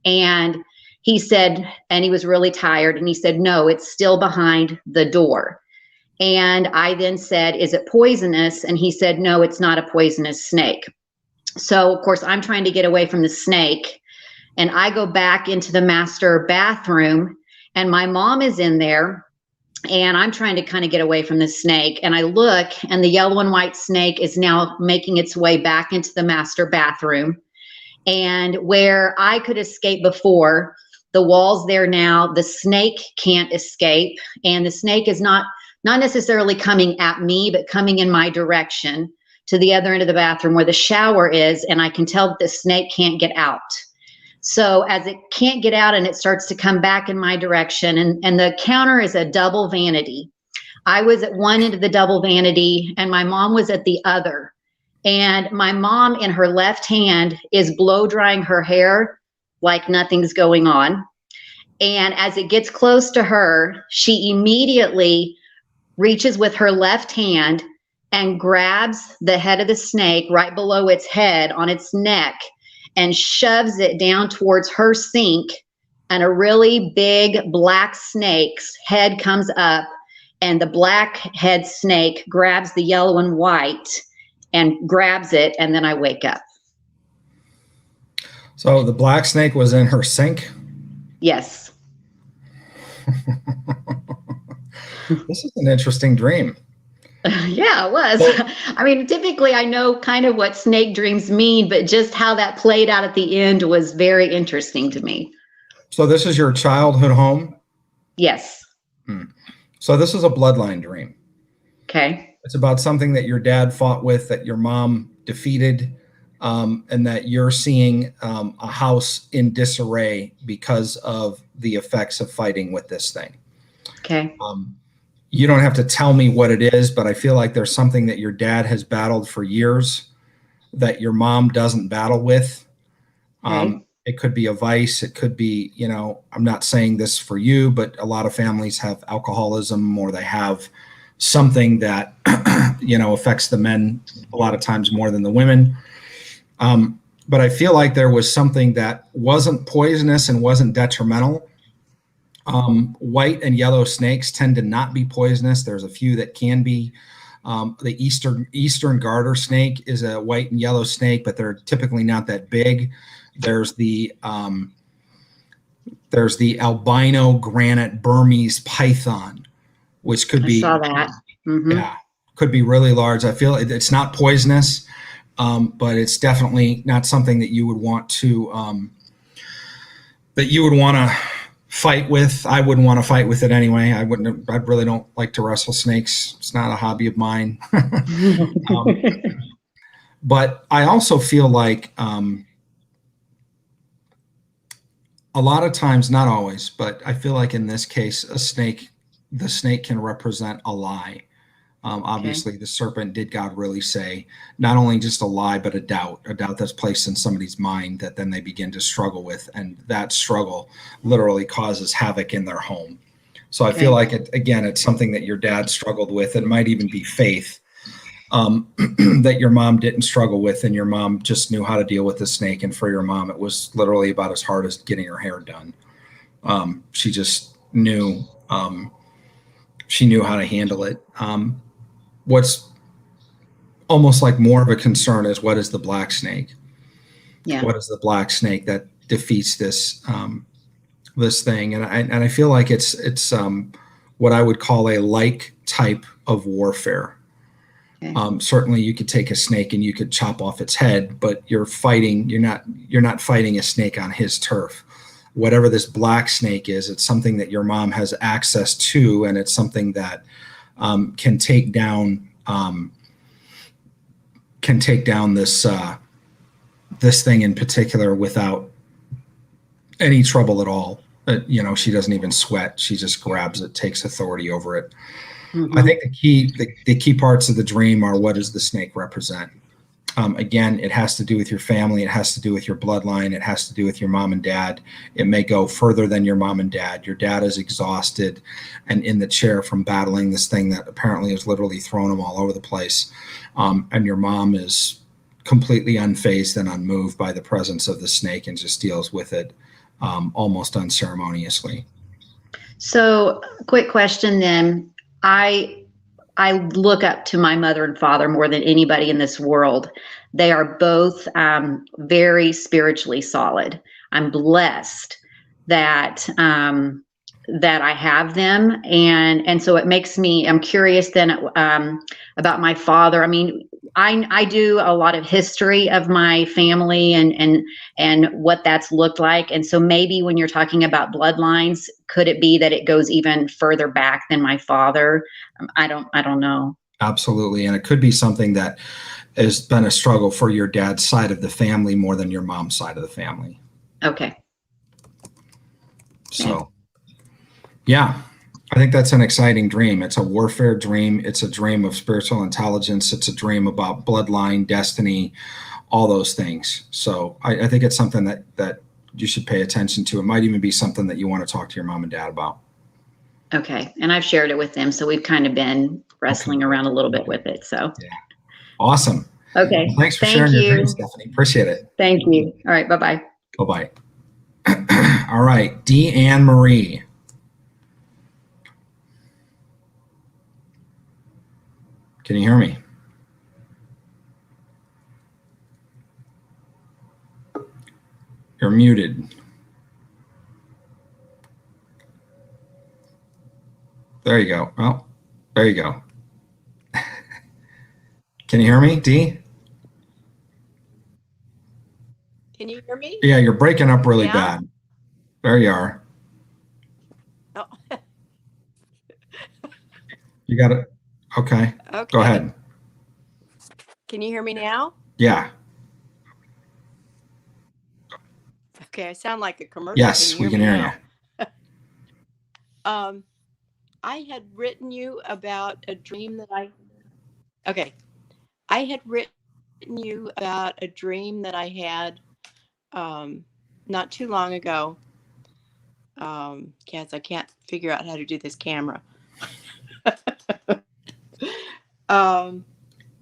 And he said, and he was really tired, and he said, no, it's still behind the door. And I then said, is it poisonous? And he said, no, it's not a poisonous snake. So of course I'm trying to get away from the snake, and I go back into the master bathroom, and my mom is in there, and I'm trying to kind of get away from the snake. And I look, and the yellow and white snake is now making its way back into the master bathroom. And where I could escape before, the wall's there now, the snake can't escape. And the snake is not necessarily coming at me, but coming in my direction to the other end of the bathroom where the shower is. And I can tell that the snake can't get out. So as it can't get out and it starts to come back in my direction, and the counter is a double vanity. I was at one end of the double vanity and my mom was at the other. And my mom in her left hand is blow drying her hair like nothing's going on. And as it gets close to her, she immediately reaches with her left hand and grabs the head of the snake right below its head on its neck and shoves it down towards her sink, and a really big black snake's head comes up, and the black head snake grabs the yellow and white and grabs it, and then I wake up. So the black snake was in her sink? Yes. This is an interesting dream. Yeah, it was. I mean, typically I know kind of what snake dreams mean, but just how that played out at the end was very interesting to me. So this is your childhood home? Yes. So this is a bloodline dream. Okay. It's about something that your dad fought with, that your mom defeated, and that you're seeing a house in disarray because of the effects of fighting with this thing. Okay. You don't have to tell me what it is, but I feel like there's something that your dad has battled for years that your mom doesn't battle with. Okay. It could be a vice. It could be, I'm not saying this for you, but a lot of families have alcoholism, or they have something that, affects the men a lot of times more than the women. But I feel like there was something that wasn't poisonous and wasn't detrimental. White and yellow snakes tend to not be poisonous. There's a few that can be. The eastern garter snake is a white and yellow snake, but they're typically not that big. There's the albino granite Burmese python, which could be, I saw that. Mm-hmm. Yeah, could be really large. I feel it's not poisonous, but it's definitely not something that you would want to fight with. I wouldn't want to fight with it anyway. I really don't like to wrestle snakes. It's not a hobby of mine. But I also feel like a lot of times, not always, but I feel like in this case, the snake can represent a lie. Obviously, the serpent, did God really say, not only just a lie, but a doubt that's placed in somebody's mind that then they begin to struggle with. And that struggle literally causes havoc in their home. So I feel like, it's something that your dad struggled with. It might even be faith that your mom didn't struggle with, and your mom just knew how to deal with the snake. And for your mom, it was literally about as hard as getting her hair done. She just knew, she knew how to handle it. What's almost like more of a concern is, what is the black snake? Yeah. What is the black snake that defeats this this thing? And I feel like it's what I would call a like type of warfare. Okay. Certainly, you could take a snake and you could chop off its head, but you're not fighting a snake on his turf. Whatever this black snake is, it's something that your mom has access to, and it's something that can take down this this thing in particular without any trouble at all. She doesn't even sweat. She just grabs it, takes authority over it. Mm-hmm. I think the key parts of the dream are, what does the snake represent? Again, it has to do with your family. It has to do with your bloodline. It has to do with your mom and dad. It may go further than your mom and dad. Your dad is exhausted and in the chair from battling this thing that apparently has literally thrown him all over the place. And your mom is completely unfazed and unmoved by the presence of the snake and just deals with it almost unceremoniously. So, quick question then. I look up to my mother and father more than anybody in this world. They are both very spiritually solid. I'm blessed that that I have them, and so it makes me. I'm curious then about my father. I mean, I do a lot of history of my family and what that's looked like, and so maybe when you're talking about bloodlines, could it be that it goes even further back than my father? I don't know. Absolutely, and it could be something that has been a struggle for your dad's side of the family more than your mom's side of the family. Okay. So, yeah, I think that's an exciting dream. It's a warfare dream. It's a dream of spiritual intelligence. It's a dream about bloodline, destiny, all those things. So I think it's something that you should pay attention to. It might even be something that you want to talk to your mom and dad about. Okay. And I've shared it with them. So we've kind of been wrestling around a little bit with it. So, yeah. Awesome. Okay. Well, thanks for Thank sharing you. your dreams, Stephanie. Appreciate it. Thank you. All right. Bye-bye. Bye-bye. All right. Deanne Marie. Can you hear me? You're muted. There you go. Well, there you go. Can you hear me, Dee? Can you hear me? Yeah, you're breaking up really Yeah? bad. There you are. Oh. You got it. Okay. Okay. Go ahead. Can you hear me now? Yeah. Okay, I sound like a commercial. Yes, we can hear you. I had written you about a dream that I had written you about a dream that I had not too long ago. Cats, I can't figure out how to do this camera.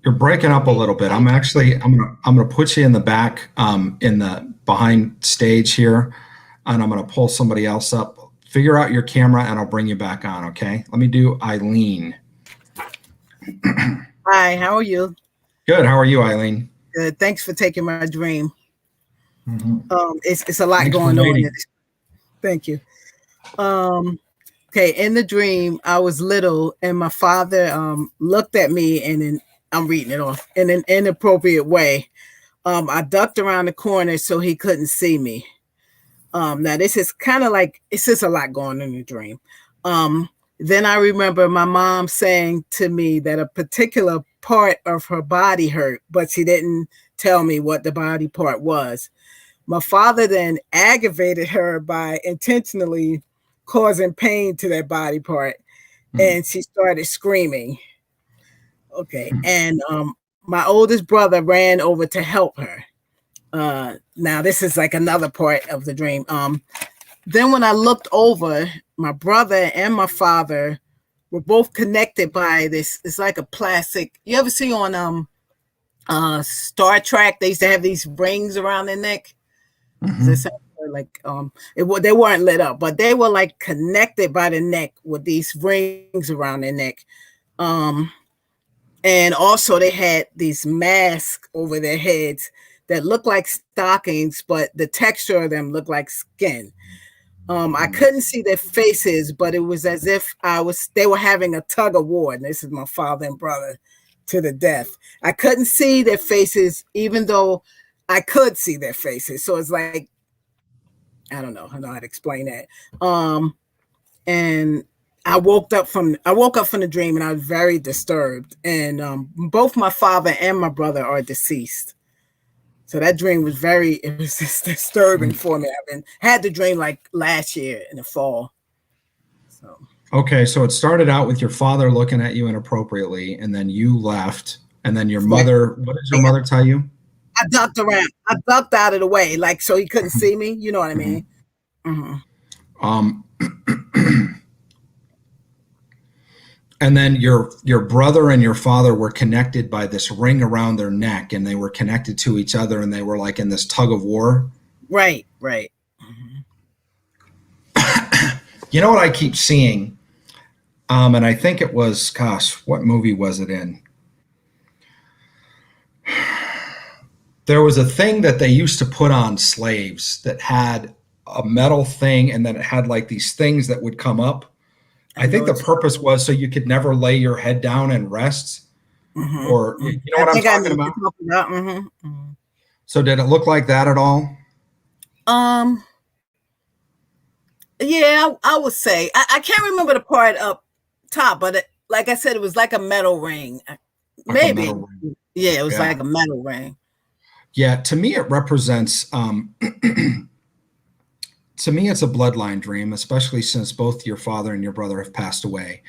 You're breaking up a little bit. I'm gonna put you in the back, in the behind stage here, and I'm gonna pull somebody else up. Figure out your camera, and I'll bring you back on. Okay? Let me do Eileen. Hi, how are you? Good. How are you, Eileen? Good. Thanks for taking my dream. Mm-hmm. It's a lot Thanks for going on. waiting. Thank you. Okay, in the dream, I was little, and my father looked at me, and then I'm reading it off in an inappropriate way. I ducked around the corner so he couldn't see me. Now this is kind of like, it's just a lot going on in the dream. Then I remember my mom saying to me that a particular part of her body hurt, but she didn't tell me what the body part was. My father then aggravated her by intentionally causing pain to that body part, and she started screaming. Okay, and my oldest brother ran over to help her. Now this is like another part of the dream. Then when I looked over, my brother and my father were both connected by this. It's like a plastic. You ever see on Star Trek? They used to have these rings around their neck. Like they weren't lit up, but they were like connected by the neck with these rings around their neck. And also they had these masks over their heads that looked like stockings, but the texture of them looked like skin. I couldn't see their faces, but it was as if they were having a tug of war. And this is my father and brother to the death. I couldn't see their faces, even though I could see their faces. So it's like, I don't know how to explain that. And I woke up from the dream, and I was very disturbed. And both my father and my brother are deceased. So that dream was just disturbing for me. Had the dream like last year in the fall. So. Okay, so it started out with your father looking at you inappropriately, and then you left, and then your mother. What did your mother tell you? I ducked around. I ducked out of the way, like so he couldn't see me. You know what I mean? And then your brother and your father were connected by this ring around their neck, and they were connected to each other, and they were like in this tug of war. Right. You know what I keep seeing? And I think it was, gosh, what movie was it in? There was a thing that they used to put on slaves that had a metal thing, and then it had like these things that would come up. I think the purpose was so you could never lay your head down and rest. Or you know what I'm talking about? So did it look like that at all? Yeah, I would say. I can't remember the part up top, but like I said, it was like a metal ring. Maybe. Metal ring. Yeah, it was like a metal ring. Yeah, to me it represents to me it's a bloodline dream, especially since both your father and your brother have passed away.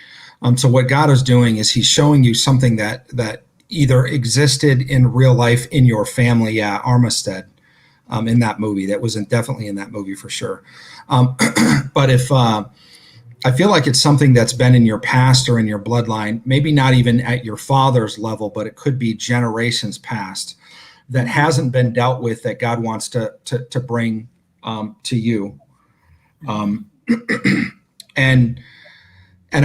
So what God is doing is he's showing you something that either existed in real life in your family. Yeah, Armistead, in that movie. That was definitely in that movie for sure. But if I feel like it's something that's been in your past or in your bloodline, maybe not even at your father's level, but it could be generations past that hasn't been dealt with, that God wants to bring to you. And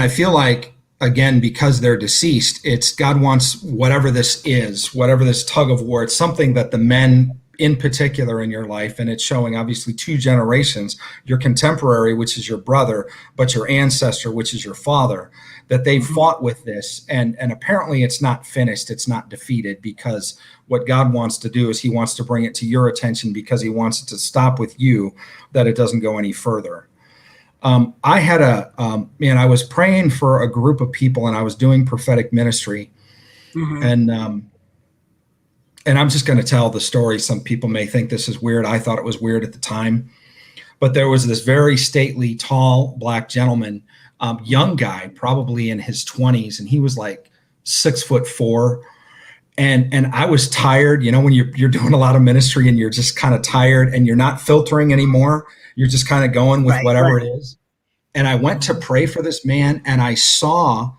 I feel like, again, because they're deceased, it's God wants whatever this is, whatever this tug of war, it's something that the men in particular in your life, and it's showing obviously 2 generations, your contemporary, which is your brother, but your ancestor, which is your father, that they've fought with this. And apparently it's not finished, it's not defeated, because what God wants to do is he wants to bring it to your attention, because he wants it to stop with you, that it doesn't go any further. I had I was praying for a group of people, and I was doing prophetic ministry. And I'm just going to tell the story. Some people may think this is weird. I thought it was weird at the time. But there was this very stately, tall, black gentleman, young guy, probably in his 20s. And he was like 6'4". And I was tired. You know, when you're doing a lot of ministry and you're just kind of tired and you're not filtering anymore, you're just kind of going with whatever it is. And I went to pray for this man, and I saw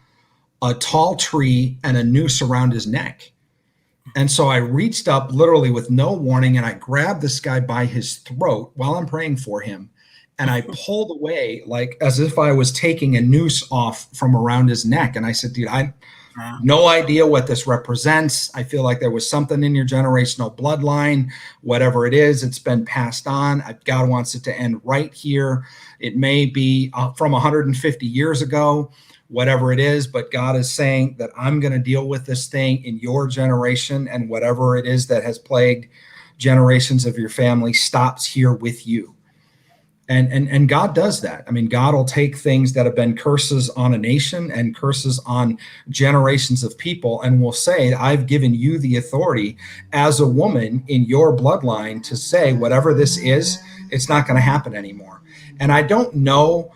a tall tree and a noose around his neck. And so I reached up literally with no warning, and I grabbed this guy by his throat while I'm praying for him. And I pulled away like as if I was taking a noose off from around his neck. And I said, dude, I have no idea what this represents. I feel like there was something in your generational bloodline, whatever it is, it's been passed on. God wants it to end right here. It may be from 150 years ago, whatever it is, but God is saying that I'm going to deal with this thing in your generation, and whatever it is that has plagued generations of your family stops here with you. And God does that. I mean, God will take things that have been curses on a nation and curses on generations of people, and will say, I've given you the authority as a woman in your bloodline to say whatever this is, it's not going to happen anymore. And I don't know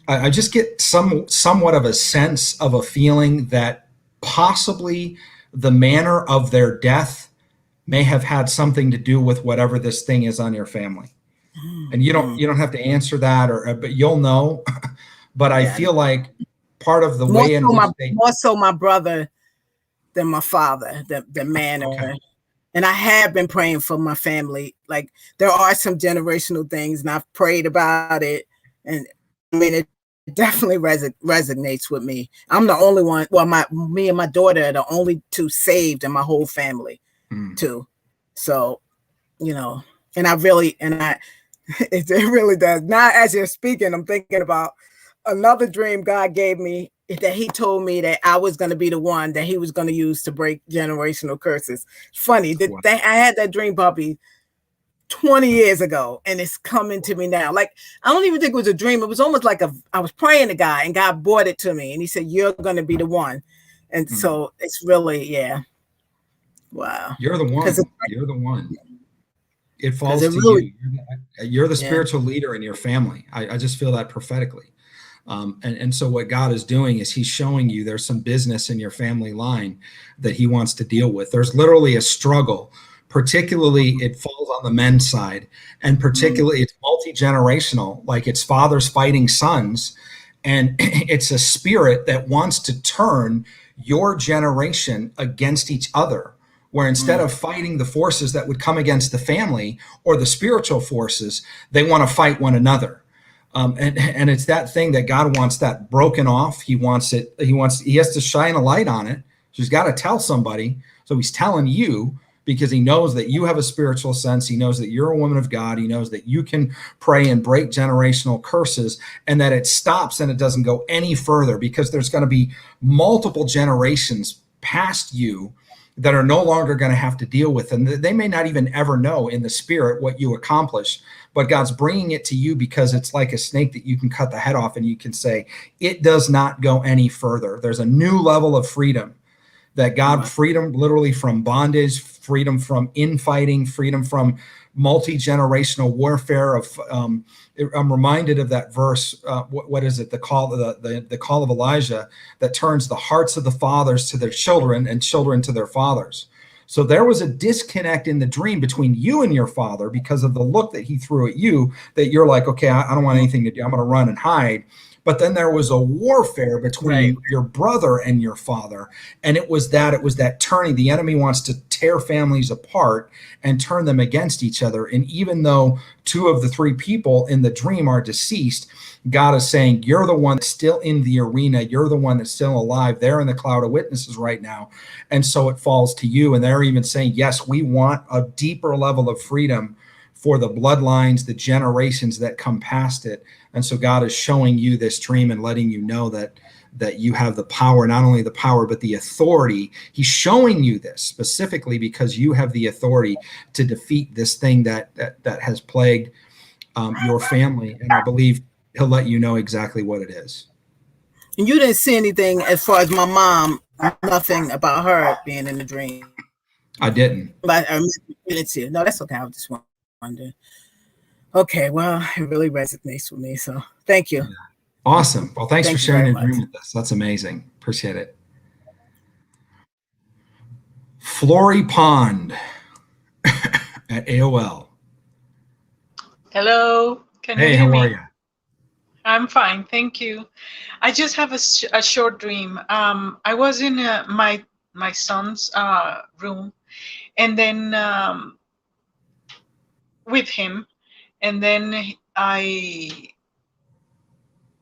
I just get somewhat of a sense of a feeling that possibly the manner of their death may have had something to do with whatever this thing is on your family. And you don't have to answer that, but you'll know. But I feel like part of the way in which more so my brother than my father, the manner. Okay. And I have been praying for my family. Like, there are some generational things, and I've prayed about it. And I mean, it definitely resonates with me. I'm the only one. Well, me and my daughter are the only 2 saved in my whole family, too. So, you know, it really does. Now, as you're speaking, I'm thinking about another dream God gave me, that he told me that I was going to be the one that he was going to use to break generational curses. Funny that I had that dream probably 20 years ago, and it's coming to me now. Like, I don't even think it was a dream. It was almost like I was praying to God, and God brought it to me, and he said, you're going to be the one. And so it's really, wow. You're the one. You're the one. It falls to you. You're the spiritual leader in your family. I just feel that prophetically. And so what God is doing is he's showing you there's some business in your family line that he wants to deal with. There's literally a struggle. Particularly, it falls on the men's side, and particularly it's multi-generational, like it's fathers fighting sons, and it's a spirit that wants to turn your generation against each other, where instead of fighting the forces that would come against the family or the spiritual forces, they want to fight one another. And it's that thing that God wants that broken off. He wants it. He has to shine a light on it. So he's got to tell somebody. So he's telling you because he knows that you have a spiritual sense. He knows that you're a woman of God. He knows that you can pray and break generational curses, and that it stops and it doesn't go any further, because there's going to be multiple generations past you that are no longer going to have to deal with, and they may not even ever know in the spirit what you accomplish, but God's bringing it to you because it's like a snake that you can cut the head off and you can say, it does not go any further. There's a new level of freedom that God, freedom literally from bondage, freedom from infighting, freedom from multi-generational warfare. I'm reminded of that verse. What is it? The call of the call of Elijah, that turns the hearts of the fathers to their children and children to their fathers. So there was a disconnect in the dream between you and your father because of the look that he threw at you, that you're like, okay, I don't want anything to do. I'm going to run and hide. But then there was a warfare between your brother and your father. And it was that turning. The enemy wants to tear families apart and turn them against each other. And even though 2 of the 3 people in the dream are deceased, God is saying, you're the one that's still in the arena. You're the one that's still alive. They're in the cloud of witnesses right now. And so it falls to you. And they're even saying, yes, we want a deeper level of freedom for the bloodlines, the generations that come past it. And so God is showing you this dream and letting you know that you have the power, not only the power, but the authority. He's showing you this specifically because you have the authority to defeat this thing that has plagued your family. And I believe he'll let you know exactly what it is. And you didn't see anything as far as my mom, nothing about her being in the dream. I didn't. But I didn't see it. No, that's okay. I was just wondering. Okay, well, it really resonates with me. So thank you. Awesome. Well, thanks for sharing your dream much. with us. That's amazing. Appreciate it. Flory Pond at AOL. Hello. Can you Hey, hear how me? are you? I'm fine, thank you. I just have a short dream. I was in my son's room, and then with him, and then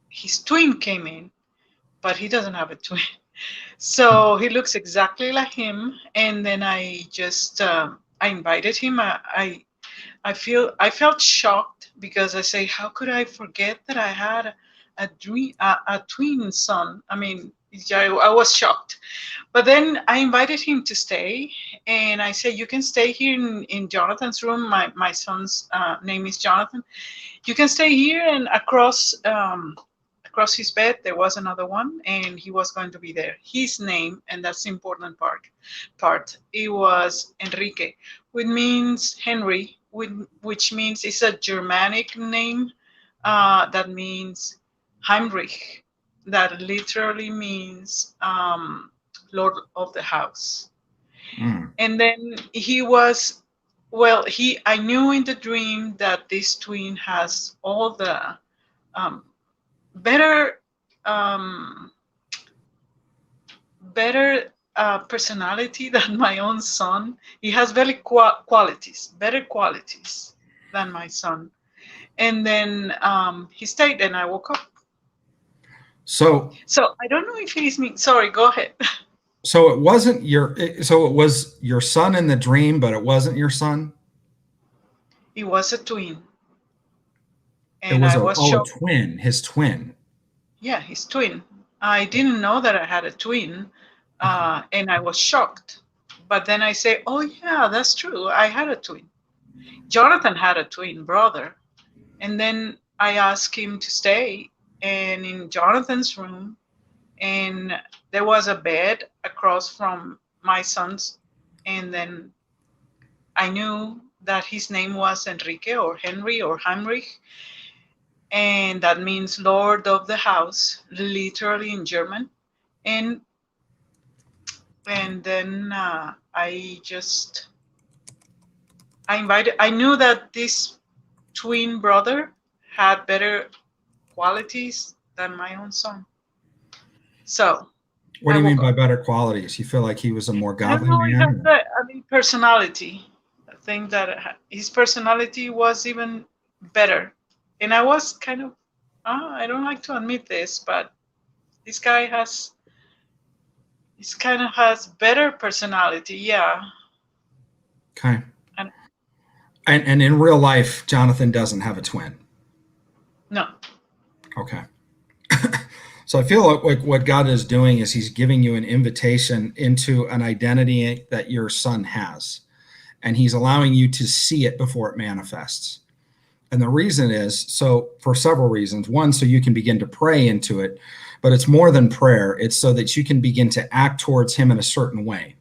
his twin came in, but he doesn't have a twin. So he looks exactly like him, and then I just I invited him. I felt shocked because I say, how could I forget that I had a twin son? I mean, I was shocked. But then I invited him to stay, and I said, you can stay here in Jonathan's room. My son's name is Jonathan. You can stay here, and across his bed there was another one, and he was going to be there. His name, and that's the important part, it was Enrique, which means Henry, which means it's a Germanic name that means Heinrich, that literally means Lord of the house. And then he was, well, I knew in the dream that this twin has all the better personality than my own son. He has better qualities than my son. And then he stayed, and I woke up. So I don't know if he's me. Sorry, go ahead. So it wasn't so it was your son in the dream, but it wasn't your son? He was a twin. And it was a twin, his twin. Yeah, his twin. I didn't know that I had a twin, and I was shocked. But then I say, oh yeah, that's true. I had a twin. Jonathan had a twin brother. And then I asked him to stay, and in Jonathan's room, and there was a bed across from my son's, and then I knew that his name was Enrique or Henry or Heinrich, and that means Lord of the house, literally in German. And then I knew that this twin brother had better qualities than my own son. So what do you mean by better qualities? You feel like he was a more godly man? Personality. I think that his personality was even better. And I was kind of, I don't like to admit this, but this guy has better personality. Yeah. Okay. And And in real life, Jonathan doesn't have a twin. no. Okay. So I feel like what God is doing is he's giving you an invitation into an identity that your son has, and he's allowing you to see it before it manifests. And the reason is, so for several reasons. One, so you can begin to pray into it, but it's more than prayer. It's so that you can begin to act towards him in a certain way.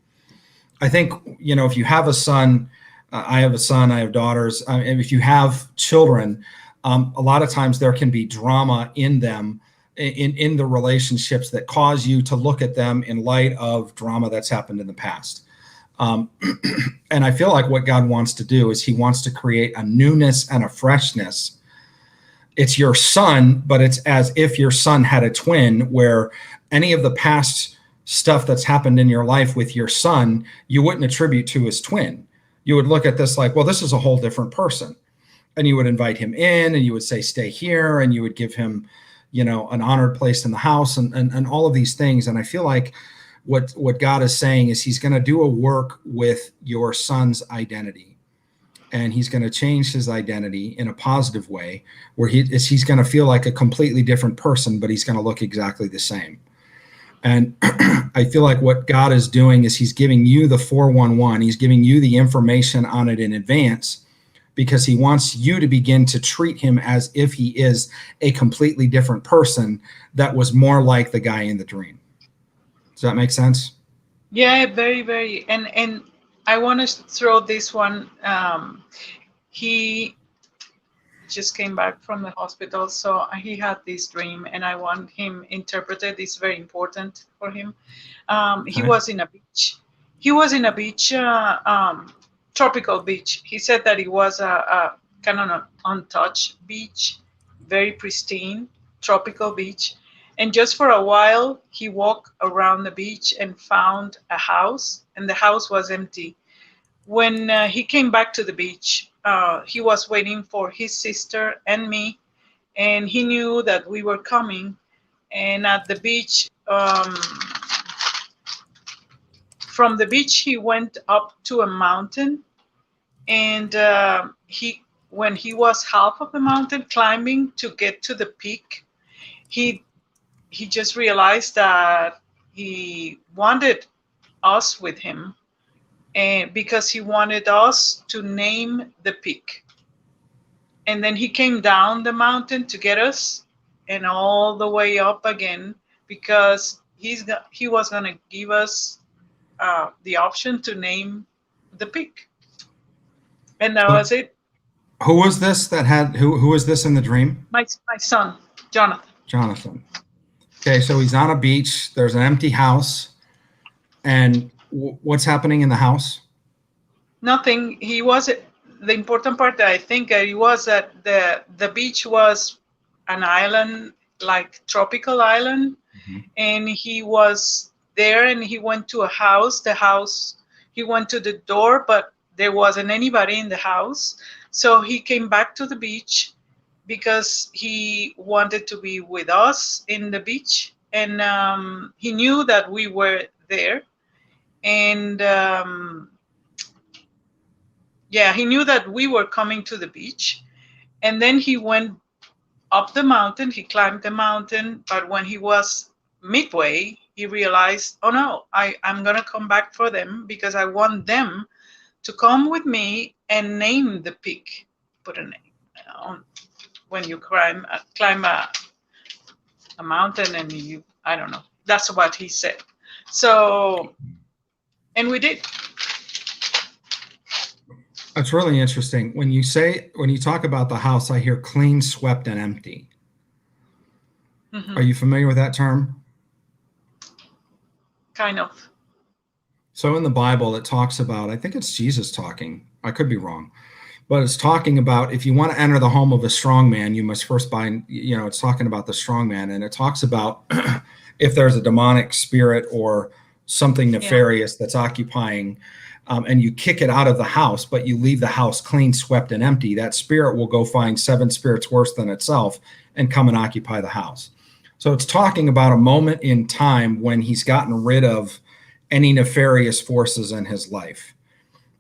I think, if you have a son, I have a son, I have daughters, and if you have children, a lot of times there can be drama in them, in the relationships that cause you to look at them in light of drama that's happened in the past. And I feel like what God wants to do is he wants to create a newness and a freshness. It's your son, but it's as if your son had a twin, where any of the past stuff that's happened in your life with your son, you wouldn't attribute to his twin. You would look at this like, well, this is a whole different person. And you would invite him in and you would say, stay here. And you would give him, an honored place in the house and all of these things. And I feel like what God is saying is he's going to do a work with your son's identity, and he's going to change his identity in a positive way, where he's going to feel like a completely different person, but he's going to look exactly the same. And I feel like what God is doing is he's giving you the 411. He's giving you the information on it in advance, because he wants you to begin to treat him as if he is a completely different person that was more like the guy in the dream. Does that make sense? Yeah, very, very. And I want to throw this one. He just came back from the hospital, so he had this dream, and I want him interpreted. It's very important for him. He was in a beach. He was in a beach, tropical beach. He said that it was a kind of an untouched beach, very pristine, tropical beach. And just for a while, he walked around the beach and found a house, and the house was empty. When he came back to the beach, he was waiting for his sister and me, and he knew that we were coming. And at the beach, from the beach, he went up to a mountain, and when he was half of the mountain climbing to get to the peak, he just realized that he wanted us with him, and because he wanted us to name the peak. And then he came down the mountain to get us, and all the way up again, because he was going to give us the option to name the peak. And that was it. Who was this who was this in the dream? My son, Jonathan. Jonathan. Okay, so he's on a beach. There's an empty house. And what's happening in the house? Nothing. The important part that I think he was that the beach was an island, like tropical island. Mm-hmm. And he was there, and he went to a house. He went to the door, but there wasn't anybody in the house. So he came back to the beach because he wanted to be with us in the beach. And he knew that we were there. And he knew that we were coming to the beach. And then he went up the mountain. He climbed the mountain. But when he was midway, he realized, oh no, I'm going to come back for them, because I want them to come with me and name the peak. Put a name on when you climb a mountain, and I don't know. That's what he said. So, and we did. That's really interesting. When you talk about the house, I hear clean, swept, and empty. Mm-hmm. Are you familiar with that term? Kind of. So in the Bible, it talks about, I think it's Jesus talking. I could be wrong, but it's talking about if you want to enter the home of a strong man, you must first bind, it's talking about the strong man. And it talks about if there's a demonic spirit or something nefarious that's occupying, and you kick it out of the house, but you leave the house clean, swept, and empty, that spirit will go find 7 spirits worse than itself and come and occupy the house. So it's talking about a moment in time when he's gotten rid of any nefarious forces in his life.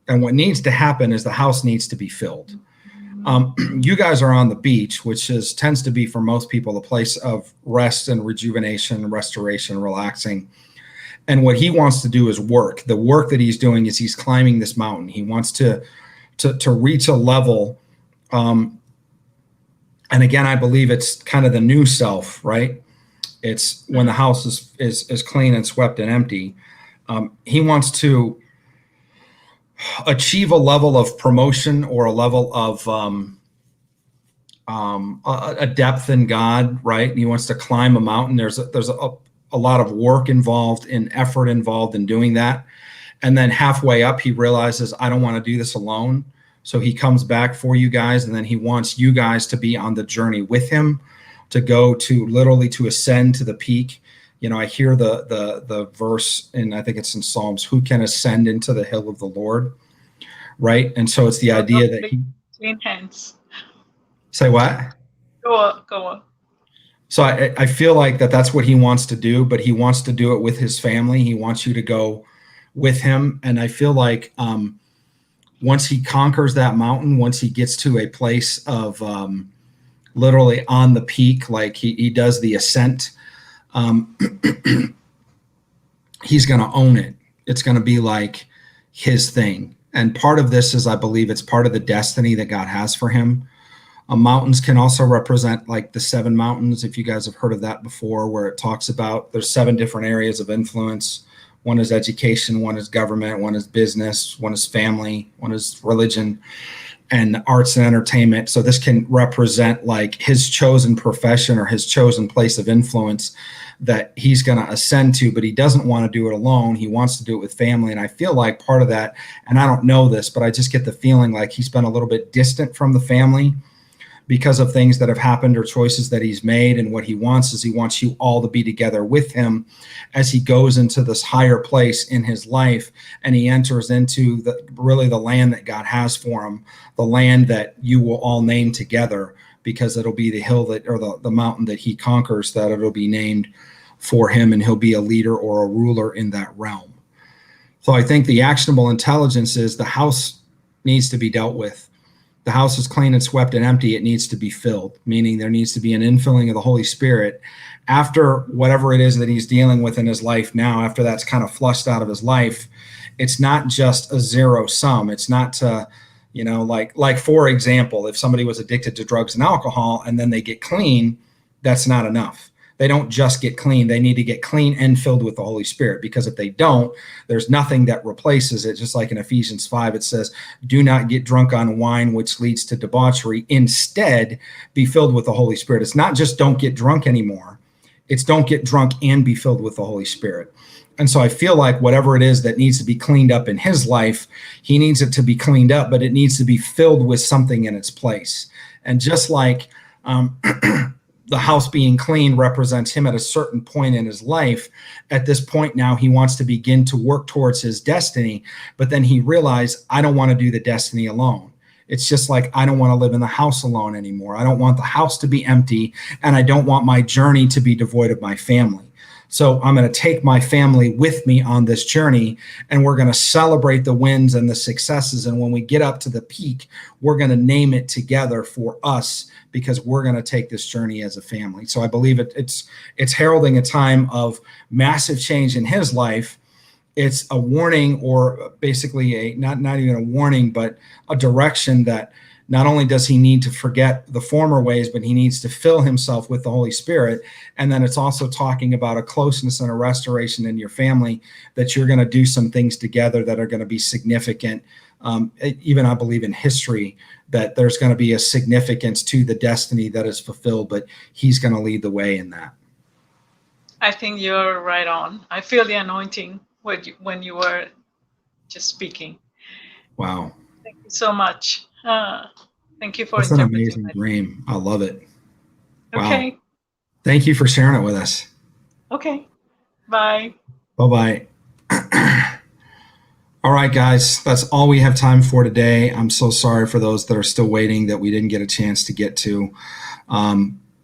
And what needs to happen is the house needs to be filled. You guys are on the beach, which tends to be for most people a place of rest and rejuvenation, restoration, relaxing. And what he wants to do is work. The work that he's doing is he's climbing this mountain. He wants to reach a level. And again, I believe it's kind of the new self, right? It's when the house is clean and swept and empty. He wants to achieve a level of promotion or a level of a depth in God, right? He wants to climb a mountain. There's a lot of work involved, in effort involved in doing that. And then halfway up, he realizes, I don't want to do this alone. So he comes back for you guys, and then he wants you guys to be on the journey with him, to go to literally to ascend to the peak. You know, I hear the verse, and I think it's in Psalms, who can ascend into the hill of the Lord, right? And so it's the idea that he... Clean hands. Say what? Go on. So I feel like that's what he wants to do, but he wants to do it with his family. He wants you to go with him. And I feel like once he conquers that mountain, once he gets to a place of literally on the peak, like he does the ascent, he's going to own it. It's going to be like his thing. And part of this is, I believe it's part of the destiny that God has for him. Mountains can also represent like the 7 mountains, if you guys have heard of that before, where it talks about there's 7 different areas of influence. One is education, one is government, one is business, one is family, one is religion, and arts and entertainment. So this can represent like his chosen profession or his chosen place of influence that he's going to ascend to, but he doesn't want to do it alone. He wants to do it with family. And I feel like part of that, and I don't know this, but I just get the feeling like he's been a little bit distant from the family because of things that have happened or choices that he's made. And what he wants is he wants you all to be together with him as he goes into this higher place in his life, and he enters into the land that God has for him, the land that you will all name together, because it'll be the hill that, or the mountain that he conquers, that it'll be named for him, and he'll be a leader or a ruler in that realm. So I think the actionable intelligence is the house needs to be dealt with. The house is clean and swept and empty. It needs to be filled, meaning there needs to be an infilling of the Holy Spirit after whatever it is that he's dealing with in his life now. After that's kind of flushed out of his life, it's not just a zero sum. It's not to, you know, like for example, if somebody was addicted to drugs and alcohol and then they get clean, that's not enough. They don't just get clean. They need to get clean and filled with the Holy Spirit, because if they don't, there's nothing that replaces it. Just like in Ephesians 5, it says, do not get drunk on wine, which leads to debauchery. Instead, be filled with the Holy Spirit. It's not just don't get drunk anymore. It's don't get drunk and be filled with the Holy Spirit. And so I feel like whatever it is that needs to be cleaned up in his life, he needs it to be cleaned up, but it needs to be filled with something in its place. And just like the house being clean represents him at a certain point in his life. At this point now, he wants to begin to work towards his destiny, but then he realized, I don't want to do the destiny alone. It's just like, I don't want to live in the house alone anymore. I don't want the house to be empty, and I don't want my journey to be devoid of my family. So I'm going to take my family with me on this journey, and we're going to celebrate the wins and the successes. And when we get up to the peak, we're going to name it together for us, because we're going to take this journey as a family. So I believe it's heralding a time of massive change in his life. It's a warning, or basically not even a warning, but a direction that not only does he need to forget the former ways, but he needs to fill himself with the Holy Spirit. And then it's also talking about a closeness and a restoration in your family, that you're going to do some things together that are going to be significant. Even I believe in history that there's going to be a significance to the destiny that is fulfilled, but he's going to lead the way in that. I think you're right on. I feel the anointing when you were just speaking. Wow. Thank you so much. Thank you for That's an amazing dream. I love it. Wow. Okay. Thank you for sharing it with us. Okay. Bye. Bye-bye. All right, guys, that's all we have time for today. I'm so sorry for those that are still waiting that we didn't get a chance to get to.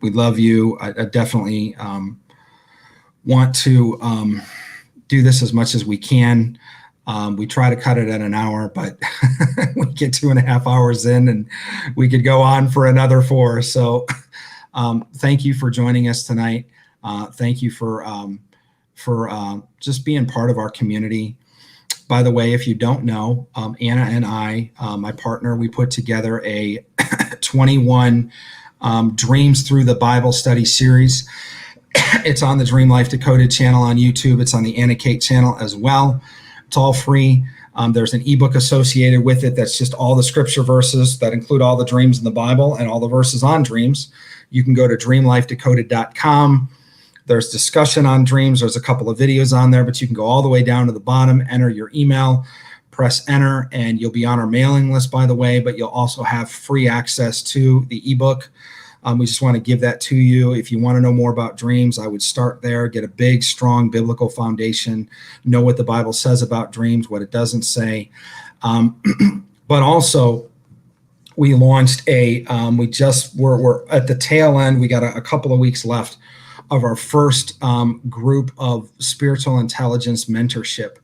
We love you. I definitely want to do this as much as we can. We try to cut it at an hour, but we get 2.5 hours in and we could go on for another 4. So thank you for joining us tonight. Thank you for just being part of our community. By the way, if you don't know, Anna and I, my partner, we put together a 21 Dreams Through the Bible study series. It's on the Dream Life Decoded channel on YouTube. It's on the Anna Kate channel as well. It's all free. There's an ebook associated with it that's just all the scripture verses that include all the dreams in the Bible and all the verses on dreams. You can go to dreamlifedecoded.com. There's discussion on dreams. There's a couple of videos on there, but you can go all the way down to the bottom, enter your email, press enter, and you'll be on our mailing list, by the way, but you'll also have free access to the ebook. We just want to give that to you. If you want to know more about dreams, I would start there, get a big, strong biblical foundation, know what the Bible says about dreams, what it doesn't say. But also, we launched we're at the tail end. We got a couple of weeks left of our first group of spiritual intelligence mentorship.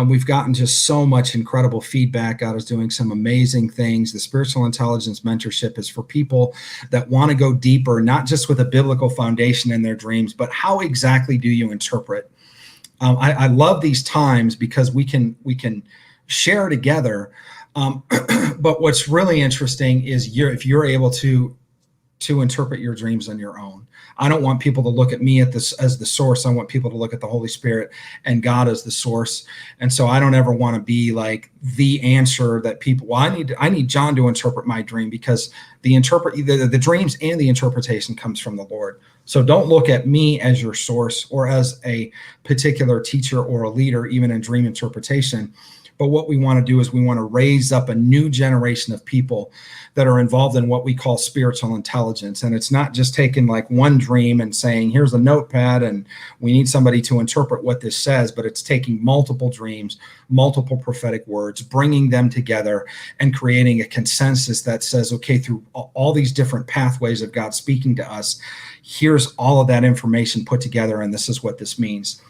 We've gotten just so much incredible feedback. God is doing some amazing things. The spiritual intelligence mentorship is for people that want to go deeper, not just with a biblical foundation in their dreams, but how exactly do you interpret? I love these times because we can share together. But what's really interesting is if you're able to interpret your dreams on your own. I don't want people to look at me as the source. I want people to look at the Holy Spirit and God as the source. And so I don't ever want to be like the answer that people, well, I need John to interpret my dream, because the dreams and the interpretation comes from the Lord. So don't look at me as your source or as a particular teacher or a leader, even in dream interpretation. But what we want to do is we want to raise up a new generation of people that are involved in what we call spiritual intelligence. And it's not just taking like one dream and saying, here's a notepad and we need somebody to interpret what this says, but it's taking multiple dreams, multiple prophetic words, bringing them together and creating a consensus that says, okay, through all these different pathways of God speaking to us, here's all of that information put together, and this is what this means.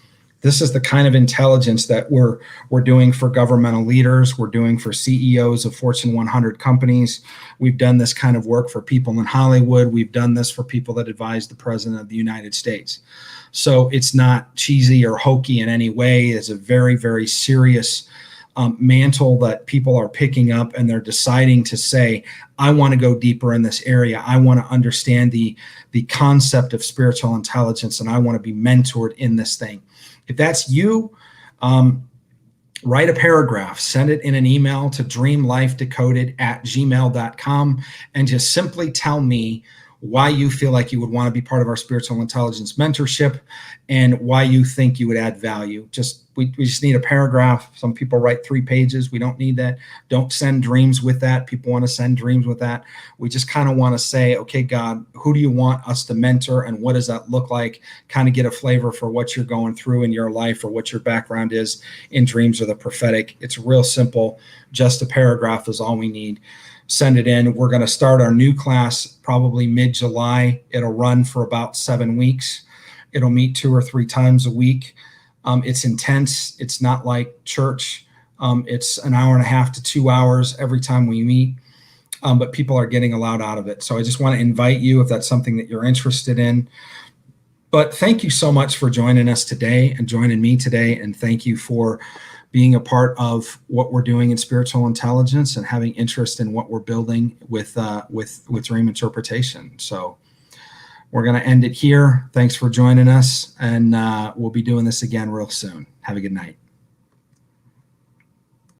This is the kind of intelligence that we're doing for governmental leaders. We're doing for CEOs of Fortune 100 companies. We've done this kind of work for people in Hollywood. We've done this for people that advise the President of the United States. So it's not cheesy or hokey in any way. It's a very, very serious mantle that people are picking up, and they're deciding to say, I want to go deeper in this area. I want to understand the concept of spiritual intelligence, and I want to be mentored in this thing. If that's you, write a paragraph, send it in an email to dreamlifedecoded@gmail.com, and just simply tell me why you feel like you would want to be part of our spiritual intelligence mentorship and why you think you would add value. We just need a paragraph. Some people write 3 pages. We don't need that. Don't send dreams with that. People want to send dreams with that. We just kind of want to say, okay, God, who do you want us to mentor, and what does that look like? Kind of get a flavor for what you're going through in your life or what your background is in dreams or the prophetic. It's real simple. Just a paragraph is all we need. Send it in. We're going to start our new class probably mid-July. It'll run for about 7 weeks. It'll meet 2 or 3 times a week. It's intense. It's not like church. It's an hour and a half to 2 hours every time we meet. But people are getting a lot out of it. So I just want to invite you if that's something that you're interested in. But thank you so much for joining us today and joining me today. And thank you for being a part of what we're doing in spiritual intelligence and having interest in what we're building with dream interpretation. So we're going to end it here. Thanks for joining us, and we'll be doing this again real soon. Have a good night.